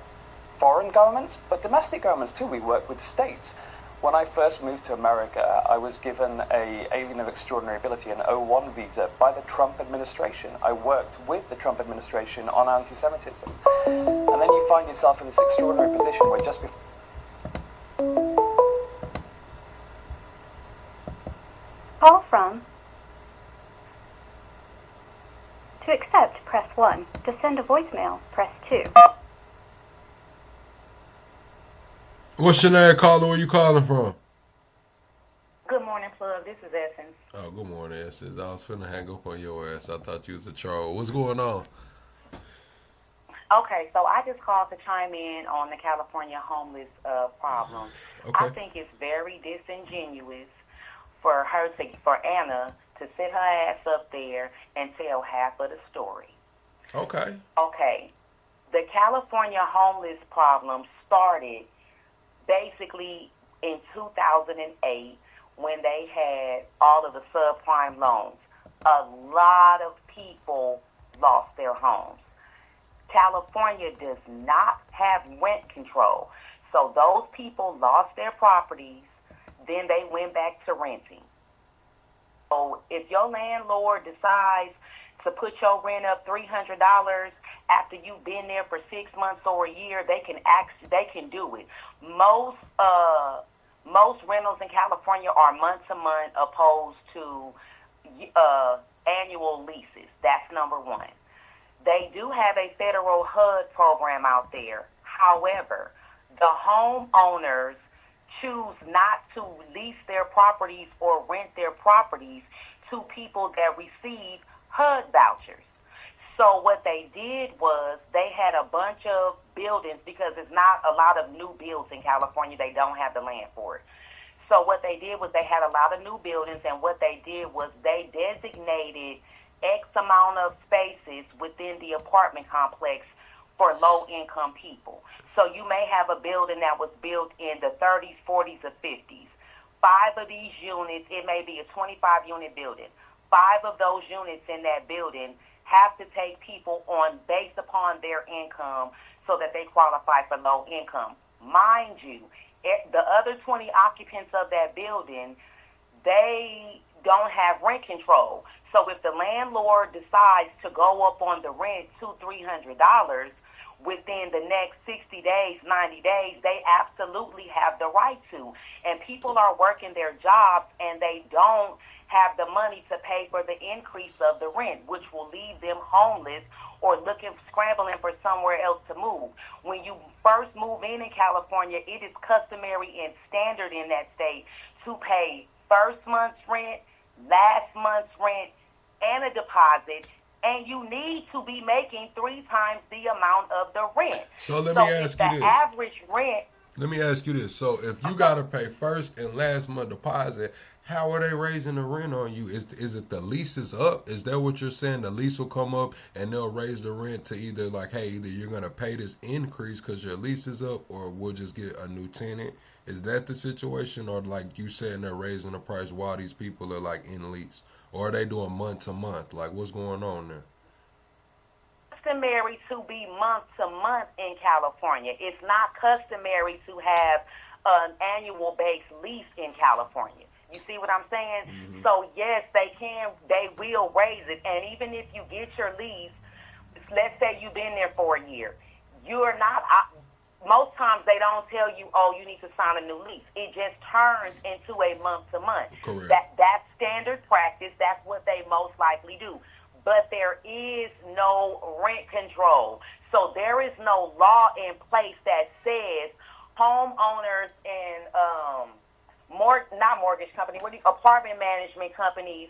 foreign governments, but domestic governments too. We work with states. When I first moved to America, I was given a Alien of Extraordinary Ability, an O1 visa, by the Trump administration. I worked with the Trump administration on anti-Semitism. And then you find yourself in this extraordinary position where just before... Call from. To accept, press 1. To send a voicemail, press 2. What's your name, caller? Where you calling from? Good morning, Plug. This is Essence. Oh, good morning, Essence. I was finna hang up on your ass. I thought you was a troll. What's going on? Okay, so I just called to chime in on the California homeless problem. Okay. I think it's very disingenuous for Anna to sit her ass up there and tell half of the story. Okay. Okay. The California homeless problem started basically in 2008 when they had all of the subprime loans. A lot of people lost their homes. California does not have rent control. So those people lost their properties, then they went back to renting. So if your landlord decides to put your rent up $300 after you've been there for 6 months or a year, they can do it. Most rentals in California are month to month opposed to annual leases. That's number one. They do have a federal HUD program out there. However, the homeowners choose not to lease their properties or rent their properties to people that receive HUD vouchers. So what they did was they had a bunch of buildings, because it's not a lot of new builds in California. They don't have the land for it. So what they did was they had a lot of new buildings, and what they did was they designated X amount of spaces within the apartment complex for low-income people. So you may have a building that was built in the 30s, 40s, or 50s. 5 of these units, it may be a 25-unit building. 5 of those units in that building have to take people on based upon their income so that they qualify for low income. Mind you, the other 20 occupants of that building, they don't have rent control. So if the landlord decides to go up on the rent $200-300 within the next 60 days, 90 days, they absolutely have the right to. And people are working their jobs and they don't have the money to pay for the increase of the rent, which will leave them homeless or scrambling for somewhere else to move. When you first move in California, it is customary and standard in that state to pay first month's rent, last month's rent, and a deposit, and you need to be making 3 times the amount of the rent. So let me ask you this. The average rent, Let me ask you this. So if you got to pay first and last month deposit, how are they raising the rent on you? Is it the lease is up? Is that what you're saying? The lease will come up and they'll raise the rent to either like, hey, either you're going to pay this increase because your lease is up or we'll just get a new tenant. Is that the situation? Or like you saying they're raising the price while these people are like in lease? Or are they doing month to month? Like what's going on there? Customary to be month to month in California. It's not customary to have an annual based lease in California. You see what I'm saying? Mm-hmm. So yes, they will raise it. And even if you get your lease, let's say you've been there for a year, you're not, most times they don't tell you, oh, you need to sign a new lease. It just turns into a month to month. That's standard practice. That's what they most likely do. But there is no rent control. So there is no law in place that says homeowners and not mortgage company, apartment management companies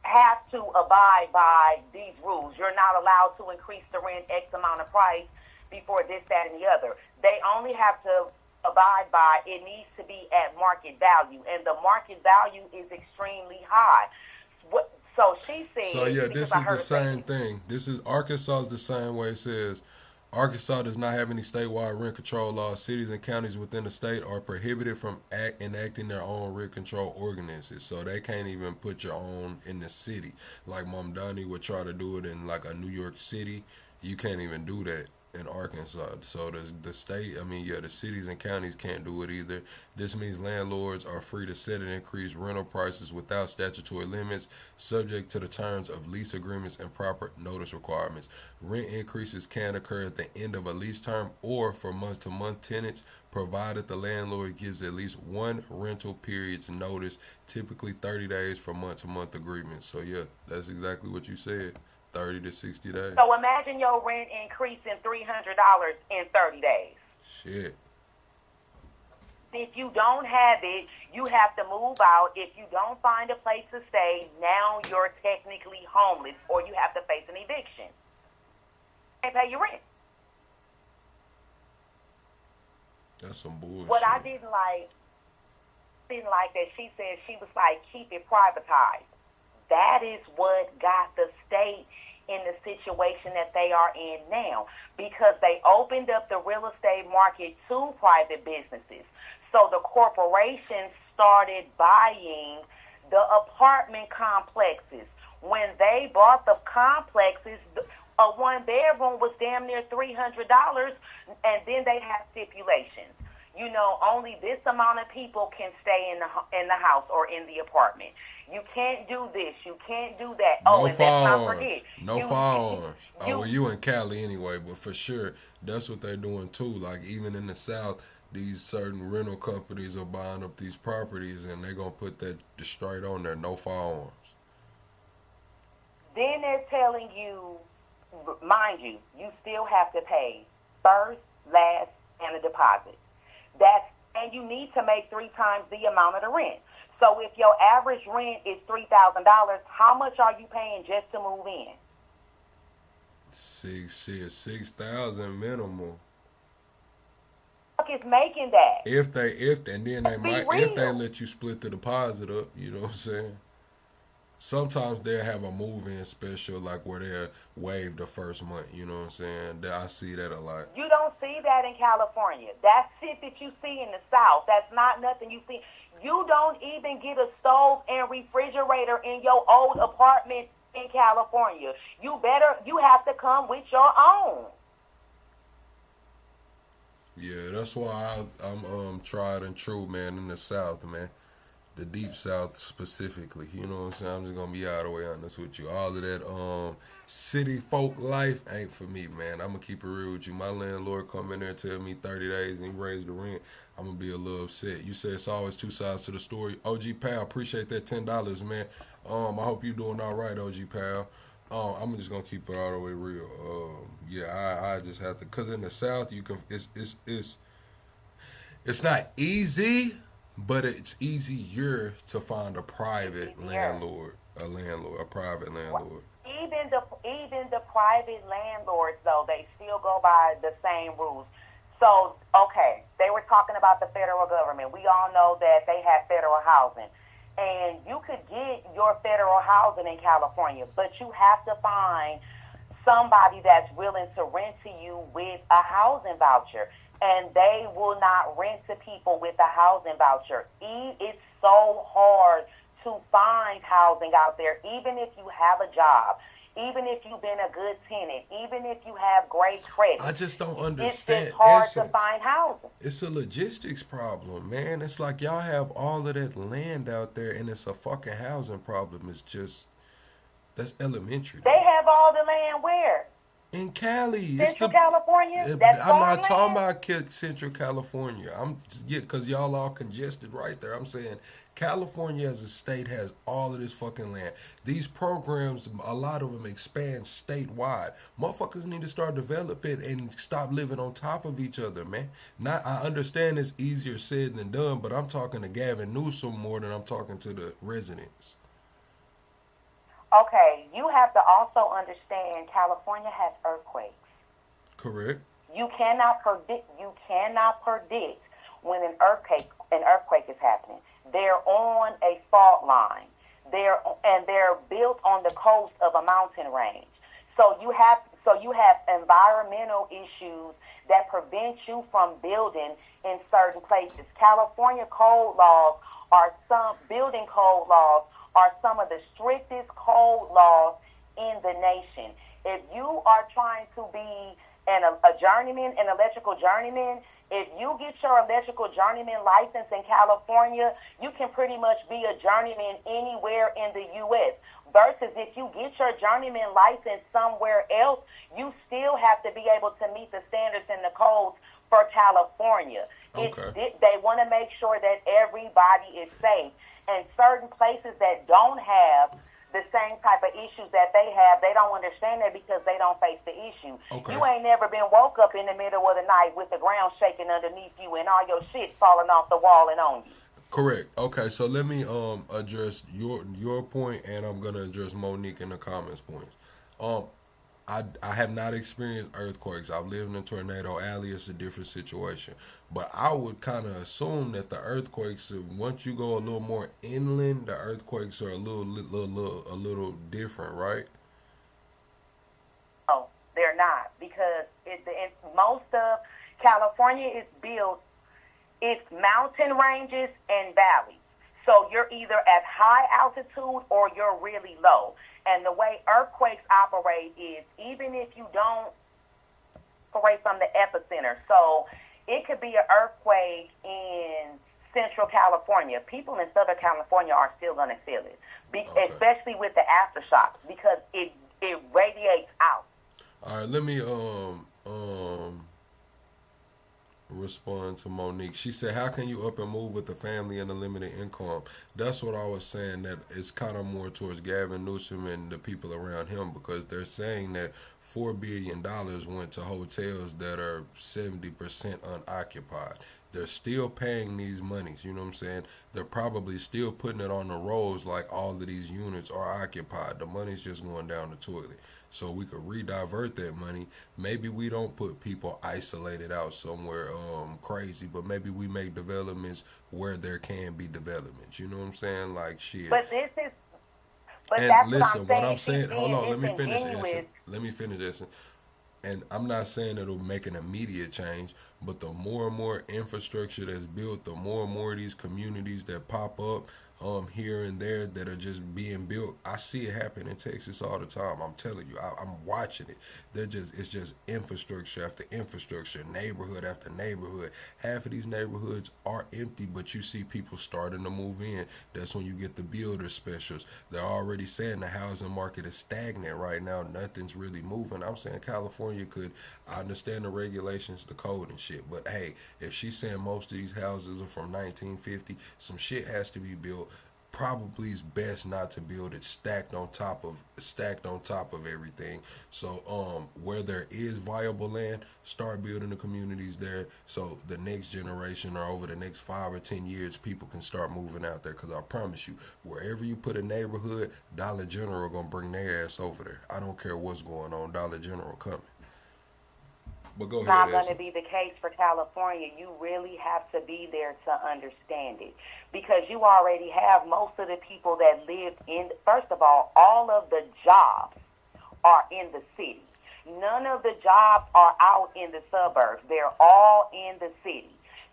have to abide by these rules. You're not allowed to increase the rent X amount of price before this, that, and the other. They only have to abide by it needs to be at market value, and the market value is extremely high. So she said. So yeah, this is the same thing. This is Arkansas is the same way. It says Arkansas does not have any statewide rent control laws. Cities and counties within the state are prohibited from enacting their own rent control ordinances. So they can't even put your own in the city. Like Mamdani would try to do it in like a New York City. You can't even do that in Arkansas. So the state, the cities and counties can't do it either. This means landlords are free to set and increase rental prices without statutory limits, subject to the terms of lease agreements and proper notice requirements. Rent increases can occur at the end of a lease term or for month-to-month tenants, provided the landlord gives at least one rental period's notice, typically 30 days for month-to-month agreements. So yeah, that's exactly what you said. 30 to 60 days. So imagine your rent increasing $300 in 30 days. Shit. If you don't have it, you have to move out. If you don't find a place to stay, now you're technically homeless or you have to face an eviction. You can't pay your rent. That's some bullshit. What I didn't like that she said, she was like, keep it privatized. That is what got the state in the situation that they are in now, because they opened up the real estate market to private businesses. So the corporations started buying the apartment complexes. When they bought the complexes, a one-bedroom was damn near $300, and then they had stipulations. You know, only this amount of people can stay in the house or in the apartment. You can't do this. You can't do that. No firearms. No firearms. Well, you in Cali anyway, but for sure, that's what they're doing too. Like even in the South, these certain rental companies are buying up these properties, and they're gonna put that straight on there. No firearms. Then they're telling you, mind you, you still have to pay first, last, and a deposit. And you need to make 3 times the amount of the rent. So if your average rent is $3,000, how much are you paying just to move in? 6,000 minimum. Is making that. If they let you split the deposit up, you know what I'm saying? Sometimes they'll have a move-in special, like where they'll waive the first month, you know what I'm saying? I see that a lot. You don't see that in California. That's shit that you see in the South. That's not nothing you see. You don't even get a stove and refrigerator in your old apartment in California. You have to come with your own. Yeah, that's why I'm tried and true, man, in the South, man. The deep South specifically, you know what I'm saying? I'm just gonna be all the way honest with you. All of that city folk life ain't for me, man. I'm gonna keep it real with you. My landlord come in there and tell me 30 days and he raised the rent, I'm gonna be a little upset. You said it's always 2 sides to the story. OG Pal, appreciate that $10, man. I hope you doing all right, OG Pal. I'm just gonna keep it all the way real. I just have to, cause in the South you can, it's not easy, but it's easier to find a private landlord, a private landlord. Even the private landlords, though, they still go by the same rules. So, okay, They were talking about the federal government. We all know that they have federal housing. And you could get your federal housing in California, but you have to find somebody that's willing to rent to you with a housing voucher. And they will not rent to people with a housing voucher. It's so hard to find housing out there, even if you have a job, even if you've been a good tenant, even if you have great credit. I just don't understand. It's just hard to find housing. It's a logistics problem, man. It's like y'all have all of that land out there, and it's a fucking housing problem. It's just, that's elementary. They have all the land where? In Cali. Central California? That's I'm not talking farmland? about Central California. Because y'all all congested right there. I'm saying California as a state has all of this fucking land. These programs, a lot of them expand statewide. Motherfuckers need to start developing and stop living on top of each other, man. I understand it's easier said than done, but I'm talking to Gavin Newsom more than I'm talking to the residents. Okay, you have to also understand California has earthquakes. Correct. You cannot predict when an earthquake is happening. They're on a fault line. They're built on the coast of a mountain range. So you have environmental issues that prevent you from building in certain places. California code laws building code laws are some of the strictest code laws in the nation. If you are trying to be an electrical journeyman, if you get your electrical journeyman license in California, you can pretty much be a journeyman anywhere in the U.S. Versus if you get your journeyman license somewhere else, you still have to be able to meet the standards and the codes for California. Okay. They want to make sure that everybody is safe. And certain places that don't have the same type of issues that they have, they don't understand that because they don't face the issue. Okay. You ain't never been woke up in the middle of the night with the ground shaking underneath you and all your shit falling off the wall and on you. Correct. Okay, so let me address your point, and I'm gonna address Monique in the comments points. I have not experienced earthquakes. I've lived in Tornado Alley. It's a different situation. But I would kind of assume that the earthquakes, once you go a little more inland, the earthquakes are a little different, right? No, they're not, because most of California is built, it's mountain ranges and valleys. So you're either at high altitude or you're really low. And the way earthquakes operate is even if you don't operate from the epicenter. So it could be an earthquake in Central California. People in Southern California are still going to feel it, especially with the aftershocks, because it radiates out. All right, let me respond to Monique. She said, how can you up and move with a family and a limited income? That's what I was saying, that it's kind of more towards Gavin Newsom and the people around him, because they're saying that $4 billion went to hotels that are 70% unoccupied. They're still paying these monies, you know what I'm saying? They're probably still putting it on the rolls like all of these units are occupied. The money's just going down the toilet. So we could redivert that money. Maybe we don't put people isolated out somewhere crazy, but maybe we make developments where there can be developments. You know what I'm saying? Like shit. But this is. But and that's listen, what I'm saying. Hold on, let me finish this. And I'm not saying it'll make an immediate change, but the more and more infrastructure that's built, the more and more of these communities that pop up here and there that are just being built, I see it happen in Texas all the time. I'm telling you, I'm watching it. It's just infrastructure after infrastructure, neighborhood after neighborhood. Half of these neighborhoods are empty, but you see people starting to move in. That's when you get the builder specials. They're already saying the housing market is stagnant right now. Nothing's really moving. I'm saying California I understand the regulations, the code and shit, but hey, if she's saying most of these houses are from 1950, some shit has to be built. Probably it's best not to build it stacked on top of everything. So where there is viable land, start building the communities there, so the next generation or over the next 5 or 10 years people can start moving out there. Because I promise you, wherever you put a neighborhood, Dollar General gonna bring their ass over there. I don't care what's going on, Dollar General coming. But go It's ahead, not going to Essence. be the case for California. You really have to be there to understand it because you already have most of the people that live in, first of all of the jobs are in the city. None of the jobs are out in the suburbs. They're all in the city.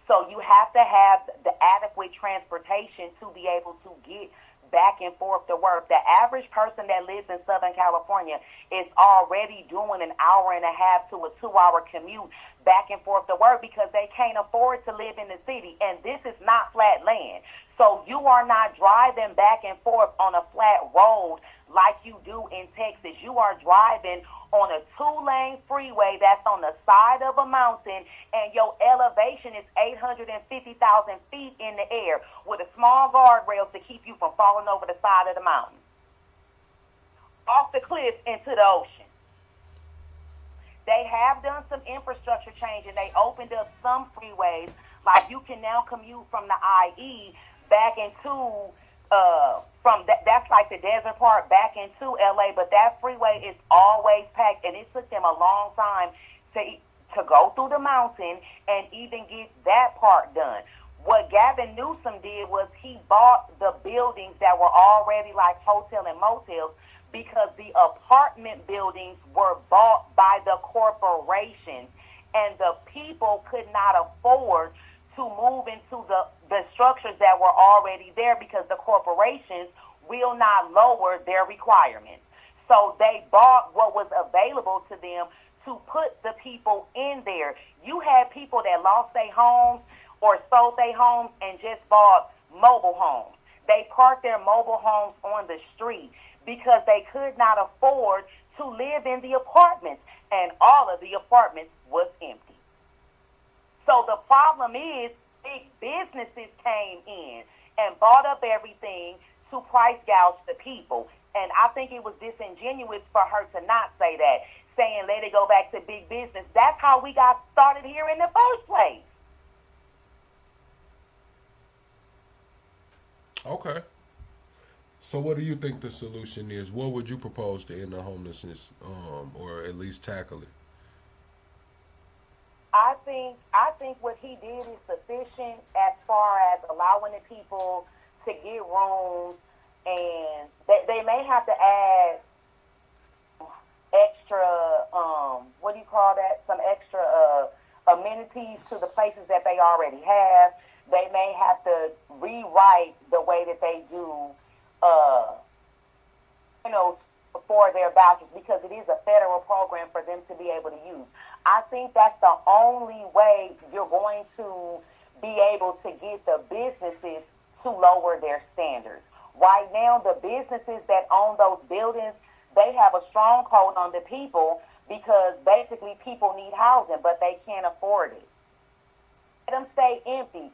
So you have to have the adequate transportation to be able to get back and forth to work. The average person that lives in Southern California is already doing an hour and a half to a 2-hour commute back and forth to work because they can't afford to live in the city. And this is not flat land. So you are not driving back and forth on a flat road like you do in Texas. You are driving on a 2-lane freeway that's on the side of a mountain, and your elevation is 850,000 feet in the air with a small guardrail to keep you from falling over the side of the mountain, off the cliff into the ocean. They have done some infrastructure change, and they opened up some freeways. Like you can now commute from the IE back into that's like the desert part back into LA, but that freeway is always packed, and it took them a long time to go through the mountain and even get that part done. What Gavin Newsom did was he bought the buildings that were already like hotel and motels because the apartment buildings were bought by the corporations, and the people could not afford to move into the structures that were already there because the corporations will not lower their requirements. So they bought what was available to them to put the people in there. You had people that lost their homes or sold their homes and just bought mobile homes. They parked their mobile homes on the street because they could not afford to live in the apartments, and all of the apartments was empty. So the problem is big businesses came in and bought up everything to price gouge the people. And I think it was disingenuous for her to not say that, saying let it go back to big business. That's how we got started here in the first place. Okay. So what do you think the solution is? What would you propose to end the homelessness, or at least tackle it? I think what he did is sufficient as far as allowing the people to get rooms, and they may have to add extra, what do you call that? Some extra amenities to the places that they already have. They may have to rewrite the way that they do, for their vouchers, because it is a federal program for them to be able to use. I think that's the only way you're going to be able to get the businesses to lower their standards. Right now, the businesses that own those buildings, they have a stronghold on the people because basically people need housing, but they can't afford it. Let them stay empty.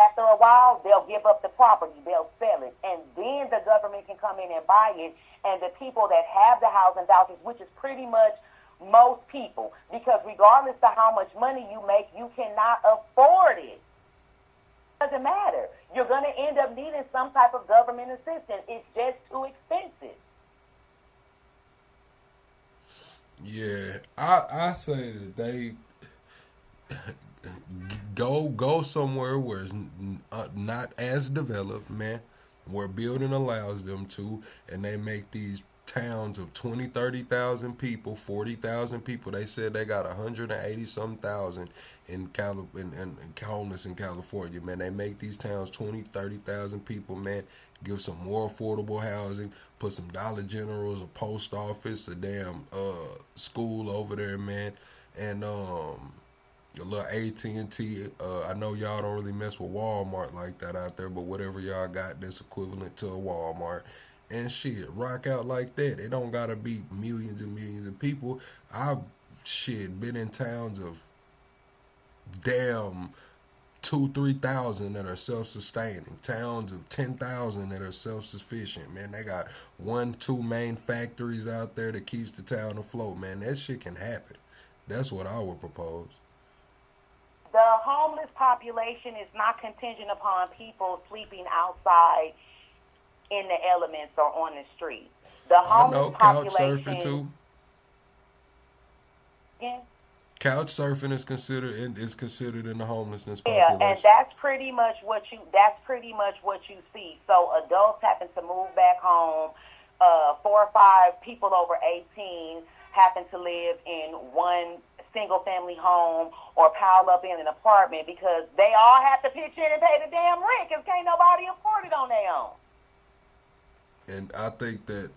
After a while, they'll give up the property, they'll sell it, and then the government can come in and buy it, and the people that have the housing vouchers, which is pretty much most people, because regardless of how much money you make, you cannot afford it. It doesn't matter. You're going to end up needing some type of government assistance. It's just too expensive. Yeah, I say that they go somewhere where it's not as developed, man, where building allows them to, and they make these towns of 20, 30,000 people, 40,000 people. They said they got 180 some thousand in homeless in California, man. They make these towns 20, 30,000 people, man. Give some more affordable housing, put some Dollar Generals, a post office, a damn school over there, man, and a little AT&T. I know y'all don't really mess with Walmart like that out there, but whatever y'all got that's equivalent to a Walmart. And shit, rock out like that. It don't gotta be millions and millions of people. I've been in towns of damn 2,000-3,000 that are self-sustaining. Towns of 10,000 that are self-sufficient. Man, they got 1-2 main factories out there that keeps the town afloat. Man, that shit can happen. That's what I would propose. The homeless population is not contingent upon people sleeping outside in the elements or on the street. The homeless couch population, surfing too. Yeah. Couch surfing is considered in the homelessness Yeah, population. and that's pretty much what you see. So adults happen to move back home. 4 or 5 people over 18 happen to live in one single family home or pile up in an apartment because they all have to pitch in and pay the damn rent because can't nobody afford it on their own. And I think that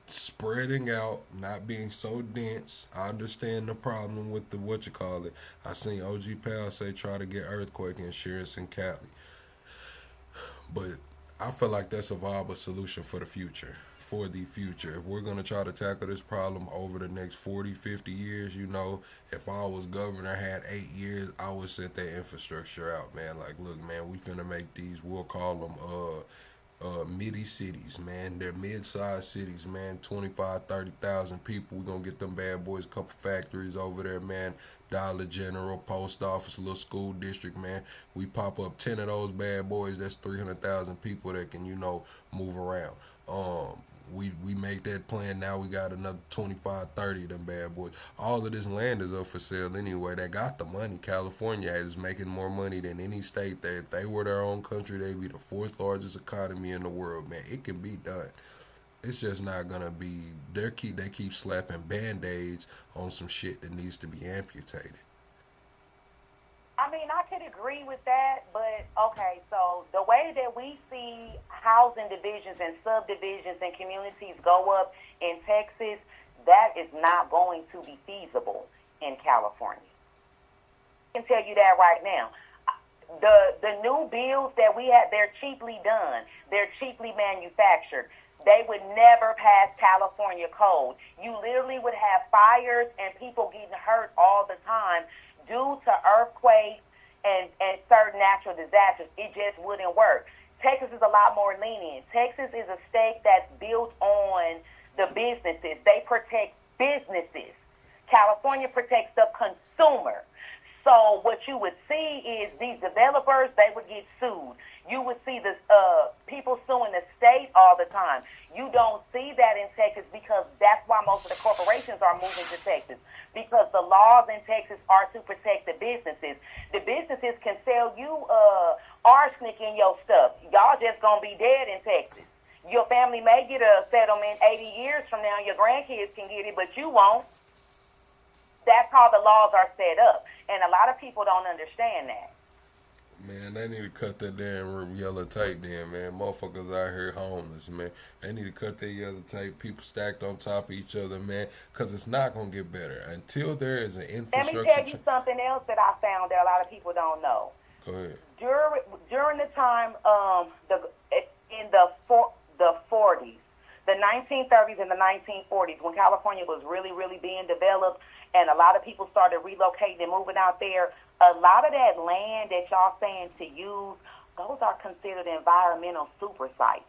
spreading out, not being so dense. I understand the problem with the I seen OG Pal say try to get earthquake insurance in Cali. But I feel like that's a viable solution for the future. For the future. If we're going to try to tackle this problem over the next 40, 50 years, if I was governor, had 8 years, I would set that infrastructure out, man. Like, look, man, we finna make these, we'll call them midi cities, man. They're mid-sized cities, man. 25, 30,000 people. We're gonna get them bad boys, a couple factories over there, man. Dollar General, post office, little school district, man. We pop up 10 of those bad boys, that's 300,000 people that can, move around. We make that plan. Now we got another 25, 30 of them bad boys. All of this land is up for sale anyway. They got the money. California is making more money than any state. If they were their own country, they'd be the 4th largest economy in the world, man. It can be done. It's just not gonna be. They keep slapping band-aids on some shit that needs to be amputated. I mean, I could agree with that, but okay, so the way that we see housing divisions and subdivisions and communities go up in Texas, that is not going to be feasible in California. I can tell you that right now. The new bills that we have, they're cheaply done. They're cheaply manufactured. They would never pass California code. You literally would have fires and people getting hurt all the time due to earthquakes and certain natural disasters. It just wouldn't work. Texas is a lot more lenient. Texas is a state that's built on the businesses. They protect businesses. California protects the consumer. So what you would see is these developers, they would get sued. You would see the people suing the state all the time. You don't see that in Texas because that's why most of the corporations are moving to Texas, because the laws in Texas are to protect the businesses. The businesses can sell you arsenic in your stuff. Y'all just going to be dead in Texas. Your family may get a settlement 80 years from now. Your grandkids can get it, but you won't. That's how the laws are set up. And a lot of people don't understand that. Man, they need to cut that damn yellow tape then, man. Motherfuckers out here homeless, man. They need to cut that yellow tape. People stacked on top of each other, man, because it's not going to get better. Until there is an infrastructure... Let me tell you something else that I found that a lot of people don't know. Go ahead. During the time in the 40s, the 1930s and the 1940s, when California was really, really being developed, and a lot of people started relocating and moving out there, a lot of that land that y'all saying to use, those are considered environmental super sites.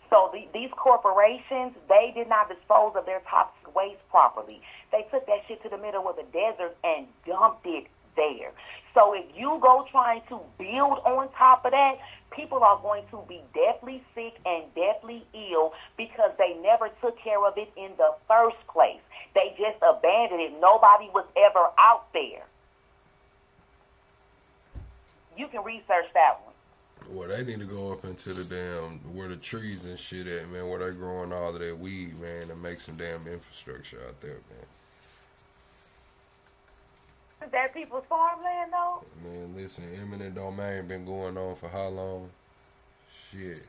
So these corporations, they did not dispose of their toxic waste properly. They took that shit to the middle of the desert and dumped it there. So if you go trying to build on top of that, people are going to be deathly sick and deathly ill because they never took care of it in the first place. They just abandoned it. Nobody was ever out there. You can research that one. Well, they need to go up into the damn, where the trees and shit at, man, where they growing all of that weed, man, and make some damn infrastructure out there, man. Is that people's farmland, though? Man, listen, eminent domain been going on for how long? Shit.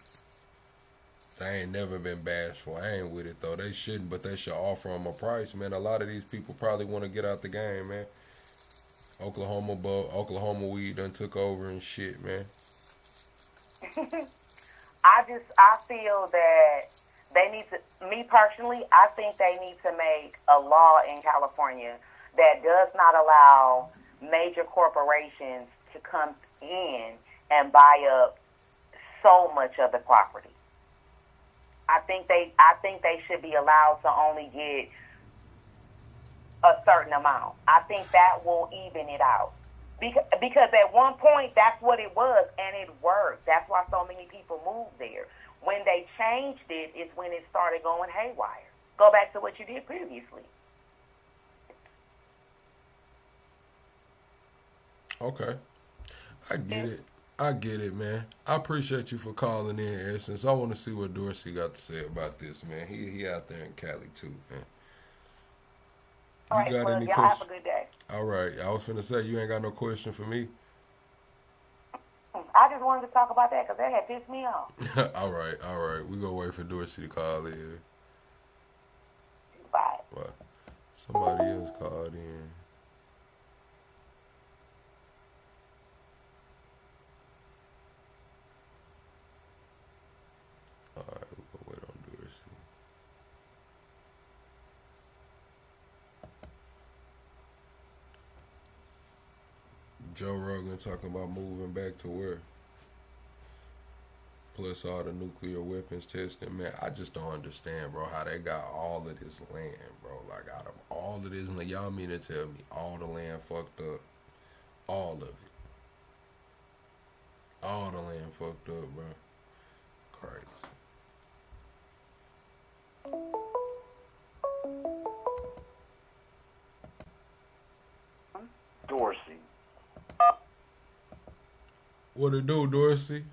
They ain't never been bashful. I ain't with it, though. They shouldn't, but they should offer them a price, man. A lot of these people probably want to get out the game, man. Oklahoma weed done took over and shit, man. I feel that they need to, me personally, I think they need to make a law in California that does not allow major corporations to come in and buy up so much of the property. I think they should be allowed to only get a certain amount. I think that will even it out. Because at one point, that's what it was, and it worked. That's why so many people moved there. When they changed it, is when it started going haywire. Go back to what you did previously. Okay. I get it. I get it, man. I appreciate you for calling in, Essence. I want to see what Dorsey got to say about this, man. He out there in Cali too, man. All You right, got well, any y'all have a questions? good day. All right. I was finna say you ain't got no question for me. I just wanted to talk about that because that had pissed me off. All right. All right. We gonna wait for Dorsey to call in. Bye. What? Somebody else called in. All right. We gonna wait on Dorsey. Joe Rogan talking about moving back to where? Plus all the nuclear weapons testing, man. I just don't understand, bro, how they got all of this land, bro. Like, out of all of this, and y'all mean to tell me all the land fucked up? All of it. All the land fucked up, bro. Crazy. Dorsey. What it do, Dorsey?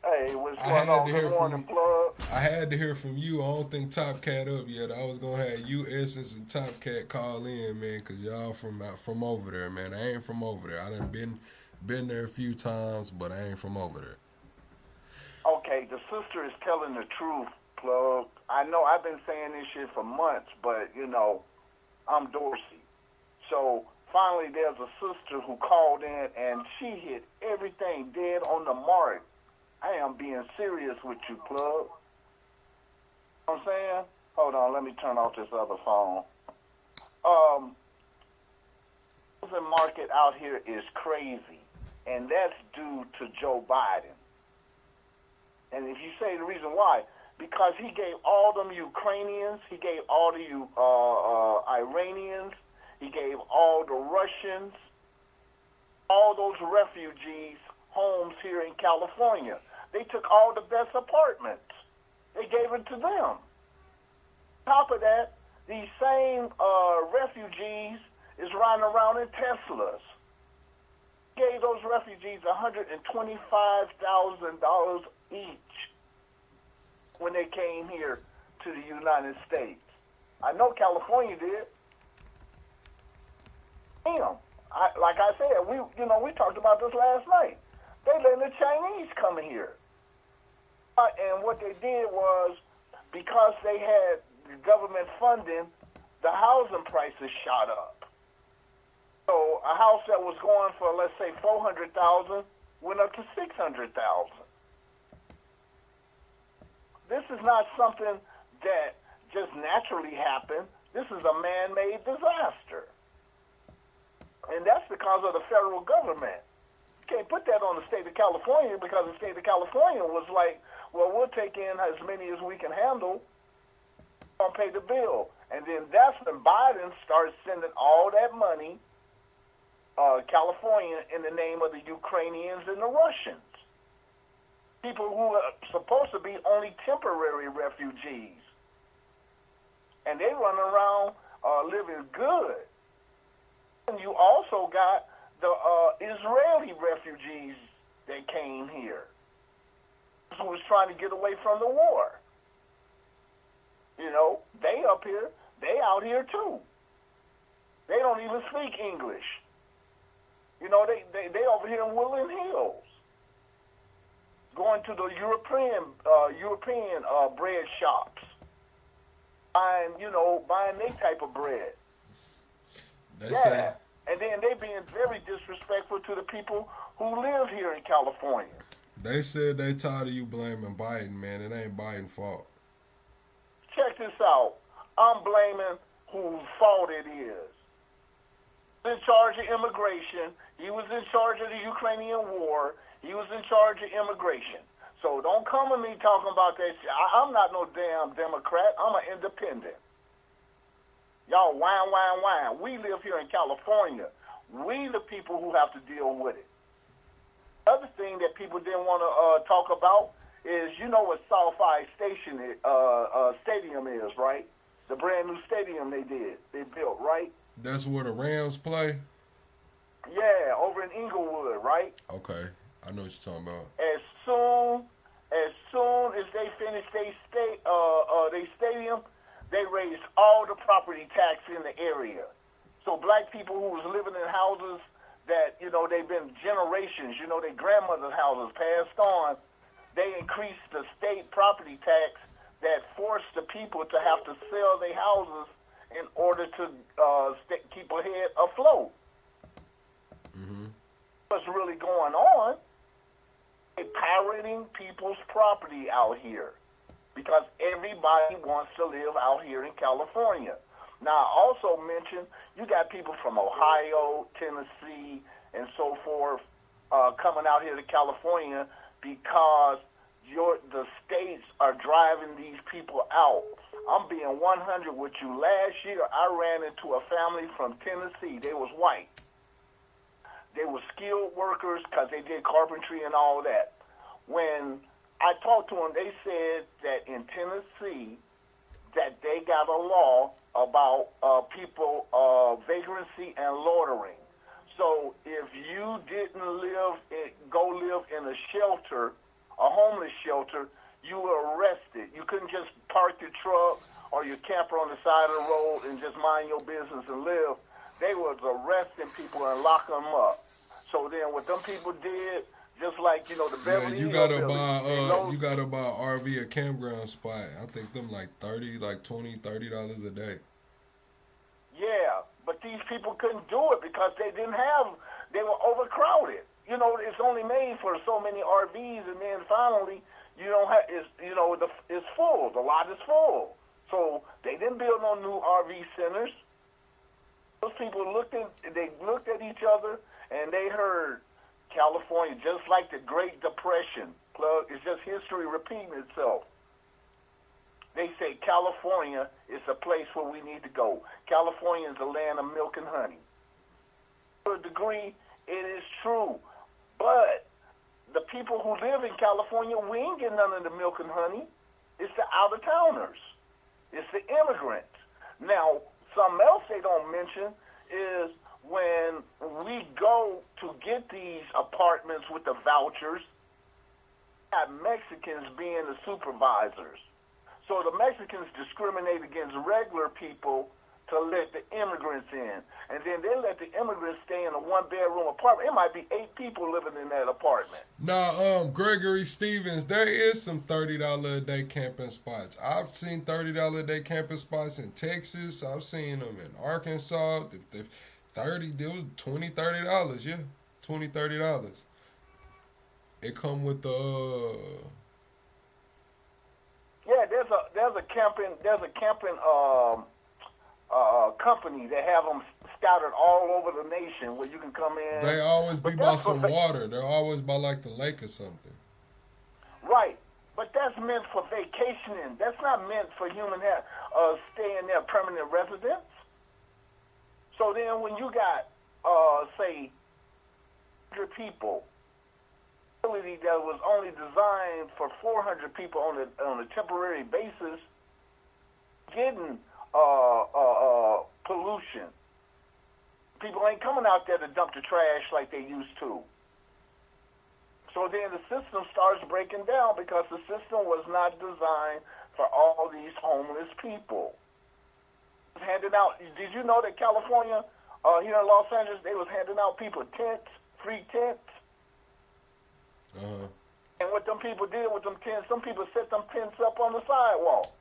Hey, what's going on? Good morning, plug. I had to hear from you. I don't think Top Cat up yet. I was gonna have you, Essence, and Top Cat call in, man, cause y'all from over there, man. I ain't from over there. I done been there a few times, but I ain't from over there. Okay, the sister is telling the truth, plug. I know I've been saying this shit for months, but you know, I'm Dorsey. So finally, there's a sister who called in and she hit everything dead on the mark. I am being serious with you, plug. You know what I'm saying? Hold on, let me turn off this other phone. The market out here is crazy, and that's due to Joe Biden. And if you say the reason why, because he gave all them Ukrainians, he gave all the Iranians, he gave all the Russians, all those refugees homes here in California. They took all the best apartments. They gave it to them. On top of that, these same refugees is riding around in Teslas. Gave those refugees $125,000 each when they came here to the United States. I know California did. Damn. Like I said, we talked about this last night. They letting the Chinese come here. And what they did was, because they had government funding, the housing prices shot up. So a house that was going for, let's say, $400,000 went up to $600,000. This is not something that just naturally happened. This is a man-made disaster. And that's because of the federal government. You can't put that on the state of California, because the state of California was like, well, we'll take in as many as we can handle, don't pay the bill. And then that's when Biden started sending all that money, California, in the name of the Ukrainians and the Russians. People who are supposed to be only temporary refugees. And they run around living good. And you also got the Israeli refugees that came here, who was trying to get away from the war. You know, they up here, they out here too. They don't even speak English. You know, they over here in Woodland Hills, going to the European bread shops, buying their type of bread. And then they being very disrespectful to the people who live here in California. They said they tired of you blaming Biden, man. It ain't Biden's fault. Check this out. I'm blaming whose fault it is. In charge of immigration. He was in charge of the Ukrainian war. He was in charge of immigration. So don't come at me talking about that shit. I'm not no damn Democrat. I'm an independent. Y'all whine. We live here in California. We the people who have to deal with it. Other thing that people didn't want to talk about is, you know what SoFi Stadium is, right? The brand new stadium they built, right? That's where the Rams play? Yeah, over in Inglewood, right? Okay, I know what you're talking about. As soon as they finish they stadium, they raised all the property tax in the area. So black people who was living in houses that, they've been generations, their grandmother's houses passed on, they increased the state property tax that forced the people to have to sell their houses in order to keep a head afloat. Mm-hmm. What's really going on? They're pirating people's property out here because everybody wants to live out here in California. Now, I also mentioned you got people from Ohio, Tennessee, and so forth coming out here to California because the states are driving these people out. I'm being 100 with you. Last year, I ran into a family from Tennessee. They was white. They were skilled workers because they did carpentry and all that. When I talked to them, they said that in Tennessee, that they got a law about people vagrancy and loitering. So if you didn't go live in a shelter, a homeless shelter, you were arrested. You couldn't just park your truck or your camper on the side of the road and just mind your business and live. They was arresting people and locking them up. So then what them people did, just like, the Beverly you Hills gotta building, you gotta buy an RV or campground spot. I think them like $30 a day. Yeah, but these people couldn't do it because they were overcrowded. It's only made for so many RVs, and then finally, it's full. The lot is full. So they didn't build no new RV centers. Those people looked at each other, and they heard California, just like the Great Depression. It's just history repeating itself. They say California is a place where we need to go. California is the land of milk and honey. To a degree, it is true. But the people who live in California, we ain't getting none of the milk and honey. It's the out-of-towners. It's the immigrants. Now, something else they don't mention is when we go to get these apartments with the vouchers, have Mexicans being the supervisors. So the Mexicans discriminate against regular people to let the immigrants in. And then they let the immigrants stay in a one-bedroom apartment. It might be 8 people living in that apartment. Now, Gregory Stevens, there is some $30 a day camping spots. I've seen $30 a day camping spots in Texas. I've seen them in Arkansas. There was $20, $30, yeah. $20, $30. It come with the yeah, there's a camping company that have them scattered all over the nation where you can come in. They always be by some water. They're always by like the lake or something. Right, but that's meant for vacationing. That's not meant for human staying there permanent residents. So then when you got say 100 people, that was only designed for 400 people on a temporary basis, getting pollution. People ain't coming out there to dump the trash like they used to. So then the system starts breaking down because the system was not designed for all these homeless people. Handing out. Did you know that California, here in Los Angeles, they was handing out people tents, free tents? Uh-huh. And what them people did with them tents, some people set them tents up on the sidewalk.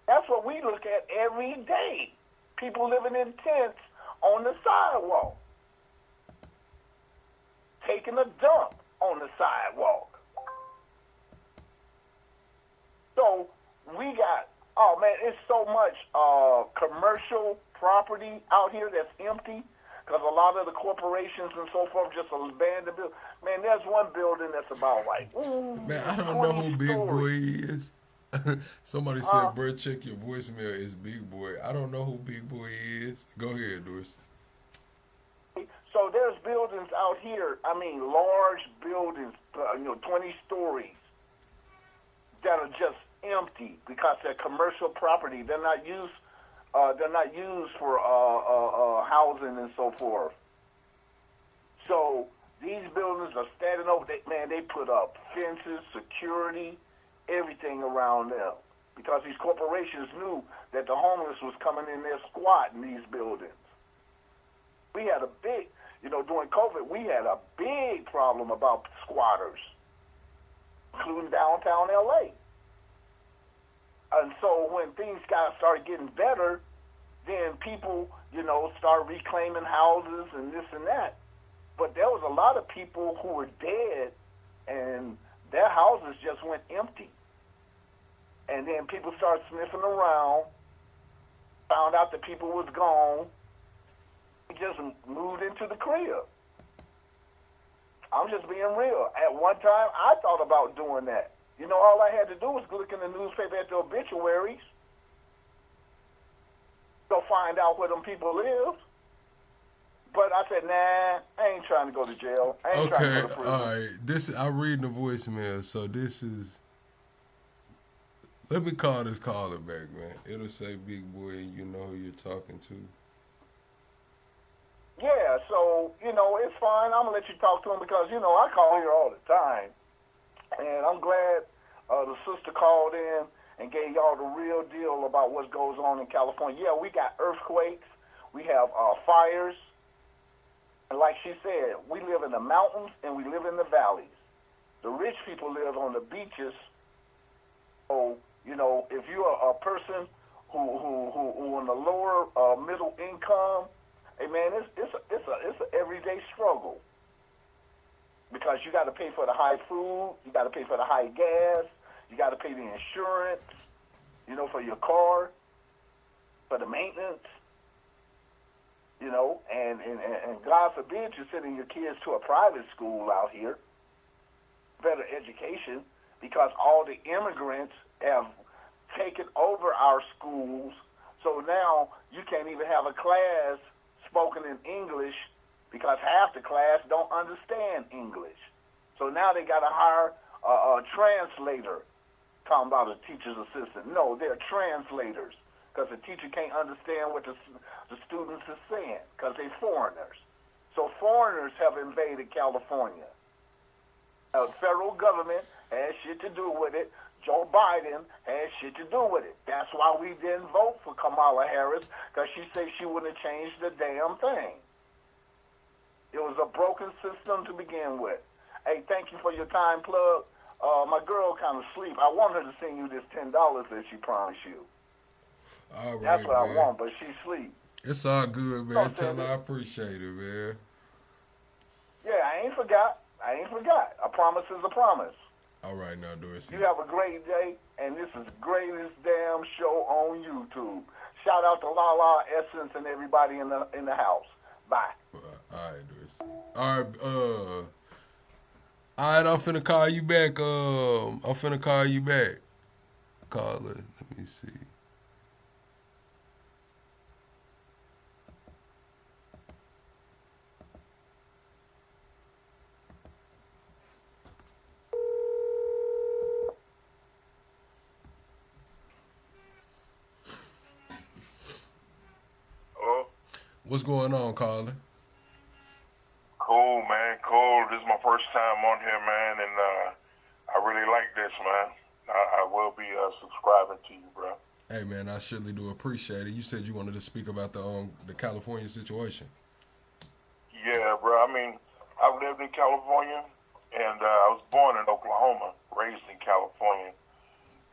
That's what we look at every day. People living in tents on the sidewalk. Taking a dump on the sidewalk. So we got, oh man, it's so much commercial property out here that's empty because a lot of the corporations and so forth just abandoned buildings. Man, there's one building that's about like, man, I don't know who Big Boy is. Somebody said, bro, check your voicemail. It's Big Boy. I don't know who Big Boy is. Go ahead, Doris. So there's buildings out here, large buildings, 20 stories that are just empty because they're commercial property. They're not used for housing and so forth. So these buildings are standing over. They put up fences, security, everything around them because these corporations knew that the homeless was coming in there squatting these buildings. We had a big, during COVID, we had a big problem about squatters, including downtown LA. And so when things started getting better, then people, started reclaiming houses and this and that. But there was a lot of people who were dead, and their houses just went empty. And then people started sniffing around, found out that people was gone, just moved into the crib. I'm just being real. At one time, I thought about doing that. All I had to do was look in the newspaper at the obituaries, go find out where them people live. But I said, nah, I ain't trying to go to jail. I ain't trying to go to prison. All right. I'm reading the voicemail, so this is. Let me call this caller back, man. It'll say Big Boy, and you know who you're talking to. Yeah, so, it's fine. I'm going to let you talk to him because, I call here all the time. And I'm glad the sister called in and gave y'all the real deal about what goes on in California. Yeah, we got earthquakes. We have fires. And like she said, we live in the mountains and we live in the valleys. The rich people live on the beaches. So, if you're a person who in the lower middle income, hey man, it's an everyday struggle because you got to pay for the high food, you got to pay for the high gas, you got to pay the insurance, for your car, for the maintenance, and God forbid you're sending your kids to a private school out here, better education, because all the immigrants have taken over our schools. So now you can't even have a class spoken in English because half the class don't understand English. So now they got to hire a translator. Talking about a teacher's assistant. No, they're translators because the teacher can't understand what the students are saying because they're foreigners. So foreigners have invaded California. The federal government has shit to do with it. Joe Biden has shit to do with it. That's why we didn't vote for Kamala Harris, because she said she wouldn't have changed the damn thing. It was a broken system to begin with. Hey, thank you for your time, Plug. My girl kind of sleep. I want her to send you this $10 that she promised you. All right, that's what man. I want, but she sleep. It's all good, man. Tell her I appreciate it, man. Yeah, I ain't forgot. A promise is a promise. All right, now, Doris. You have a great day, and this is the greatest damn show on YouTube. Shout out to La Essence and everybody in the house. Bye. All right, Doris. All right, I'm finna call you back. Caller, let me see. What's going on, caller? Cool, man. Cool. This is my first time on here, man, and I really like this, man. I will be subscribing to you, bro. Hey, man, I surely do appreciate it. You said you wanted to speak about the California situation. Yeah, bro. I mean, I've lived in California, and I was born in Oklahoma, raised in California,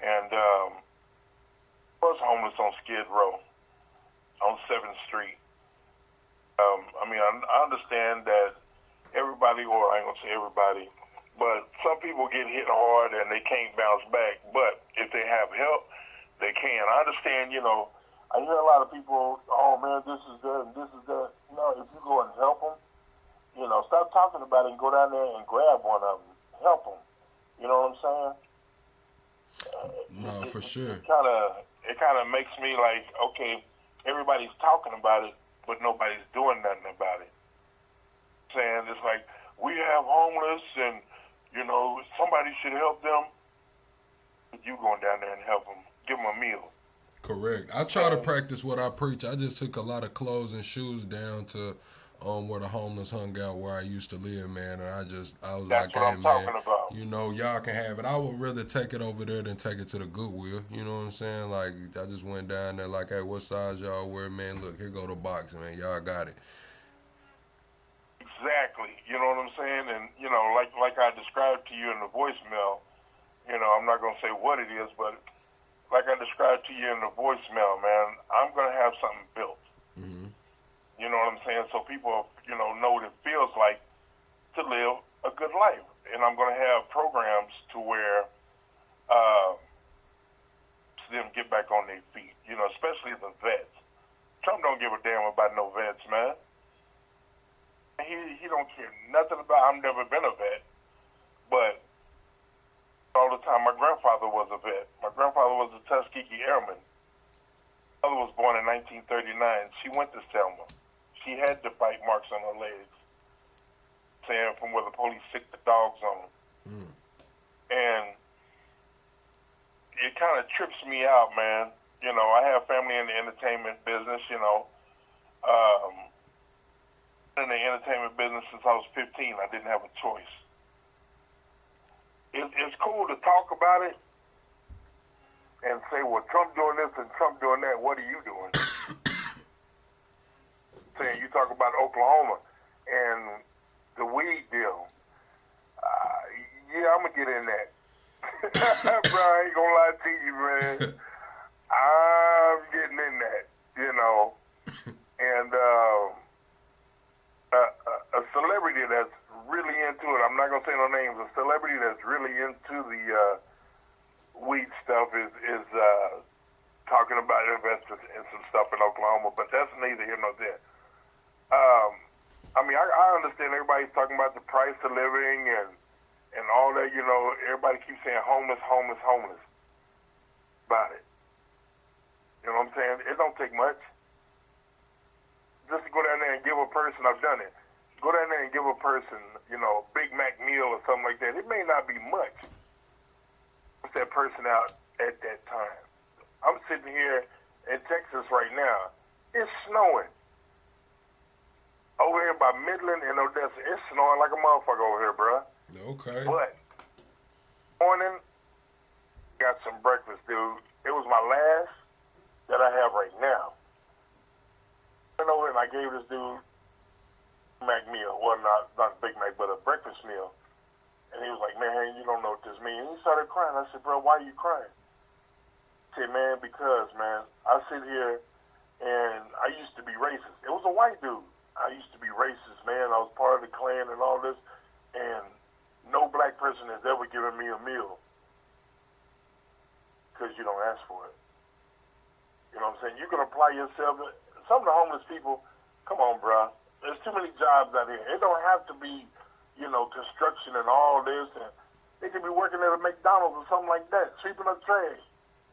and was homeless on Skid Row on 7th Street. I mean, I understand that everybody, or I ain't gonna say everybody, but some people get hit hard and they can't bounce back. But if they have help, they can. I understand, I hear a lot of people, oh man, this is that and this is that. If you go and help them, stop talking about it and go down there and grab one of them, help them. You know what I'm saying? No, for sure. It kind of makes me like, okay, everybody's talking about it, but nobody's doing nothing about it. Saying it's like, we have homeless and, somebody should help them. You going down there and help them, give them a meal. Correct. I try to practice what I preach. I just took a lot of clothes and shoes down to where the homeless hung out where I used to live, man. And I was That's like, what hey, I'm man, talking about. you know, y'all can have it. I would rather take it over there than take it to the Goodwill. You know what I'm saying? Like, I just went down there like, hey, what size y'all wear, man? Look, here go the box, man. Y'all got it. Exactly. You know what I'm saying? And, you know, like I described to you in the voicemail, you know, I'm not going to say what it is, but like I described to you in the voicemail, man, I'm going to have something built. Mm-hmm. You know what I'm saying? So people, you know what it feels like to live a good life. And I'm going to have programs to where them get back on their feet, you know, especially the vets. Trump don't give a damn about no vets, man. He don't care nothing about, I've never been a vet, but all the time, my grandfather was a vet. My grandfather was a Tuskegee Airman. My mother was born in 1939. She went to Selma. She had the bite marks on her legs, saying from where the police sicked the dogs on them. And it kind of trips me out, man. You know, I have family in the entertainment business, you know. In the entertainment business since I was 15. I didn't have a choice. It's cool to talk about it and say, well, Trump doing this and Trump doing that. What are you doing? Saying you talk about Oklahoma and the weed deal. Yeah, I'm going to get in that. Bro, I ain't going to lie to you, man. I'm getting in that, you know. And a celebrity that's really into it, I'm not going to say no names, a celebrity that's really into the weed stuff is talking about investors in some stuff in Oklahoma, but that's neither here nor there. I mean, I understand everybody's talking about the price of living and all that, you know, everybody keeps saying homeless about it. You know what I'm saying? It don't take much. Just to go down there and give a person, I've done it, go down there and give a person, you know, a Big Mac meal or something like that. It may not be much. What's that person out at that time? I'm sitting here in Texas right now. It's snowing. Over here by Midland and Odessa, it's snowing like a motherfucker over here, bruh. Okay. But morning, got some breakfast, dude. It was my last that I have right now. I went over and I gave this dude Mac meal. Well, not a Big Mac, but a breakfast meal. And he was like, man, you don't know what this means. And he started crying. I said, bro, why are you crying? He said, man, because, man, I sit here and I used to be racist. It was a white dude. I used to be racist, man. I was part of the Klan and all this. And no black person has ever given me a meal because you don't ask for it. You know what I'm saying? You can apply yourself. Some of the homeless people, come on, bro. There's too many jobs out here. It don't have to be, you know, construction and all this. And they could be working at a McDonald's or something like that, sweeping up trash.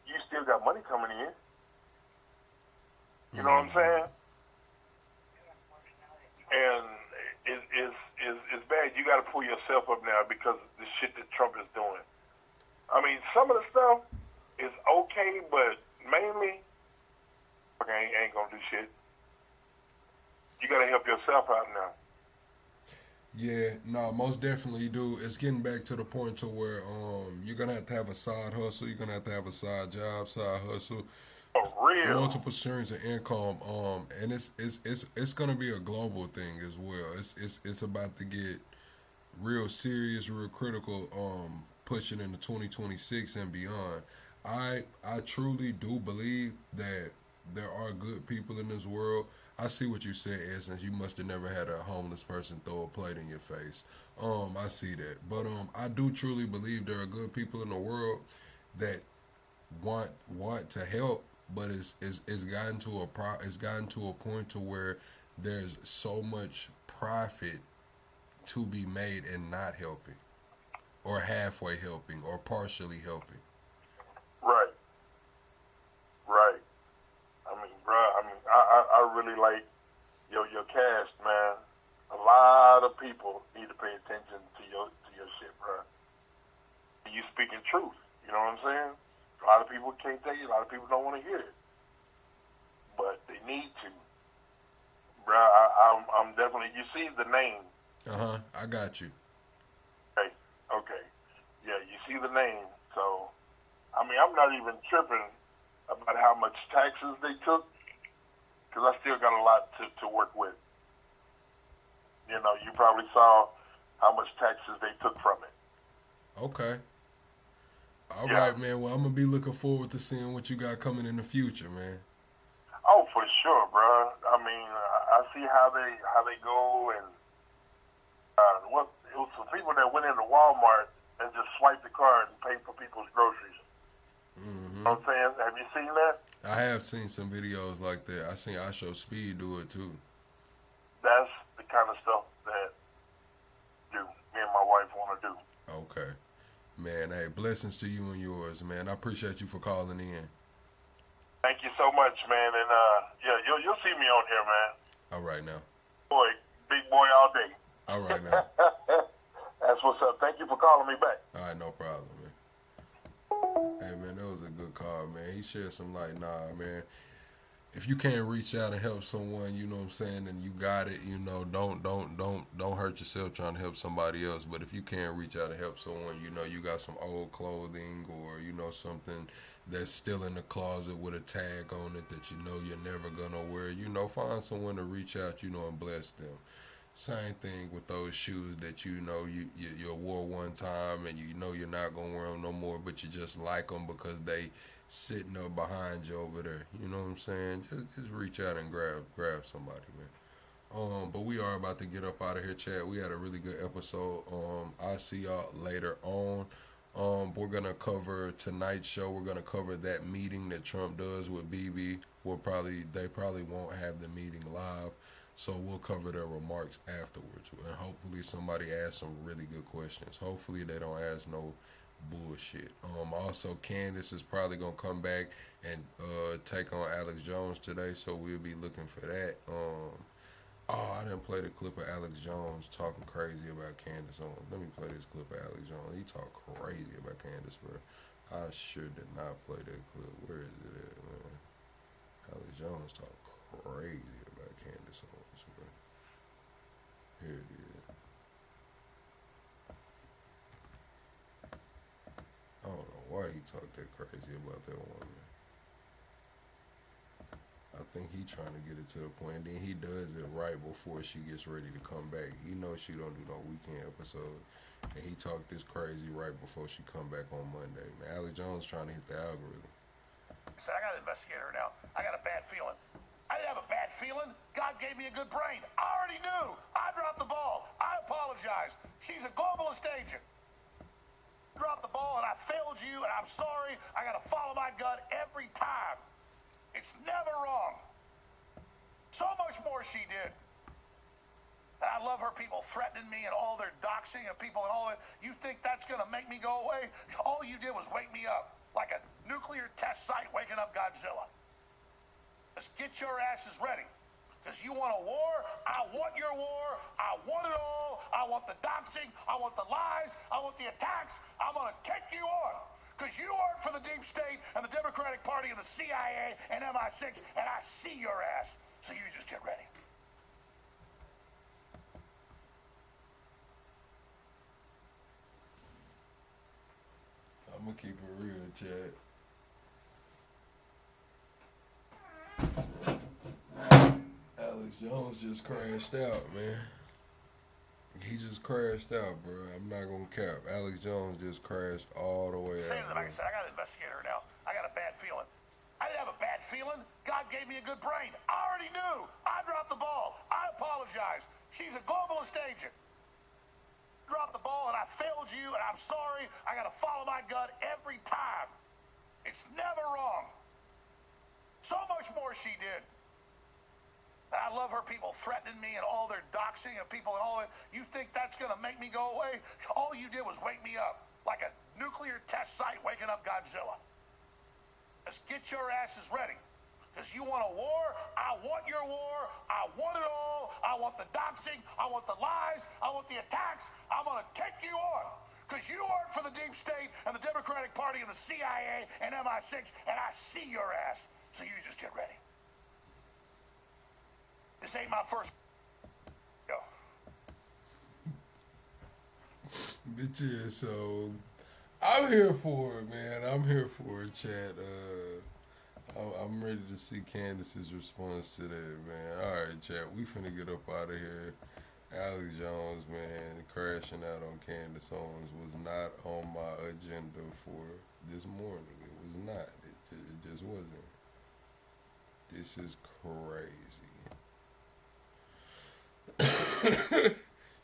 You still got money coming in. You know what I'm saying? And it's bad. You got to pull yourself up now because of the shit that Trump is doing. I mean, some of the stuff is okay, but mainly, ain't gonna do shit. You got to help yourself out now. Yeah, no, most definitely you do. It's getting back to the point to where you're gonna have a side hustle. You're gonna have a side job, side hustle. Multiple streams of income, and it's gonna be a global thing as well. It's about to get real serious, real critical, pushing into 2026 and beyond. I truly do believe that there are good people in this world. I see what you said, Essence. You must have never had a homeless person throw a plate in your face. I see that, but I do truly believe there are good people in the world that want to help. But it's gotten to a point to where there's so much profit to be made in not helping, or halfway helping, or partially helping. Right. I mean, bro. I really like your cast, man. A lot of people need to pay attention to your shit, bro. You speaking truth. You know what I'm saying? A lot of people can't tell you. A lot of people don't want to hear it, but they need to. bro. I'm definitely. You see the name. I got you. Okay. Yeah, you see the name. So, I mean, I'm not even tripping about how much taxes they took, because I still got a lot to work with. You know, you probably saw how much taxes they took from it. Okay. All right, man. Well, I'm gonna be looking forward to seeing what you got coming in the future, man. Oh, for sure, bro. I mean, I see how they go, and what it was some people that went into Walmart and just swiped the card and paid for people's groceries. You know what I'm saying? Have you seen that? I have seen some videos like that. I show Speed do it too. That's the kind of stuff that me and my wife want to do. Okay. Man, hey, blessings to you and yours, man. I appreciate you for calling in. Thank you so much, man. And yeah, you'll see me on here, man. All right now. Boy, big boy all day. All right now. That's what's up. Thank you for calling me back. All right, no problem, man. Hey, man, that was a good call, man. He shared some light. Nah, man. If you can't reach out and help someone, you know what I'm saying, and you got it, you know, don't hurt yourself trying to help somebody else. But if you can't reach out and help someone, you know, you got some old clothing or, you know, something that's still in the closet with a tag on it that you know you're never gonna wear, you know, find someone to reach out, you know, and bless them. Same thing with those shoes that you know you wore one time and you know you're not gonna wear them no more, but you just like them because they sitting up behind you over there. You know what I'm saying? Just reach out and grab somebody, man. But we are about to get up out of here, Chad. We had a really good episode. I'll see y'all later on. We're gonna cover tonight's show. We're gonna cover that meeting that Trump does with Bibi. They probably won't have the meeting live. So we'll cover their remarks afterwards. And hopefully somebody asks some really good questions. Hopefully they don't ask no bullshit. Also, Candace is probably going to come back and take on Alex Jones today. So we'll be looking for that. I didn't play the clip of Alex Jones talking crazy about Candace. Let me play this clip of Alex Jones. He talked crazy about Candace, bro. I sure did not play that clip. Where is it at, man? Alex Jones talked crazy about Candace Owens, bro. Here it is. I don't know why he talked that crazy about that woman. I think he trying to get it to a point, and then he does it right before she gets ready to come back. He knows she don't do no weekend episode, and he talked this crazy right before she come back on Monday. Man, Alex Jones trying to hit the algorithm. So I got to investigate her now. I got a bad feeling. I didn't have a bad feeling. God gave me a good brain. I already knew. I dropped the ball. I apologize. She's a globalist agent. Dropped the ball and I failed you and I'm sorry. I got to follow my gut every time. It's never wrong. So much more she did. And I love her people threatening me and all their doxing and people and all that. You think that's going to make me go away? All you did was wake me up like a nuclear test site waking up Godzilla. Let's get your asses ready. Because you want a war? I want your war. I want it all. I want the doxing. I want the lies. I want the attacks. I'm going to take you on. Because you work for the deep state and the Democratic Party and the CIA and MI6, and I see your ass. So you just get ready. I'm going to keep it real, Chad. Alex Jones just crashed out, man. He just crashed out, bro. I'm not going to cap. Alex Jones just crashed all the way out. Like I said, I got to investigate her now. I got a bad feeling. I didn't have a bad feeling. God gave me a good brain. I already knew. I dropped the ball. I apologize. She's a globalist agent. Dropped the ball and I failed you and I'm sorry. I got to follow my gut every time. It's never wrong. So much more she did. And I love her people threatening me and all their doxing and people and all that. You think that's going to make me go away? All you did was wake me up like a nuclear test site waking up Godzilla. Let's get your asses ready. Because you want a war? I want your war. I want it all. I want the doxing. I want the lies. I want the attacks. I'm going to take you on. Because you work for the deep state and the Democratic Party and the CIA and MI6, and I see your ass. So you just get ready. This ain't my first. Yo. Bitch, yeah, so I'm here for it, man. I'm here for it, chat. I'm ready to see Candace's response to that, man. All right, chat. We finna get up out of here. Alex Jones, man, crashing out on Candace Owens was not on my agenda for this morning. It was not. It just wasn't. This is crazy.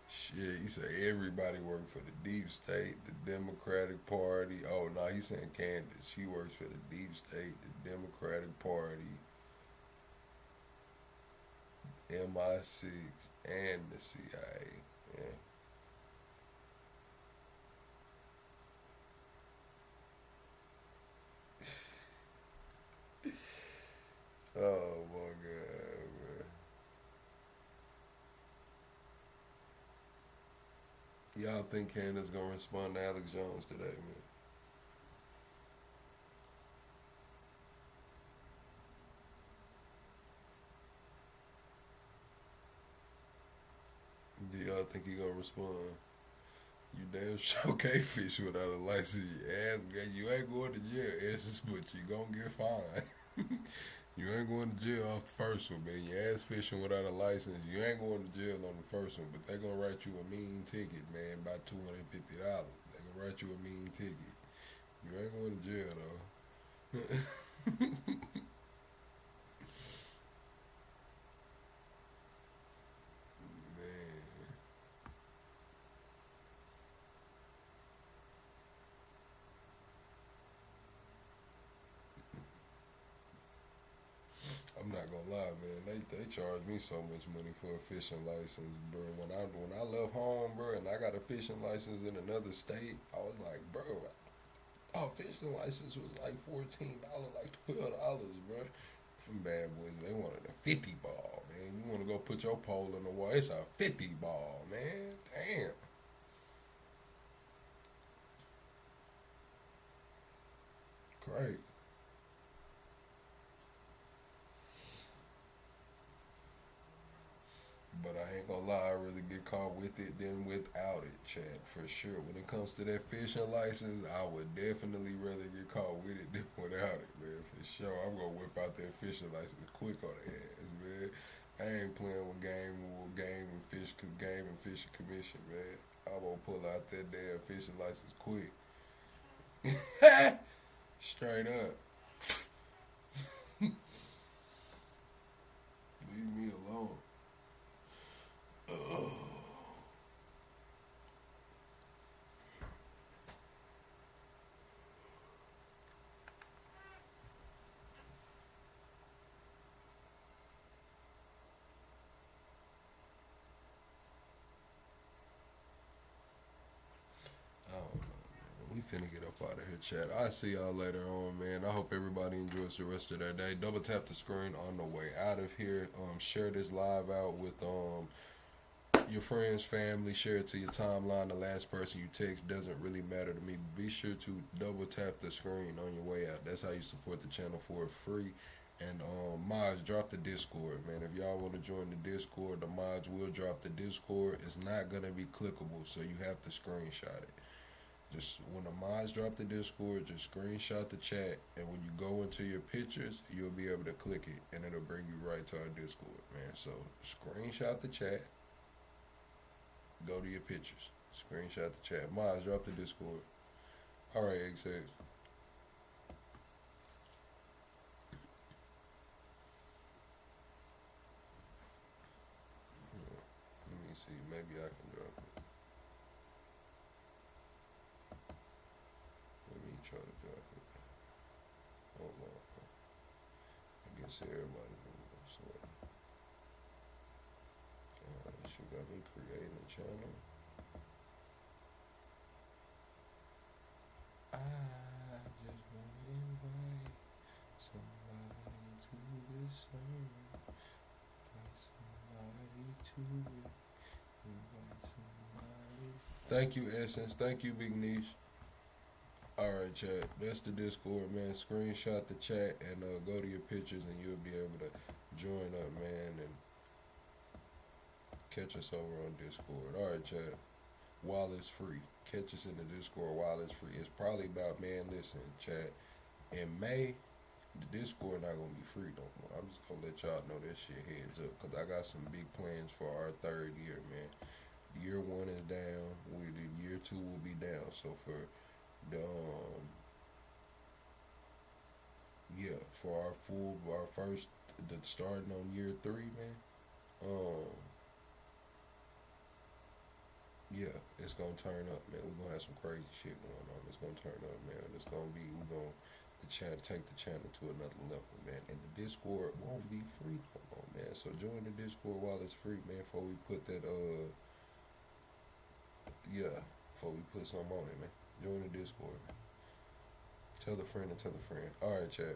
Shit, he said everybody worked for the deep state, the Democratic Party. Oh, no, he's saying Candace. She works for the deep state, the Democratic Party, MI6, and the CIA. Yeah. Oh, my God, man. Y'all think Candace gonna respond to Alex Jones today, man? Do y'all think he gonna respond? You damn sure can't fish without a license. You ain't going to jail, Essence, but you gonna get fined. You ain't going to jail off the first one, man. You ass fishing without a license. You ain't going to jail on the first one, but they gonna write you a mean ticket, man, by $250. They gonna write you a mean ticket. You ain't going to jail though. I'm not gonna lie, man. They charge me so much money for a fishing license, bro. When I left home, bro, and I got a fishing license in another state, I was like, bro, our fishing license was like $14, like $12, bro. Them bad boys, they wanted a 50 ball, man. You want to go put your pole in the water? It's a 50 ball, man. Damn. Great. But I ain't gonna lie, I'd rather get caught with it than without it, Chad, for sure. When it comes to that fishing license, I would definitely rather get caught with it than without it, man, for sure. I'm gonna whip out that fishing license quick on the ass, man. I ain't playing with game and fishing commission, man. I'm gonna pull out that damn fishing license quick. Straight up. Leave me alone. Oh. We finna get up out of here, chat. I'll see y'all later on, man. I hope everybody enjoys the rest of their day. Double tap the screen on the way out of here. Share this live out with your friends, family. Share it to your timeline. The last person you text doesn't really matter to me. Be sure to double tap the screen on your way out. That's how you support the channel for free. And mods, drop the Discord, man. If y'all want to join the Discord, the mods will drop the Discord. It's not gonna be clickable, so you have to screenshot it. Just when the mods drop the Discord, just screenshot the chat, and when you go into your pictures, you'll be able to click it, and it'll bring you right to our Discord, man. So screenshot the chat, go to your pictures, screenshot the chat. Mods, drop the Discord. All right, XX. Let me see, maybe I can drop it. Let me try to drop it. Hold on. I guess everybody can swear. She got me creating a channel. I just want to invite somebody to this sermon. Invite somebody to it. Invite somebody. Thank you, Essence. Thank you, Big Niche. Alright, chat. That's the Discord, man. Screenshot the chat and go to your pictures and you'll be able to join up, man, and Catch us over on Discord. All right, chat. While it's free, catch us in the Discord while it's free. It's probably about, man, listen, chat. In May, the Discord not gonna be free no more. I'm just gonna let y'all know that shit heads up, cause I got some big plans for our 3rd year, man. Year 1 is down. Year 2 will be down. So for the for our first, starting on year 3, man. Yeah, it's gonna turn up, man. We're gonna have some crazy shit going on. It's gonna turn up, man. It's gonna be, we're gonna take the channel to another level, man. And the Discord won't be free no more, man. So join the Discord while it's free, man. Before we put that, before we put something on it, man. Join the Discord, man. Tell a friend and tell a friend. All right, chat.